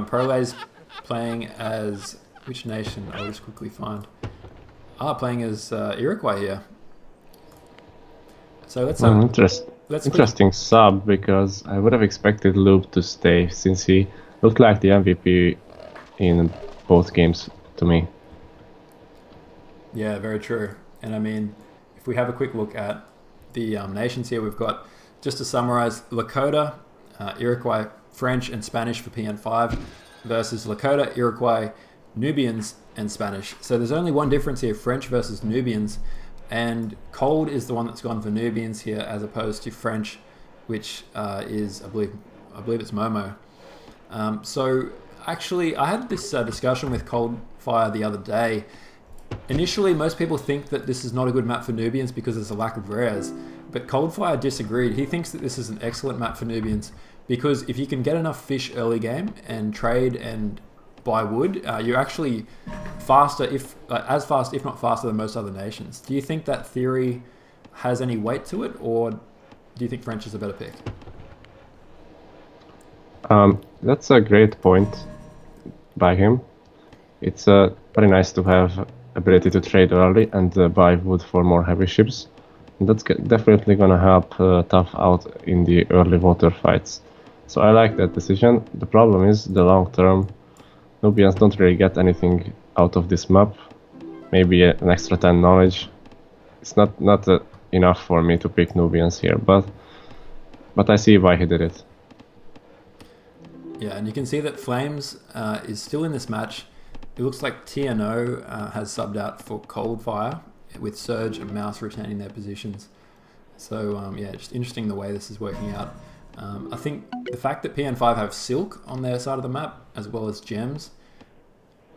Proles playing as... Which nation? I'll just quickly find. Playing as Iroquois here. So let's... Interesting sub, because I would have expected Lube to stay, since he looked like the MVP in both games to me. Yeah, very true. And I mean, if we have a quick look at the nations here, we've got, just to summarize, Lakota, Iroquois, French and Spanish for PN5 versus Lakota, Iroquois, Nubians and Spanish. So there's only one difference here, French versus Nubians, and Cold is the one that's gone for Nubians here as opposed to French, which is, I believe it's Momo. So Actually, I had this discussion with Coldfire the other day. Initially, most people think that this is not a good map for Nubians because there's a lack of rares, but Coldfire disagreed. He thinks that this is an excellent map for Nubians because if you can get enough fish early game and trade and buy wood, you're actually faster, as fast, if not faster than most other nations. Do you think that theory has any weight to it, or do you think French is a better pick? That's a great point by him. It's very nice to have ability to trade early and buy wood for more heavy ships. And that's definitely gonna help TUF out in the early water fights. So I like that decision. The problem is the long term. Nubians don't really get anything out of this map. Maybe an extra 10 knowledge. It's not enough for me to pick Nubians here, but I see why he did it. Yeah, and you can see that Flames is still in this match. It looks like TNO has subbed out for Coldfire, with Surge and Mouse retaining their positions. So yeah, just interesting the way this is working out. I think the fact that PN5 have Silk on their side of the map, as well as Gems,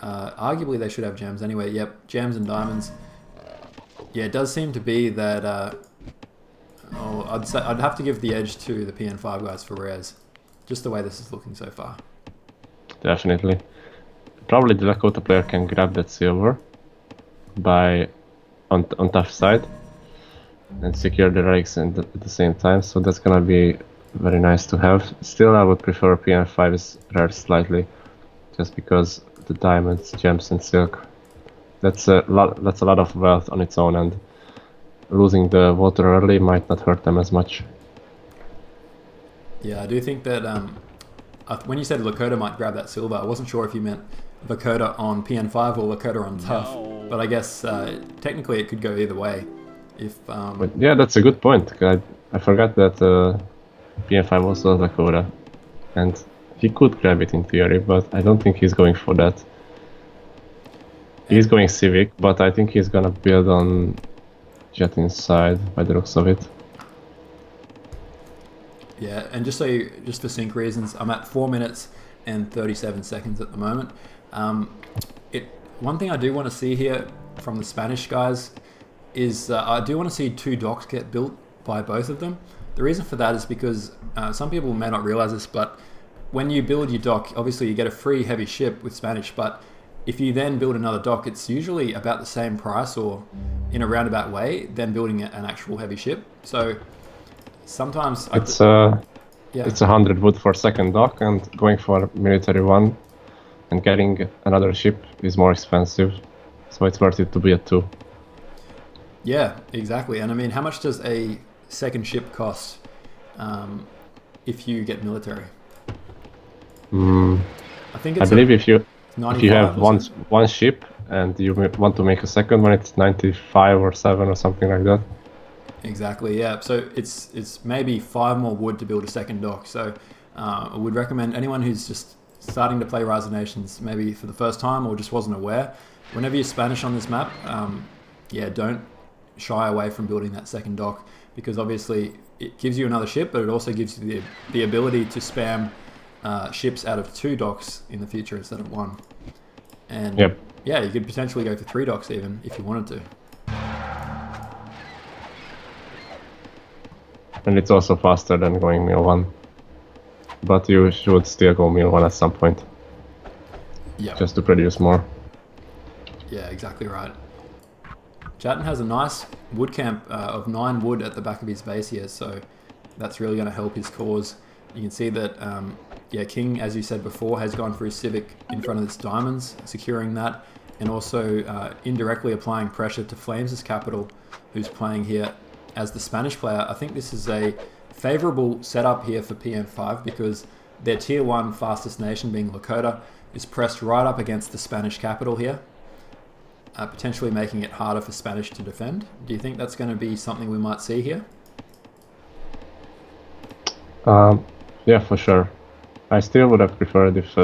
arguably they should have Gems anyway. Yep, Gems and Diamonds. Yeah, it does seem to be that I'd have to give the edge to the PN5 guys for rares, just the way this is looking so far. Definitely. Probably the Lakota player can grab that silver on TUF side and secure the relics at the same time, so that's gonna be very nice to have. Still, I would prefer PN5's rare slightly, just because the diamonds, gems, and silk. That's a lot of wealth on its own, and losing the water early might not hurt them as much. Yeah, I do think that when you said Lakota might grab that silver, I wasn't sure if you meant Lakota on PN5 or Lakota on TUF, but I guess technically it could go either way. But yeah, that's a good point. I forgot that PN5 also has Lakota, and he could grab it in theory, but I don't think he's going for that. He's going Civic, but I think he's gonna build on Jet inside by the looks of it. Yeah, and just for sync reasons, I'm at 4 minutes and 37 seconds at the moment. One thing I do want to see here from the Spanish guys is I do want to see 2 docks get built by both of them. The reason for that is because some people may not realize this, but when you build your dock, obviously you get a free heavy ship with Spanish, but if you then build another dock, it's usually about the same price or in a roundabout way than building an actual heavy ship. So sometimes it's 100 wood for second dock, and going for military one and getting another ship is more expensive, so it's worth it to be at 2. Yeah, exactly. And I mean, how much does a second ship cost if you get military? I think it's believe if you have one ship and you want to make a second one, it's 95 or 7 or something like that. Exactly, yeah. So it's maybe 5 more wood to build a second dock. So I would recommend anyone who's just starting to play Rise of Nations, maybe for the first time or just wasn't aware, whenever you're Spanish on this map, yeah, don't shy away from building that second dock, because obviously it gives you another ship, but it also gives you the ability to spam ships out of 2 docks in the future instead of 1. And yeah, you could potentially go for 3 docks even if you wanted to. And it's also faster than going mill 1. But you should still go mill 1 at some point. Yeah. Just to produce more. Yeah, exactly right. Chatton has a nice wood camp of 9 wood at the back of his base here, so that's really going to help his cause. You can see that, yeah, King, as you said before, has gone for his Civic in front of its diamonds, securing that, and also indirectly applying pressure to Flames' capital, who's playing here as the Spanish player. I think this is a favourable setup here for PN5 because their tier 1 fastest nation, being Lakota, is pressed right up against the Spanish capital here, potentially making it harder for Spanish to defend. Do you think that's going to be something we might see here? Yeah, for sure. I still would have preferred if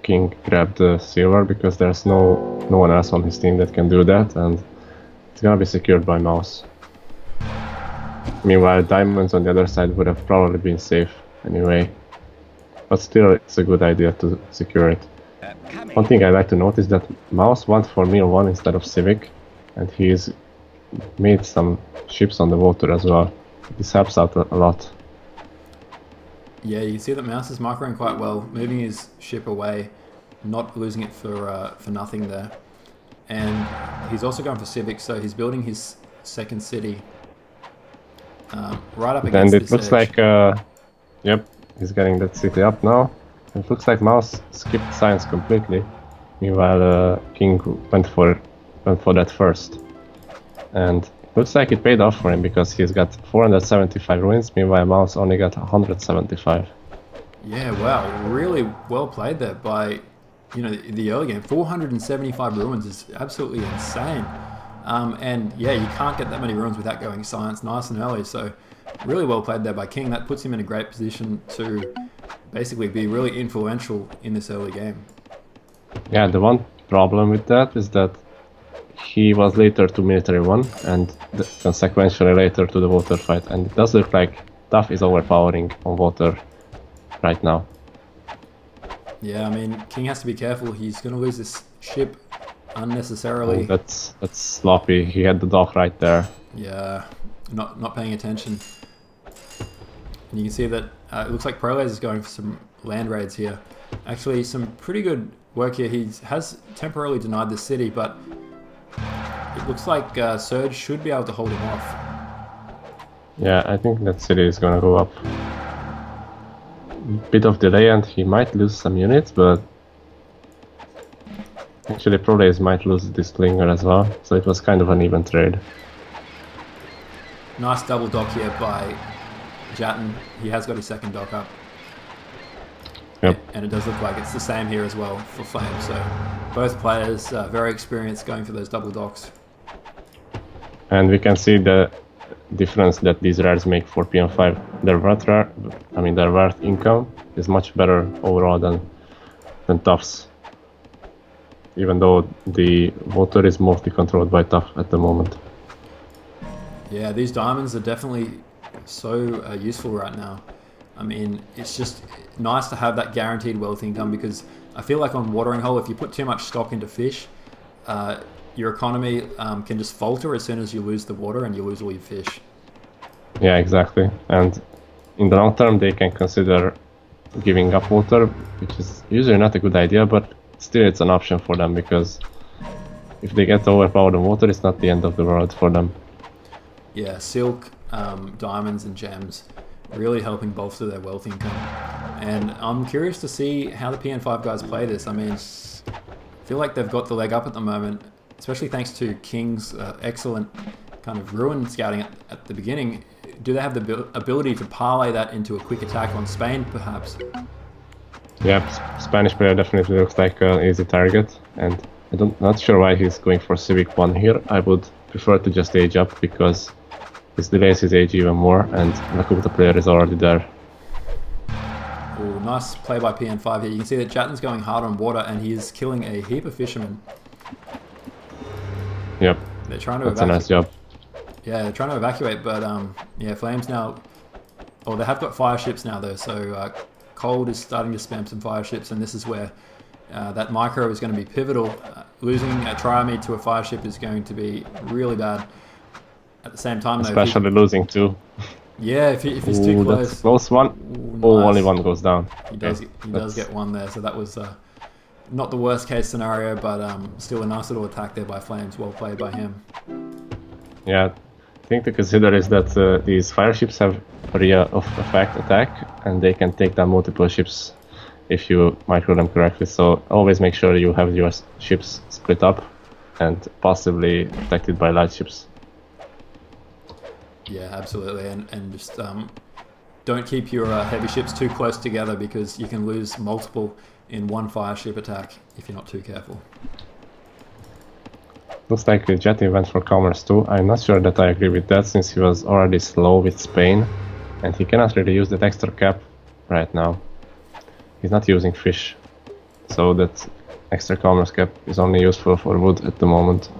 King grabbed the silver, because there's no one else on his team that can do that, and it's gonna be secured by Mouse. Meanwhile, diamonds on the other side would have probably been safe anyway, but still it's a good idea to secure it. One thing I like to notice that Mouse went for Meal 1 instead of Civic, and he's made some ships on the water as well. This helps out a lot. Yeah, you can see that Mouse is microing quite well, moving his ship away, not losing it for nothing there. And he's also going for Civic, so he's building his second city right up against And it this looks edge. like, yep, he's getting that city up now. It looks like Mouse skipped science completely. Meanwhile, King went for that first. And it looks like it paid off for him because he's got 475 ruins, meanwhile Mouse only got 175. Yeah, wow, really well played there by, the early game. 475 ruins is absolutely insane. And yeah, you can't get that many ruins without going science nice and early. So really well played there by King. That puts him in a great position to basically be really influential in this early game. Yeah, the one problem with that is that he was later to military 1 and consequentially later to the water fight, and it does look like TUF is overpowering on water right now. Yeah, I mean, King has to be careful. He's going to lose this ship unnecessarily. Oh, that's sloppy. He had the dock right there. Yeah, not paying attention. And you can see that it looks like ProLaser is going for some land raids here. Actually, some pretty good work here. He has temporarily denied the city, but it looks like Surge should be able to hold him off. Yeah, I think that city is gonna go up. Bit of delay and he might lose some units, but actually ProLaser might lose this Slinger as well, so it was kind of an even trade. Nice double dock here by Jatten. He has got his second dock up. Yep. And it does look like it's the same here as well for Flame, so both players very experienced going for those double docks. And we can see the difference that these rares make for PN5. Their worth income is much better overall than TUF's. Even though the water is mostly controlled by TUF at the moment. Yeah, these diamonds are definitely so useful right now. I mean, it's just nice to have that guaranteed wealth income, because I feel like on Watering Hole, if you put too much stock into fish, your economy can just falter as soon as you lose the water and you lose all your fish. Yeah, exactly. And in the long term, they can consider giving up water, which is usually not a good idea, but still it's an option for them, because if they get overpowered on water, it's not the end of the world for them. Yeah, silk, diamonds and gems really helping bolster their wealth income. And I'm curious to see how the PN5 guys play this. I mean, I feel like they've got the leg up at the moment, especially thanks to King's excellent kind of ruin scouting at the beginning. Do they have the ability to parlay that into a quick attack on Spain, perhaps? Yeah, Spanish player definitely looks like an easy target, and not sure why he's going for Civic 1 here. I would prefer to just age up, because this delays his age even more, and Lakota player is already there. Ooh, nice play by PN5 here. You can see that Jatten's going hard on water, and he is killing a heap of fishermen. Yep, they're trying to that's a nice job. Yeah, they're trying to evacuate, but yeah, Flames now... Oh, they have got fire ships now, though, so Cold is starting to spam some fire ships, and this is where that micro is going to be pivotal. Losing a Triomede to a fire ship is going to be really bad. At the same time, though, especially losing two. Yeah, if he's too close. That's close one. Ooh, Oh, nice. only one goes down. He does get one there, so that was not the worst case scenario, but still a nice little attack there by Flames. Well played by him. Yeah, the thing to consider is that these fire ships have area of effect attack, and they can take down multiple ships if you micro them correctly. So always make sure you have your ships split up and possibly protected by light ships. Yeah, absolutely, and just don't keep your heavy ships too close together, because you can lose multiple in one fire ship attack if you're not too careful. Looks like Jetty went for commerce too. I'm not sure that I agree with that, since he was already slow with Spain, and he cannot really use that extra cap right now. He's not using fish, so that extra commerce cap is only useful for wood at the moment.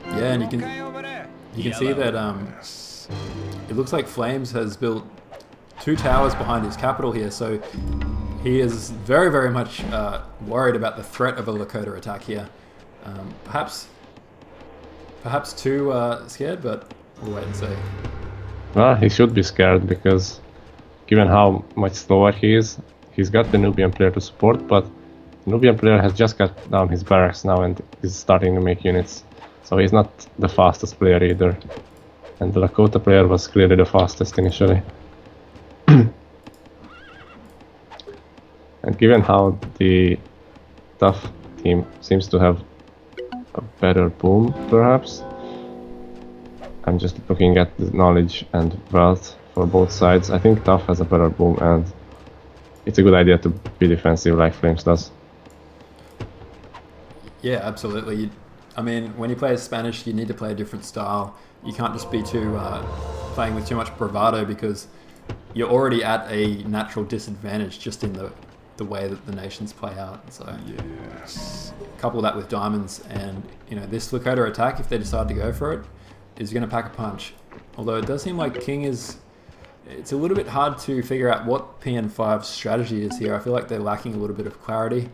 Yeah, and you can see that it looks like Flames has built 2 towers behind his capital here, so He is very, very much worried about the threat of a Lakota attack here. Perhaps too scared, but we'll wait and see. Well, he should be scared because given how much slower he is, he's got the Nubian player to support, but the Nubian player has just got down his barracks now and is starting to make units. So he's not the fastest player either. And the Lakota player was clearly the fastest initially. And given how the TUF team seems to have a better boom, perhaps, I'm just looking at the knowledge and wealth for both sides. I think TUF has a better boom, and it's a good idea to be defensive like Flames does. Yeah, absolutely. I mean, when you play as Spanish, you need to play a different style. You can't just be playing with too much bravado, because you're already at a natural disadvantage just in the way that the nations play out. So couple that with diamonds, and this Lakota attack, if they decide to go for it, is going to pack a punch. Although it does seem like King it's a little bit hard to figure out what PN5's strategy is here. I feel like they're lacking a little bit of clarity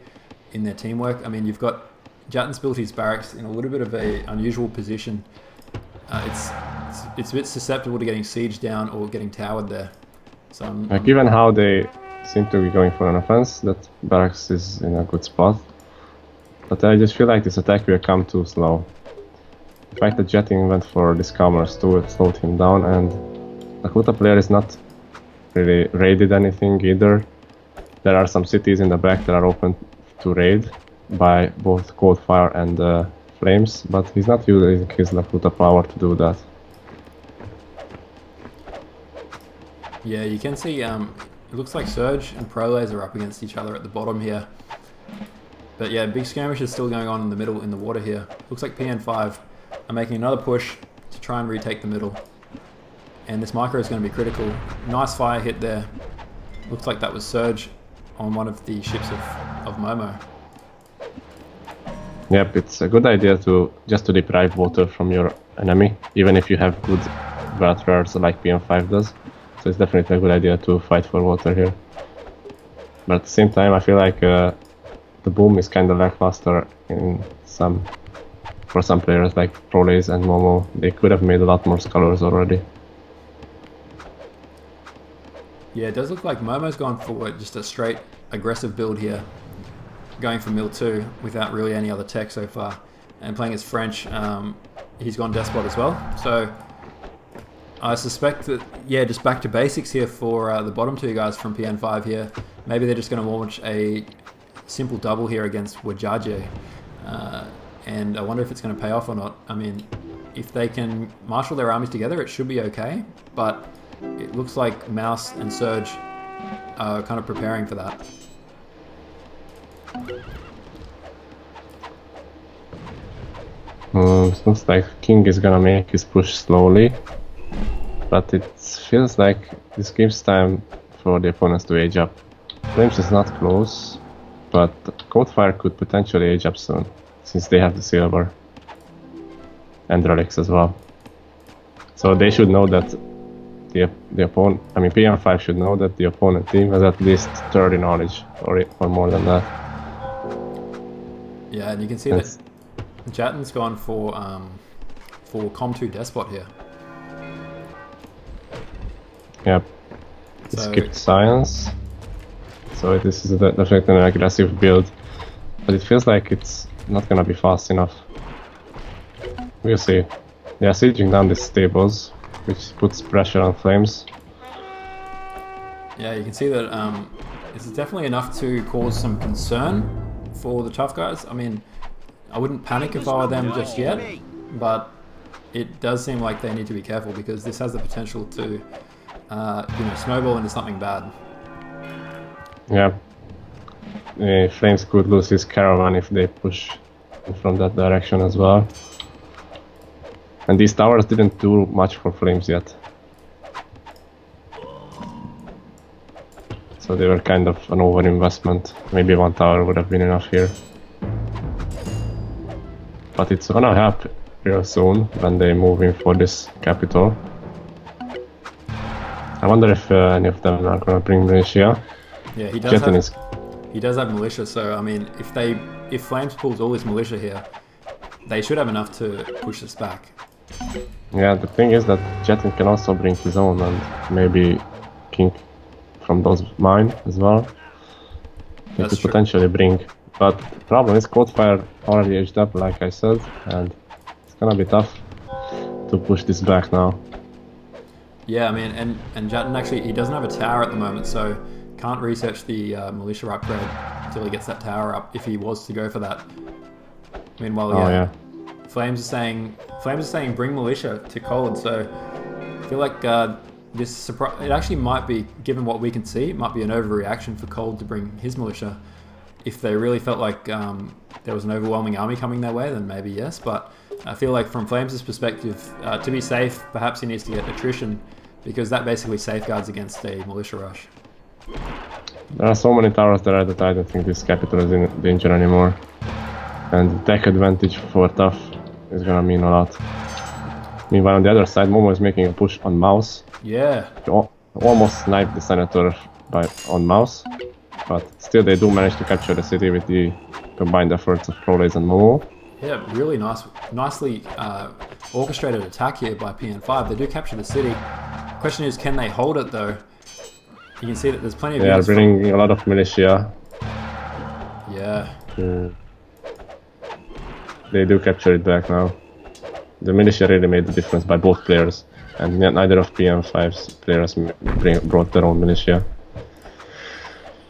in their teamwork. I mean, you've got Jatten's built his barracks in a little bit of an unusual position. It's a bit susceptible to getting sieged down or getting towered there. So given how they seem to be going for an offense, that barracks is in a good spot. But I just feel like this attack will come too slow. The fact that Jetting went for this commerce too, it slowed him down, and Lakota player is not really raided anything either. There are some cities in the back that are open to raid by both Cold Fire and Flames, but he's not using his Lakota power to do that. Yeah, you can see it looks like Surge and Proles are up against each other at the bottom here. But yeah, big skirmish is still going on in the middle in the water here. Looks like PN5 are making another push to try and retake the middle. And this micro is going to be critical. Nice fire hit there. Looks like that was Surge on one of the ships of Momo. Yep, it's a good idea to deprive water from your enemy, even if you have good waterers like PN5 does. So it's definitely a good idea to fight for water here. But at the same time, I feel like the boom is kind of lackluster for some players like Proles and Momo. They could have made a lot more scholars already. Yeah, it does look like Momo's gone for just a straight aggressive build here, going for Mill 2 without really any other tech so far, and playing as French. He's gone Despot as well, so I suspect that, yeah, just back to basics here for the bottom two guys from PN5 here. Maybe they're just going to launch a simple double here against Wajaje, and I wonder if it's going to pay off or not. I mean, if they can marshal their armies together, it should be okay, but it looks like Mouse and Surge are kind of preparing for that. It looks like King is gonna make his push slowly, but it feels like this gives time for the opponents to age up. Flames is not close, but Coldfire could potentially age up soon, since they have the silver and relics as well. So they should know that the opponent, I mean PN5 should know that the opponent team has at least 30 knowledge or more than that. Yeah, and you can see that Jatten's gone for Com2 Despot here. Yep. He skipped science. So this is definitely an aggressive build, but it feels like it's not gonna be fast enough. We'll see. They are sieging down these stables, which puts pressure on Flames. Yeah, you can see that this is definitely enough to cause some concern for the TUF guys. I mean, I wouldn't panic if I were them just yet, but it does seem like they need to be careful, because this has the potential to snowball into something bad. Yeah. Flames could lose his caravan if they push from that direction as well. And these towers didn't do much for Flames yet. So they were kind of an overinvestment. Maybe one tower would have been enough here. But it's gonna help real soon when they move in for this capital. I wonder if any of them are gonna bring militia. Yeah, he does have militia, so I mean, if Flames pulls all his militia here, they should have enough to push us back. Yeah, the thing is that Jetin can also bring his own and maybe King from those mine as well. He could potentially bring, but the problem is Codefire already aged up, like I said, and it's gonna be tough to push this back now. Yeah, I mean, and Jetin actually, he doesn't have a tower at the moment, so can't research the militia upgrade until he gets that tower up, if he was to go for that. Meanwhile, yeah. Flames are saying bring militia to Cold, so I feel like it actually might be, given what we can see, it might be an overreaction for Cold to bring his militia. If they really felt like there was an overwhelming army coming their way, then maybe yes, but I feel like from Flames' perspective, to be safe, perhaps he needs to get attrition, because that basically safeguards against a militia rush. There are so many towers there that I don't think this capital is in danger anymore. And tech advantage for TUF is gonna mean a lot. Meanwhile, on the other side, Momo is making a push on Mouse. Yeah. He almost sniped the Senator on Mouse, but still they do manage to capture the city with the combined efforts of Proles and Momo. Yeah, really nicely orchestrated attack here by PN5. They do capture the city. Question is, can they hold it though? You can see that there's plenty of units. They are bringing a lot of militia. Yeah. They do capture it back now. The militia really made the difference by both players, and neither of PN5's players brought their own militia.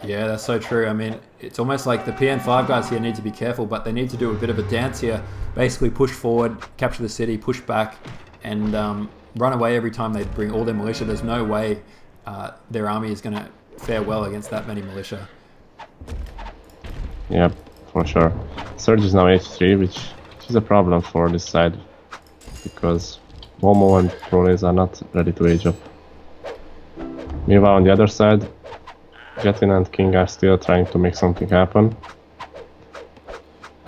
Yeah, that's so true. I mean, it's almost like the PN5 guys here need to be careful, but they need to do a bit of a dance here. Basically push forward, capture the city, push back, and run away every time they bring all their militia. There's no way their army is going to fare well against that many militia. Yep, for sure. Surge is now H3, which is a problem for this side, because Momo and Proles are not ready to age up. Meanwhile, on the other side, Jetin and King are still trying to make something happen.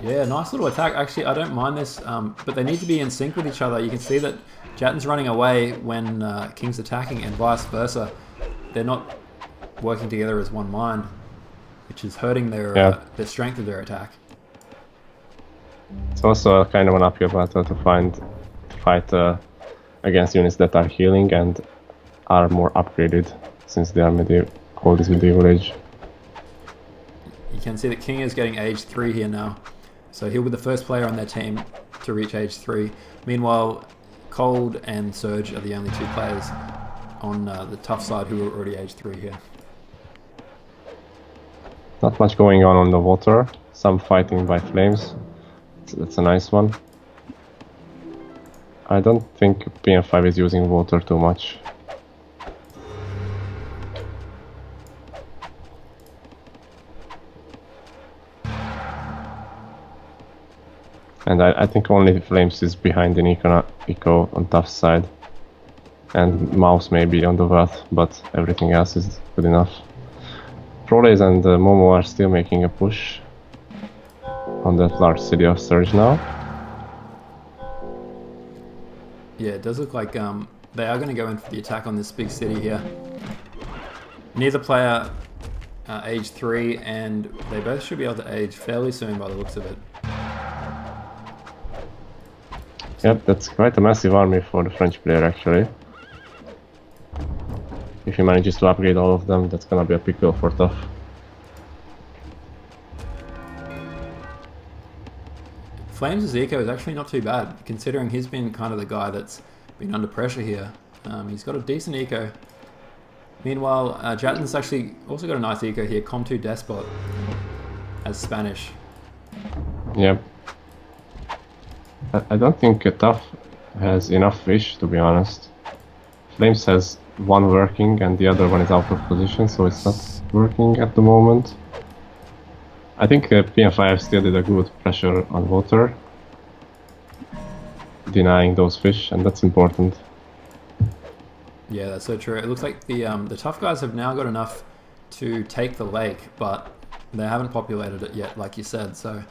Yeah, nice little attack. Actually, I don't mind this, but they need to be in sync with each other. You can see that Jetin's running away when King's attacking, and vice versa. They're not working together as one mind, which is hurting their strength of their attack. It's also kind of an uphill battle to fight against units that are healing and are more upgraded, since they are Cold is medieval age. You can see that King is getting age 3 here now, so he'll be the first player on their team to reach age 3. Meanwhile, Cold and Surge are the only two players on the TUF side who are already age 3 here. Not much going on the water, some fighting by Flames. That's a nice one. I don't think PN5 is using water too much. And I think only Flames is behind in Eco on TUF side. And Mouse may be on the Worth, but everything else is good enough. Proles and Momo are still making a push on that large city of Surge now. Yeah, it does look like they are going to go in for the attack on this big city here. Neither player age 3, and they both should be able to age fairly soon by the looks of it. Yep, that's quite a massive army for the French player actually. If he manages to upgrade all of them, that's gonna be a pickle for TUF. Flames' eco is actually not too bad, considering he's been kind of the guy that's been under pressure here. He's got a decent eco. Meanwhile, Jetin's actually also got a nice eco here, Com2 Despot as Spanish. Yep. I don't think TUF has enough fish, to be honest. Flames has one working and the other one is out of position, so it's not working at the moment. I think PN5 still did a good pressure on water, denying those fish, and that's important. Yeah, that's so true. It looks like the TUF guys have now got enough to take the lake, but they haven't populated it yet, like you said, so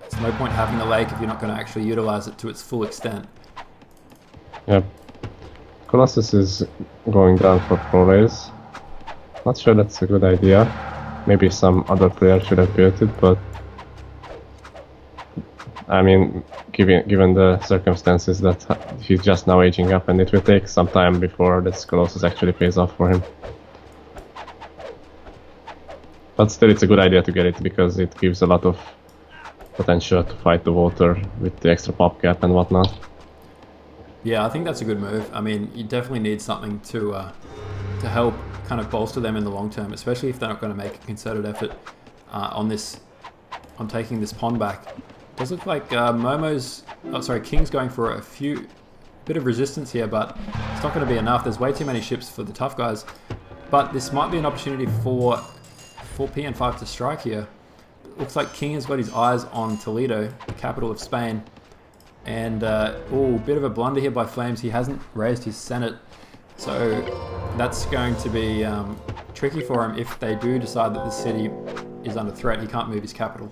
there's no point having the lake if you're not going to actually utilize it to its full extent. Yep. Colossus is going down for Proles. Not sure that's a good idea. Maybe some other player should have built it, but I mean, given the circumstances that he's just now aging up, and it will take some time before this Colossus actually pays off for him. But still, it's a good idea to get it because it gives a lot of potential to fight the water with the extra pop cap and whatnot. Yeah, I think that's a good move. I mean, you definitely need something to help kind of bolster them in the long term, especially if they're not going to make a concerted effort on taking this pond back. Does look like King's going for a bit of resistance here, but it's not going to be enough. There's way too many ships for the TUF guys. But this might be an opportunity for PN5 to strike here. Looks like King has got his eyes on Toledo, the capital of Spain. And, bit of a blunder here by Flames. He hasn't raised his Senate. So that's going to be tricky for him if they do decide that the city is under threat. He can't move his capital.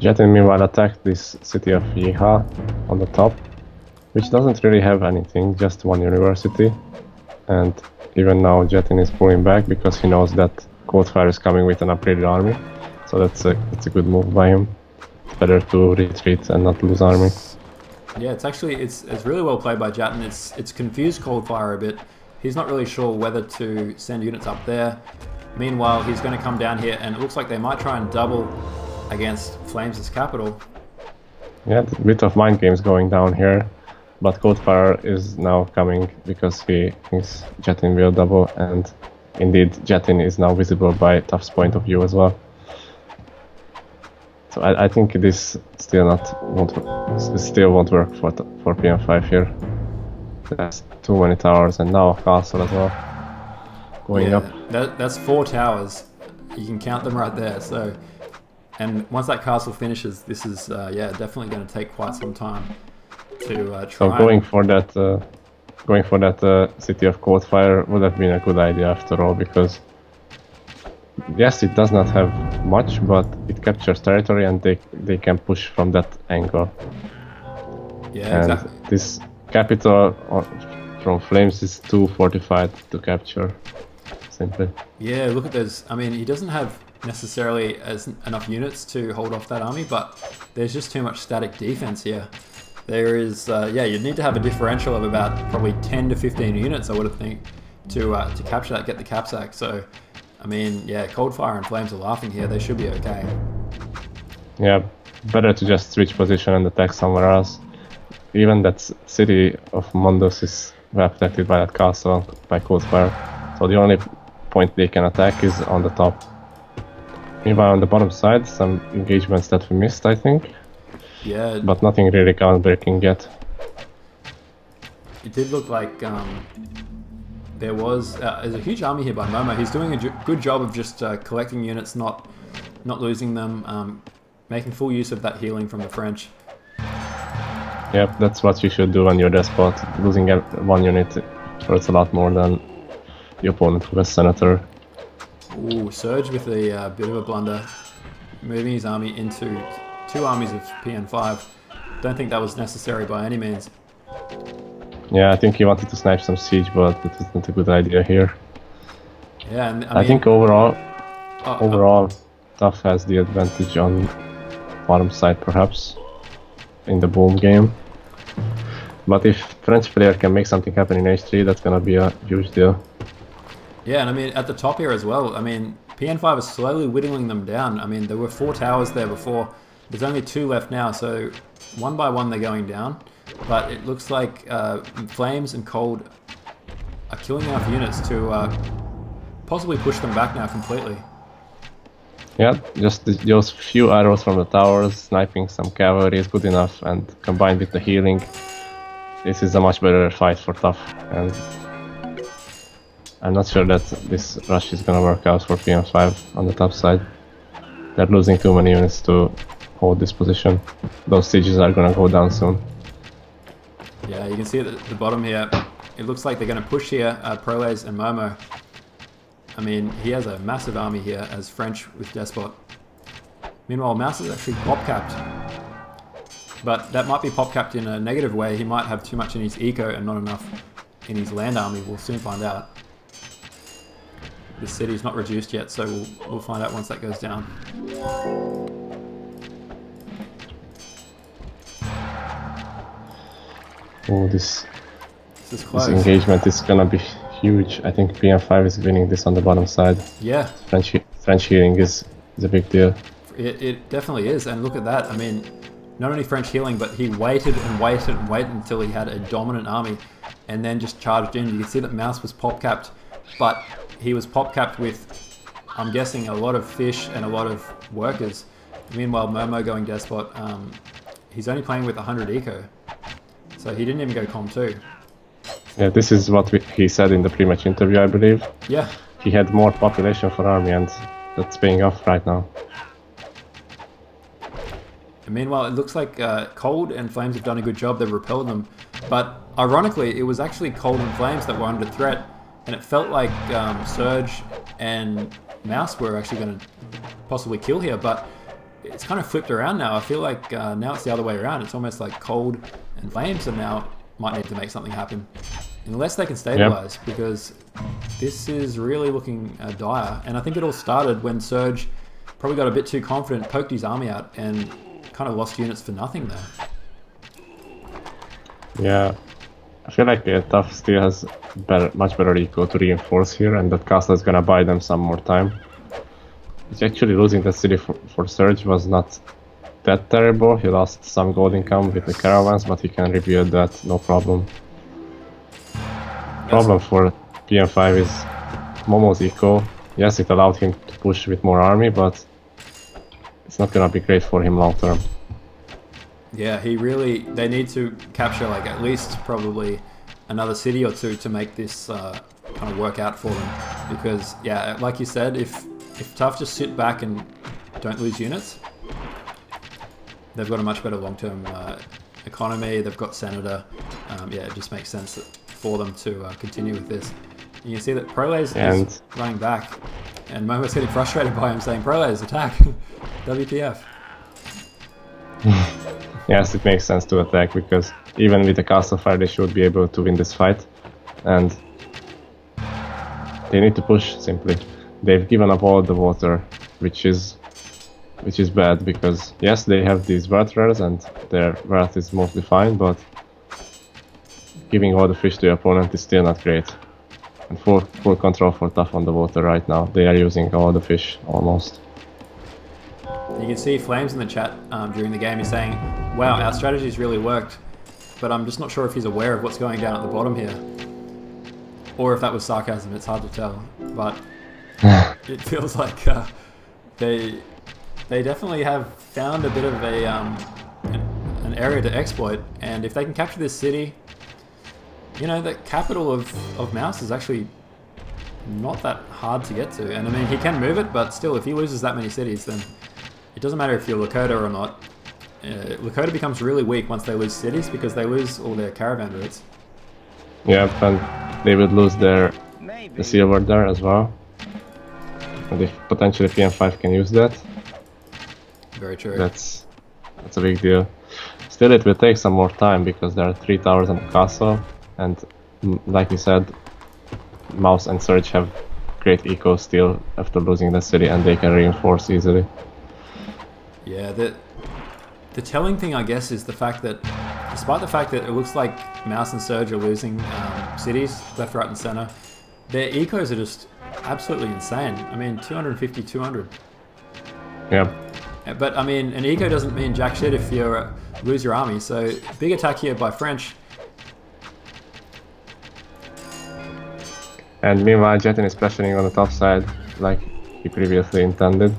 Jetin meanwhile attacked this city of Yeha on the top, which doesn't really have anything, just one university. And even now Jetin is pulling back because he knows that Coldfire is coming with an upgraded army. So that's a good move by him. It's better to retreat and not lose army. Yeah, it's really well played by Jatin. It's confused Coldfire a bit. He's not really sure whether to send units up there. Meanwhile, he's going to come down here, and it looks like they might try and double against Flames' capital. Yeah, a bit of mind games going down here, but Coldfire is now coming because he thinks Jetin will double, and indeed Jetin is now visible by TUF's point of view as well. So I think this still won't work for PN5 here. There's too many towers, and now a castle as well going up. That's 4 towers. You can count them right there. So, and once that castle finishes, this is definitely going to take quite some time to try. So going for that city of Coldfire would have been a good idea after all, because yes, it does not have much, but it captures territory and they can push from that angle. Yeah, and exactly. This capital from Flames is too fortified to capture, simply. Yeah, look at those. I mean, he doesn't have necessarily enough units to hold off that army, but there's just too much static defense here. There is, you'd need to have a differential of about probably 10 to 15 units, I would have think, to capture that, get the capsack. So, I mean, yeah, Coldfire and Flames are laughing here. They should be okay. Yeah, better to just switch position and attack somewhere else. Even that city of Mongols is well protected by that castle, by Coldfire. So the only point they can attack is on the top. Meanwhile, on the bottom side, some engagements that we missed, I think. Yeah. But nothing really groundbreaking yet. It did look like there's a huge army here by Momo. He's doing a good job of just collecting units, not losing them, making full use of that healing from the French. Yep, that's what you should do when you're despot. Losing one unit hurts a lot more than the opponent who has Senator. Ooh, Surge with a bit of a blunder, moving his army into 2 armies of PN5. Don't think that was necessary by any means. Yeah, I think he wanted to snipe some siege, but it wasn't a good idea here. Yeah, and I think overall, TUF has the advantage on bottom side, perhaps, in the boom game. But if French player can make something happen in H3, that's gonna be a huge deal. Yeah, and I mean, at the top here as well, I mean, PN5 is slowly whittling them down. I mean, there were 4 towers there before. There's only 2 left now, so one by one they're going down. But it looks like Flames and Cold are killing enough units to possibly push them back now completely. Yeah, just those few arrows from the towers, sniping some cavalry is good enough, and combined with the healing, this is a much better fight for TUF. And I'm not sure that this rush is gonna work out for PN5 on the top side. They're losing too many units to hold this position. Those sieges are gonna go down soon. Yeah, you can see at the bottom here, it looks like they're going to push here, Proles and Momo. I mean, he has a massive army here as French with Despot. Meanwhile, Mouse is actually pop-capped. But that might be pop-capped in a negative way. He might have too much in his eco and not enough in his land army. We'll soon find out. the city's not reduced yet, so we'll find out once that goes down. Oh, this close. engagement is gonna be huge. I think PN5 is winning this on the bottom side. Yeah. French healing is a big deal. It definitely is, and look at that. I mean, not only French healing, but he waited and waited and waited until he had a dominant army, and then just charged in. You can see that Mouse was pop capped, but he was pop capped with, I'm guessing, a lot of fish and a lot of workers. Meanwhile, Momo going Despot, he's only playing with 100 eco, so he didn't even go Com 2. Yeah, this is what he said in the pre-match interview, I believe. Yeah. He had more population for army, and that's paying off right now. And meanwhile, it looks like Cold and Flames have done a good job. They've repelled them. But ironically, it was actually Cold and Flames that were under threat. And it felt like Surge and Mouse were actually going to possibly kill here. But it's kind of flipped around now. I feel like now it's the other way around. It's almost like Cold and Flames and now might need to make something happen. Unless they can stabilize, because this is really looking dire. And I think it all started when Surge probably got a bit too confident, poked his army out, and kind of lost units for nothing there. Yeah, I feel like TUF still has much better eco to reinforce here, and that castle is gonna buy them some more time. Actually losing the city for Surge was not that terrible. He lost some gold income with the caravans, but he can rebuild that, no problem. Problem for PN5 is Momo's eco. Yes, it allowed him to push with more army, but it's not gonna be great for him long term. Yeah, they need to capture like at least probably another city or two to make this kind of work out for them. Because yeah, like you said, if TUF just sit back and don't lose units, they've got a much better long-term economy. They've got Senator. Yeah, it just makes sense for them to continue with this. You can see that Prolays is running back, and Momo's getting frustrated by him saying, "Prolays, attack!" WTF. Yes, it makes sense to attack, because even with the castle fire they should be able to win this fight, and they need to push simply. They've given up all the water, which is bad, because yes, they have these waterers and their wealth is mostly fine, but giving all the fish to your opponent is still not great. And full control for TUF on the water right now. They are using all the fish almost. You can see Flames in the chat during the game. He's saying, "Wow, our strategy's really worked," but I'm just not sure if he's aware of what's going down at the bottom here, or if that was sarcasm. It's hard to tell, but it feels like they definitely have found a bit of an area to exploit, and if they can capture this city, you know, the capital of Mouse is actually not that hard to get to. And I mean, he can move it, but still, if he loses that many cities, then it doesn't matter if you're Lakota or not. Lakota becomes really weak once they lose cities, because they lose all their caravan routes. Yeah, and they would lose the silver there as well. And if potentially PN5 can use that, very true. That's a big deal. Still, it will take some more time, because there are 3 towers on the castle, and like you said, Mouse and Surge have great eco still after losing the city, and they can reinforce easily. Yeah, the telling thing, I guess, is the fact that despite the fact that it looks like Mouse and Surge are losing cities left, right, and center, their ecos are just absolutely insane. I mean, 250, 200. Yeah. But I mean, an eco doesn't mean jack shit if you lose your army. So big attack here by French. And meanwhile, Jetin is pressuring on the top side like he previously intended.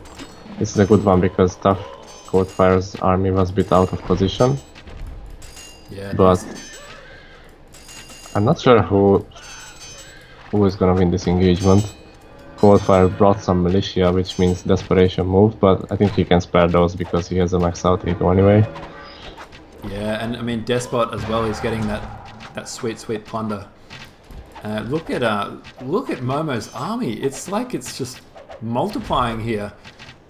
This is a good one, because TUF Coldfire's army was a bit out of position. Yeah. But I'm not sure who is gonna win this engagement. Coldfire brought some militia, which means desperation moved, but I think he can spare those because he has a max out eco anyway. Yeah, and I mean Despot as well is getting that sweet plunder. Look at Momo's army. It's like it's just multiplying here.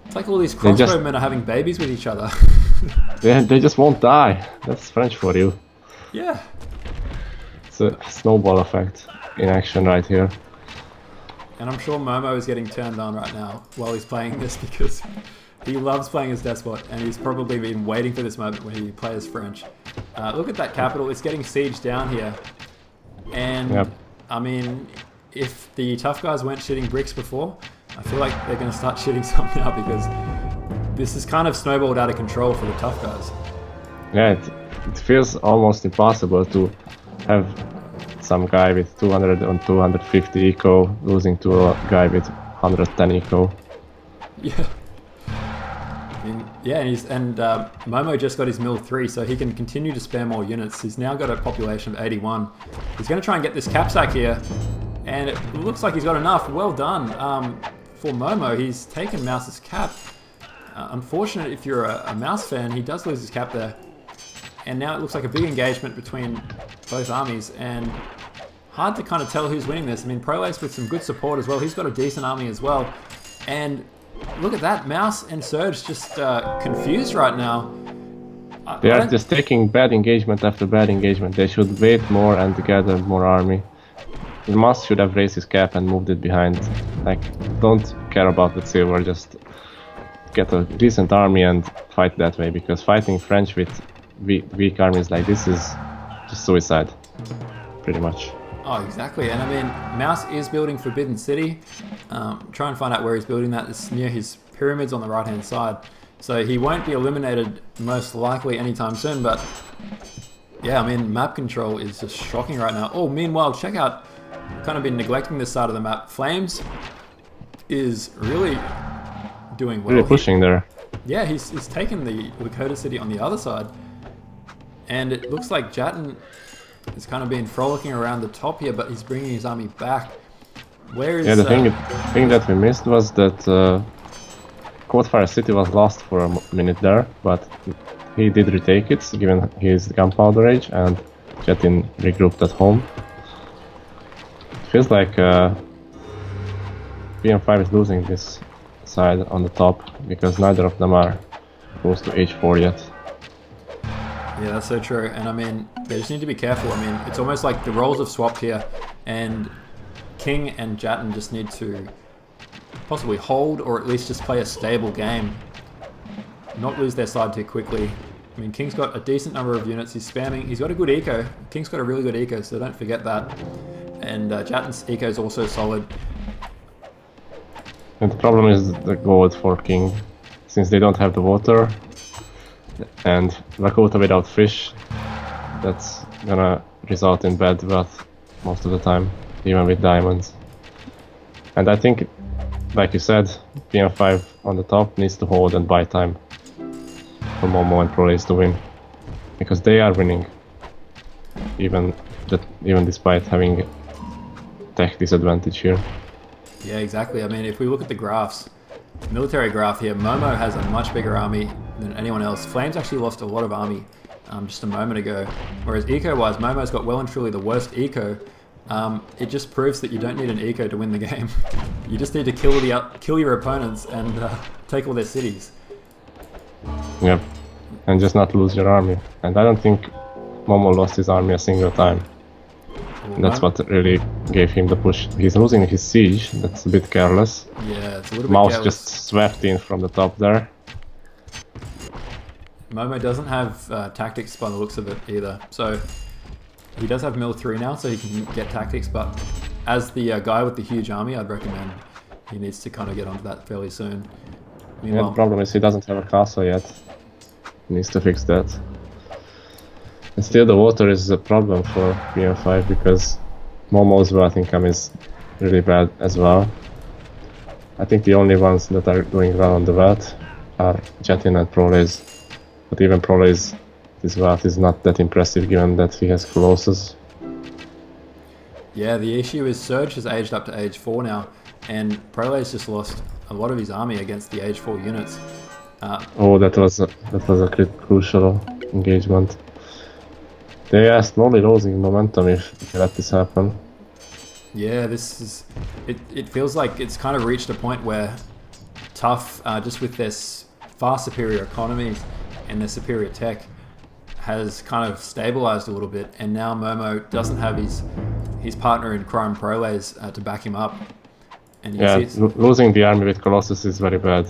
It's like all these crossbowmen are having babies with each other. They just won't die. That's French for you. Yeah. It's a snowball effect in action right here. And I'm sure Momo is getting turned on right now while he's playing this because he loves playing as despot, and he's probably been waiting for this moment when he plays French. Look at that capital. It's getting sieged down here. And, I mean, if the TUF guys weren't shitting bricks before, I feel like they're going to start shitting some now because this is kind of snowballed out of control for the TUF guys. Yeah, it feels almost impossible to have some guy with 200 and 250 eco losing to a guy with 110 eco. Yeah. Yeah, and Momo just got his mill 3, so he can continue to spare more units. He's now got a population of 81. He's going to try and get this capsack here, and it looks like he's got enough. Well done. For Momo, he's taken Mouse's cap. Unfortunate if you're a Mouse fan, he does lose his cap there. And now it looks like a big engagement between both armies, and hard to kind of tell who's winning this. I mean, Prolace with some good support as well. He's got a decent army as well. And look at that, Mouse and Surge just confused right now. They are just taking bad engagement after bad engagement. They should wait more and gather more army. Mouse should have raised his cap and moved it behind. Like, don't care about the silver, just get a decent army and fight that way, because fighting French with weak armies like this is just suicide, pretty much. Oh, exactly. And I mean, Mouse is building Forbidden City. Try and find out where he's building that. It's near his pyramids on the right-hand side. So he won't be eliminated most likely anytime soon, but yeah, I mean, map control is just shocking right now. Oh, meanwhile, check out, kind of been neglecting this side of the map. Flames is really doing well. Really pushing there. Yeah, he's taken the Lakota city on the other side. And it looks like Jatin has kind of been frolicking around the top here, but he's bringing his army back. Where is... Yeah, the thing that we missed was that Coldfire City was lost for a minute there, but he did retake it, given his gunpowder age, and Jatin regrouped at home. It feels like PN5 is losing this side on the top, because neither of them are close to H4 yet. Yeah, that's so true. And I mean, they just need to be careful. I mean, it's almost like the roles have swapped here, and King and Jatin just need to possibly hold, or at least just play a stable game. Not lose their side too quickly. I mean, King's got a decent number of units. He's spamming. He's got a good eco. King's got a really good eco, so don't forget that. And Jatin's eco is also solid. And the problem is the gold for King. Since they don't have the water, and Lakota without fish, that's gonna result in bad wealth most of the time, even with diamonds. And I think, like you said, PN5 on the top needs to hold and buy time for Momo and Prolace to win, because they are winning, even despite having tech disadvantage here. Yeah, exactly. I mean, if we look at the graphs, military graph here, Momo has a much bigger army than anyone else. Flames actually lost a lot of army just a moment ago, whereas eco-wise, Momo's got well and truly the worst eco. It just proves that you don't need an eco to win the game. You just need to kill your opponents and take all their cities. Yep, and just not lose your army. And I don't think Momo lost his army a single time. That's what really gave him the push. He's losing his siege, that's a bit careless. Yeah, it's a little bit Mouse careless. just swept in from the top there. Momo doesn't have tactics by the looks of it either. So he does have mill 3 now, so he can get tactics, but as the guy with the huge army, I'd recommend he needs to kind of get onto that fairly soon. Yeah, the problem is he doesn't have a castle yet. He needs to fix that. And still the water is a problem for PN5, because Momo's wealth income is really bad as well. I think the only ones that are doing well on the wealth are Jatin and Prolace. But even Prolace, his wealth is not that impressive given that he has Colossus. Yeah, the issue is Surge has aged up to age 4 now, and Prolace just lost a lot of his army against the age 4 units. Oh, that was a crucial engagement. They are slowly losing momentum if they let this happen. Yeah, this is... It feels like it's kind of reached a point where TUF, just with their far superior economies and their superior tech, has kind of stabilized a little bit, and now Momo doesn't have his partner in crime Prolace to back him up. And you Yeah, can see losing the army with Colossus is very bad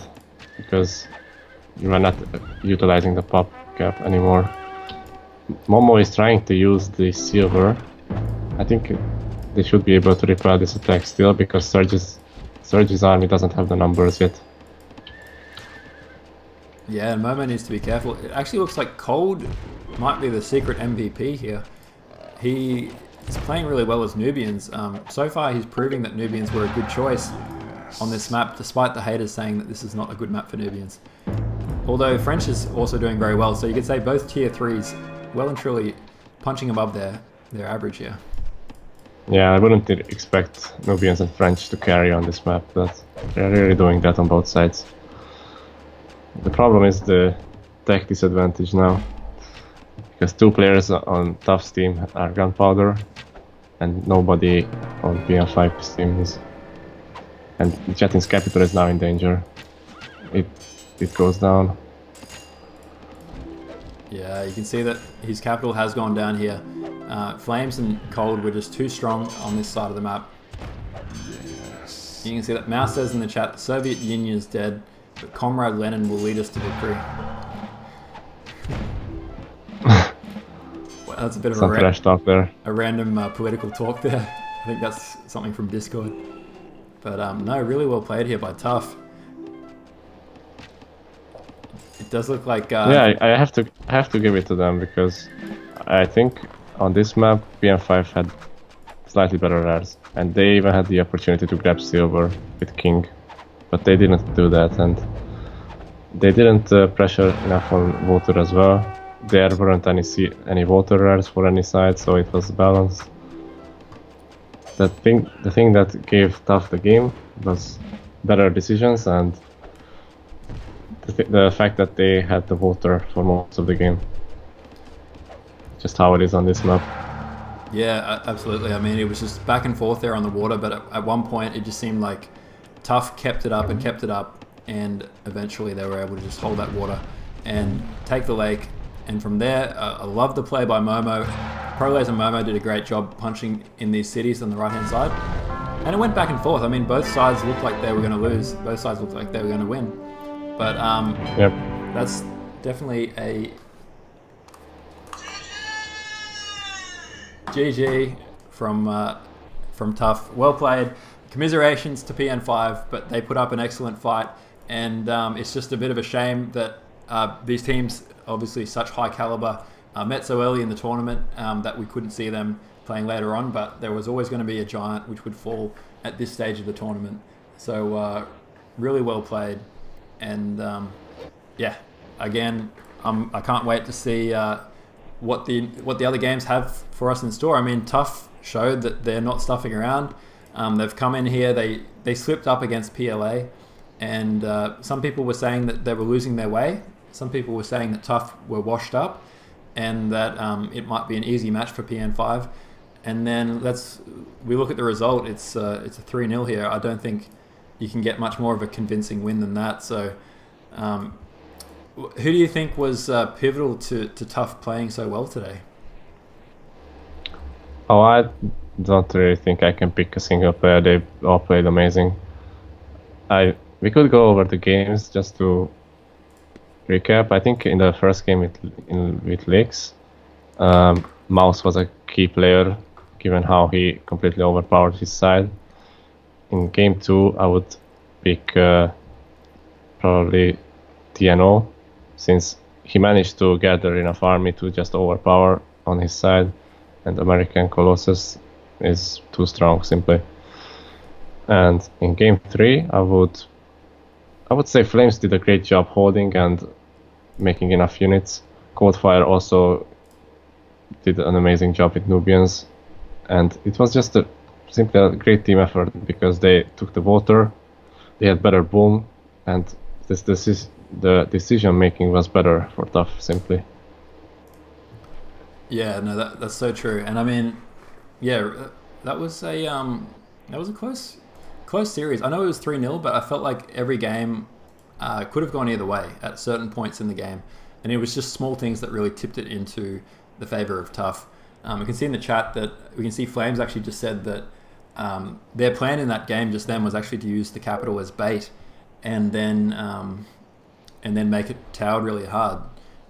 because you are not utilizing the pop cap anymore. Momo is trying to use the silver. I think they should be able to repel this attack still because Surge's army doesn't have the numbers yet. yeah, and Momo needs to be careful. It actually looks like Cold might be the secret MVP here. He is playing really well as Nubians. So far, he's proving that Nubians were a good choice on this map, despite the haters saying that this is not a good map for Nubians. Although French is also doing very well, so you could say both tier 3s well and truly punching above their average here. Yeah, I wouldn't expect Nubians and French to carry on this map, but they're really doing that on both sides. The problem is the tech disadvantage now, because 2 players on TUF's team are Gunpowder, and nobody on PN5's team is. And Chetin's capital is now in danger. It goes down. Yeah, you can see that his capital has gone down here. Flames and Cold were just too strong on this side of the map. You can see that Mouse says in the chat, the Soviet Union is dead, but Comrade Lenin will lead us to victory. Well, that's a bit of Some trash talk there. A random political talk there. I think that's something from Discord. But no, really well played here by TUF. It does look like... yeah, I have to give it to them because I think on this map PN5 had slightly better rares, and they even had the opportunity to grab silver with King, but they didn't do that, and they didn't pressure enough on water as well. There weren't any water rares for any side, so it was balanced. The thing that gave TUF the game was better decisions and the fact that they had the water for most of the game. Just how it is on this map. Yeah, absolutely. I mean, it was just back and forth there on the water, but at one point it just seemed like TUF kept it up and kept it up, and eventually they were able to just hold that water and take the lake. And from there, I love the play by Momo. ProLaser Momo did a great job punching in these cities on the right-hand side. And it went back and forth. I mean, both sides looked like they were going to lose. Both sides looked like they were going to win. But yep. That's definitely a GG from TUF. Well played. Commiserations to PN5, but they put up an excellent fight. And it's just a bit of a shame that these teams, obviously such high caliber, met so early in the tournament that we couldn't see them playing later on, but there was always going to be a giant which would fall at this stage of the tournament. So really well played. And yeah, again, I can't wait to see what the other games have for us in store. I mean, TUF showed that they're not stuffing around. They've come in here, they slipped up against PLA, and some people were saying that they were losing their way. Some people were saying that TUF were washed up and that it might be an easy match for PN5. And then we look at the result. It's a 3-0 here. I don't think you can get much more of a convincing win than that. So who do you think was pivotal to TUF playing so well today? Oh, I don't really think I can pick a single player. They all played amazing. We could go over the games just to recap. I think in the first game with Lix, Mouse was a key player given how he completely overpowered his side. In game 2, I would pick probably TNO, since he managed to gather enough army to just overpower on his side, and American Colossus is too strong simply. And in game 3, I would say Flames did a great job holding and making enough units. Coldfire also did an amazing job with Nubians, and it was just simply a great team effort because they took the water, they had better boom, and the decision making was better for TUF simply. Yeah, no, that's so true. And I mean, yeah, that was a close series. I know it was 3-0, but I felt like every game could have gone either way at certain points in the game, and it was just small things that really tipped it into the favor of TUF. We can see in the chat that we can see Flames actually just said that their plan in that game just then was actually to use the capital as bait, and then make it towered really hard.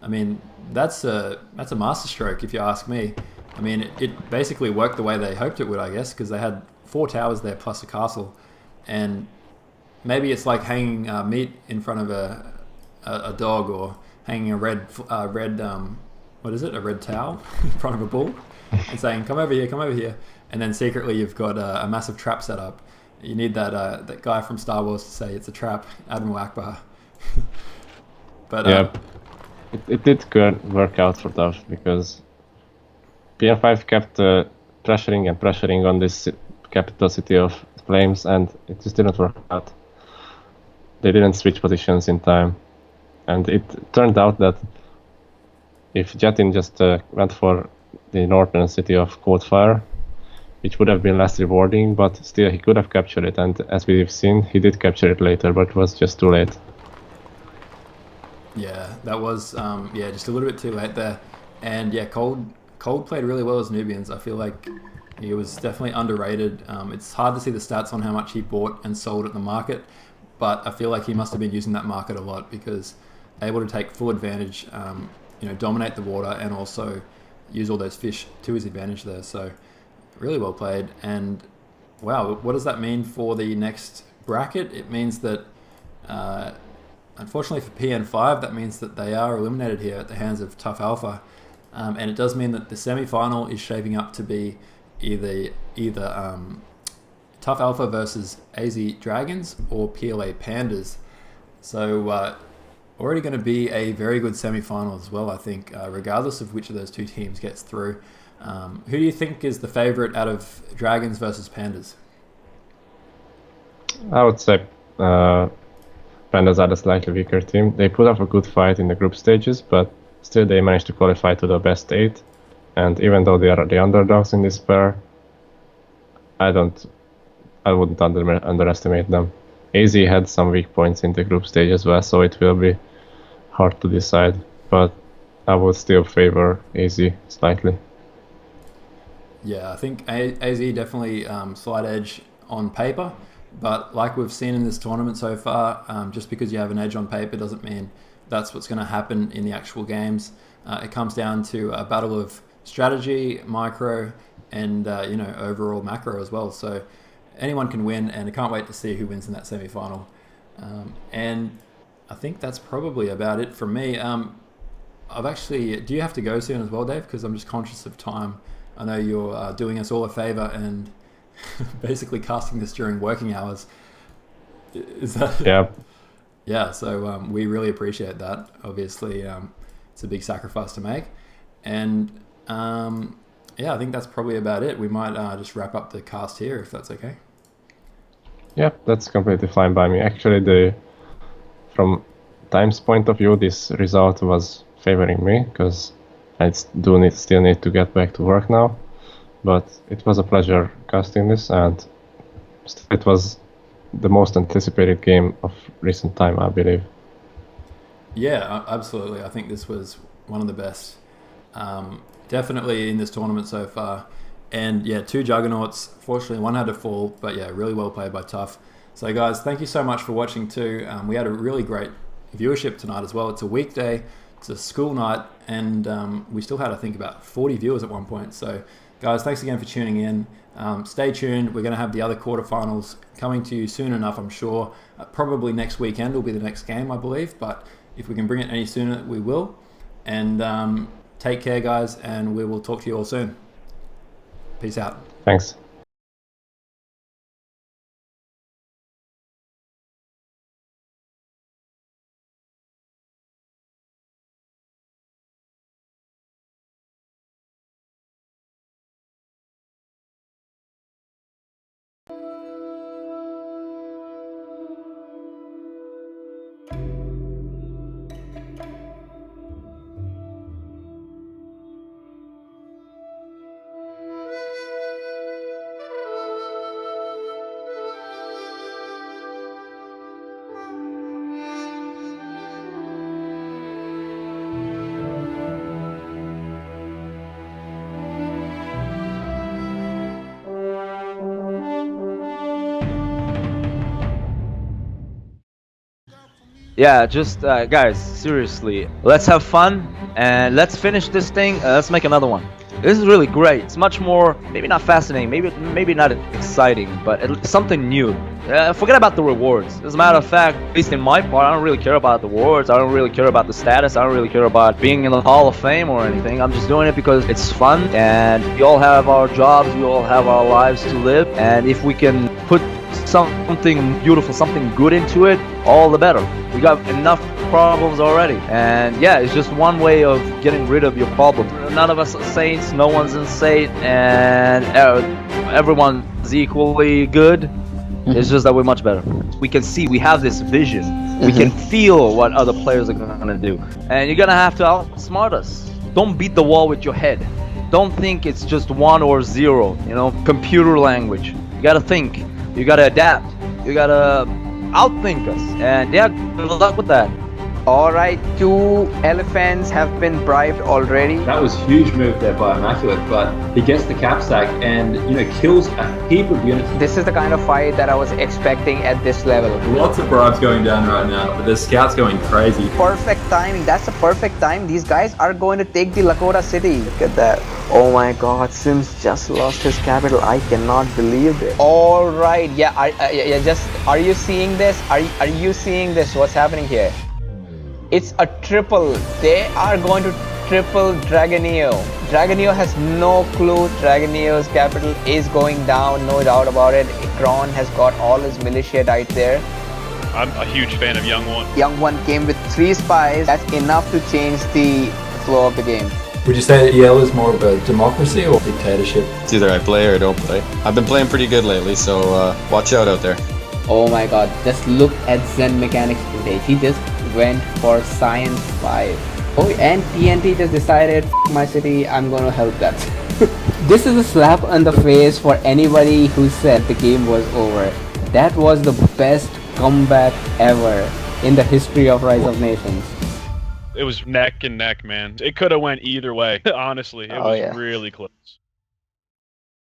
I mean, that's a masterstroke if you ask me. I mean, it basically worked the way they hoped it would, I guess, because they had 4 towers there plus a castle, and maybe it's like hanging meat in front of a dog, or hanging a red what is it, a red towel in front of a bull, and saying, come over here, and then secretly you've got a massive trap set up. You need that guy from Star Wars to say it's a trap, Admiral Akbar. But yeah, it did work out for TUF, because PN5 kept pressuring on this capital city of Flames, and it just didn't work out. They didn't switch positions in time, and it turned out that if Jatin just went for the northern city of Coldfire, which would have been less rewarding, but still he could have captured it, and as we've seen, he did capture it later, but it was just too late. Yeah, that was just a little bit too late there. And yeah, Cold played really well as Nubians. I feel like he was definitely underrated. It's hard to see the stats on how much he bought and sold at the market, but I feel like he must have been using that market a lot, because able to take full advantage, dominate the water, and also use all those fish to his advantage there. So really well played. And wow, what does that mean for the next bracket? It means that unfortunately for PN5, that means that they are eliminated here at the hands of TUF Alpha. And it does mean that the semi-final is shaping up to be either TUF Alpha versus AZ Dragons or PLA Pandas. So already going to be a very good semi-final as well, I think, regardless of which of those two teams gets through. Who do you think is the favorite out of Dragons versus Pandas? I would say Pandas are the slightly weaker team. They put up a good fight in the group stages, but still they managed to qualify to the best 8. And even though they are the underdogs in this pair, I wouldn't underestimate them. AZ had some weak points in the group stage as well, so it will be hard to decide. But I would still favor AZ slightly. Yeah, I think AZ definitely slight edge on paper, but like we've seen in this tournament so far, just because you have an edge on paper doesn't mean that's what's going to happen in the actual games. It comes down to a battle of strategy, micro, and overall macro as well. So anyone can win, and I can't wait to see who wins in that semi-final. And I think that's probably about it from me. Do you have to go soon as well, Dave? Because I'm just conscious of time. I know you're doing us all a favor and basically casting this during working hours. Is that? Yeah. Yeah, so we really appreciate that. Obviously, it's a big sacrifice to make. And I think that's probably about it. We might just wrap up the cast here, if that's okay. Yeah, that's completely fine by me. Actually, from time's point of view, this result was favoring me, because I still need to get back to work now. But it was a pleasure casting this, and it was the most anticipated game of recent time, I believe. Yeah, absolutely. I think this was one of the best, definitely in this tournament so far. And yeah, 2 juggernauts. Fortunately, one had to fall, but yeah, really well played by TUF. So guys, thank you so much for watching too. We had a really great viewership tonight as well. It's a weekday, it's a school night, and we still had, I think, about 40 viewers at one point. So guys, thanks again for tuning in. Stay tuned. We're going to have the other quarterfinals coming to you soon enough, I'm sure. Probably next weekend will be the next game, I believe. But if we can bring it any sooner, we will. And take care, guys, and we will talk to you all soon. Peace out. Thanks. Yeah, just guys, seriously, let's have fun and let's finish this thing. Let's make another one. This is really great. It's much more, maybe not fascinating, maybe not exciting, but something new. Forget about the rewards. As a matter of fact, at least in my part, I don't really care about the rewards. I don't really care about the status. I don't really care about being in the Hall of Fame or anything. I'm just doing it because it's fun, and we all have our jobs, we all have our lives to live, and if we can put something beautiful, something good into it, all the better. We got enough problems already, and yeah, it's just one way of getting rid of your problems. None of us are saints, no one's insane, and everyone's equally good. It's just that we're much better. We can see, we have this vision, we can feel what other players are gonna do, and you're gonna have to outsmart us. Don't beat the wall with your head. Don't think it's just 1 or 0, you know, computer language. You gotta think, you gotta adapt, you gotta outthink us, and yeah, good luck with that. Alright, 2 elephants have been bribed already. That was a huge move there by Immaculate, but he gets the cap sack and, you know, kills a heap of units. This is the kind of fight that I was expecting at this level. Lots of bribes going down right now, but the scouts going crazy. Perfect timing. That's the perfect time. These guys are going to take the Lakota city. Look at that. Oh my god, Sims just lost his capital. I cannot believe it. Alright, yeah, are you seeing this? Are you seeing this? What's happening here? It's a triple. They are going to triple Dragonio. Dragonio has no clue. Dragonio's capital is going down, no doubt about it. Kron has got all his militia right there. I'm a huge fan of Young One. Young One came with 3 spies. That's enough to change the flow of the game. Would you say EL is more of a democracy or dictatorship? It's either I play or I don't play. I've been playing pretty good lately, so watch out there. Oh my god, just look at Zen Mechanics today. He just went for Science 5. Oh, and PNP just decided, F my city, I'm gonna help that. This is a slap on the face for anybody who said the game was over. That was the best comeback ever in the history of Rise of Nations. It was neck and neck, man. It could have went either way. Honestly, it was really close.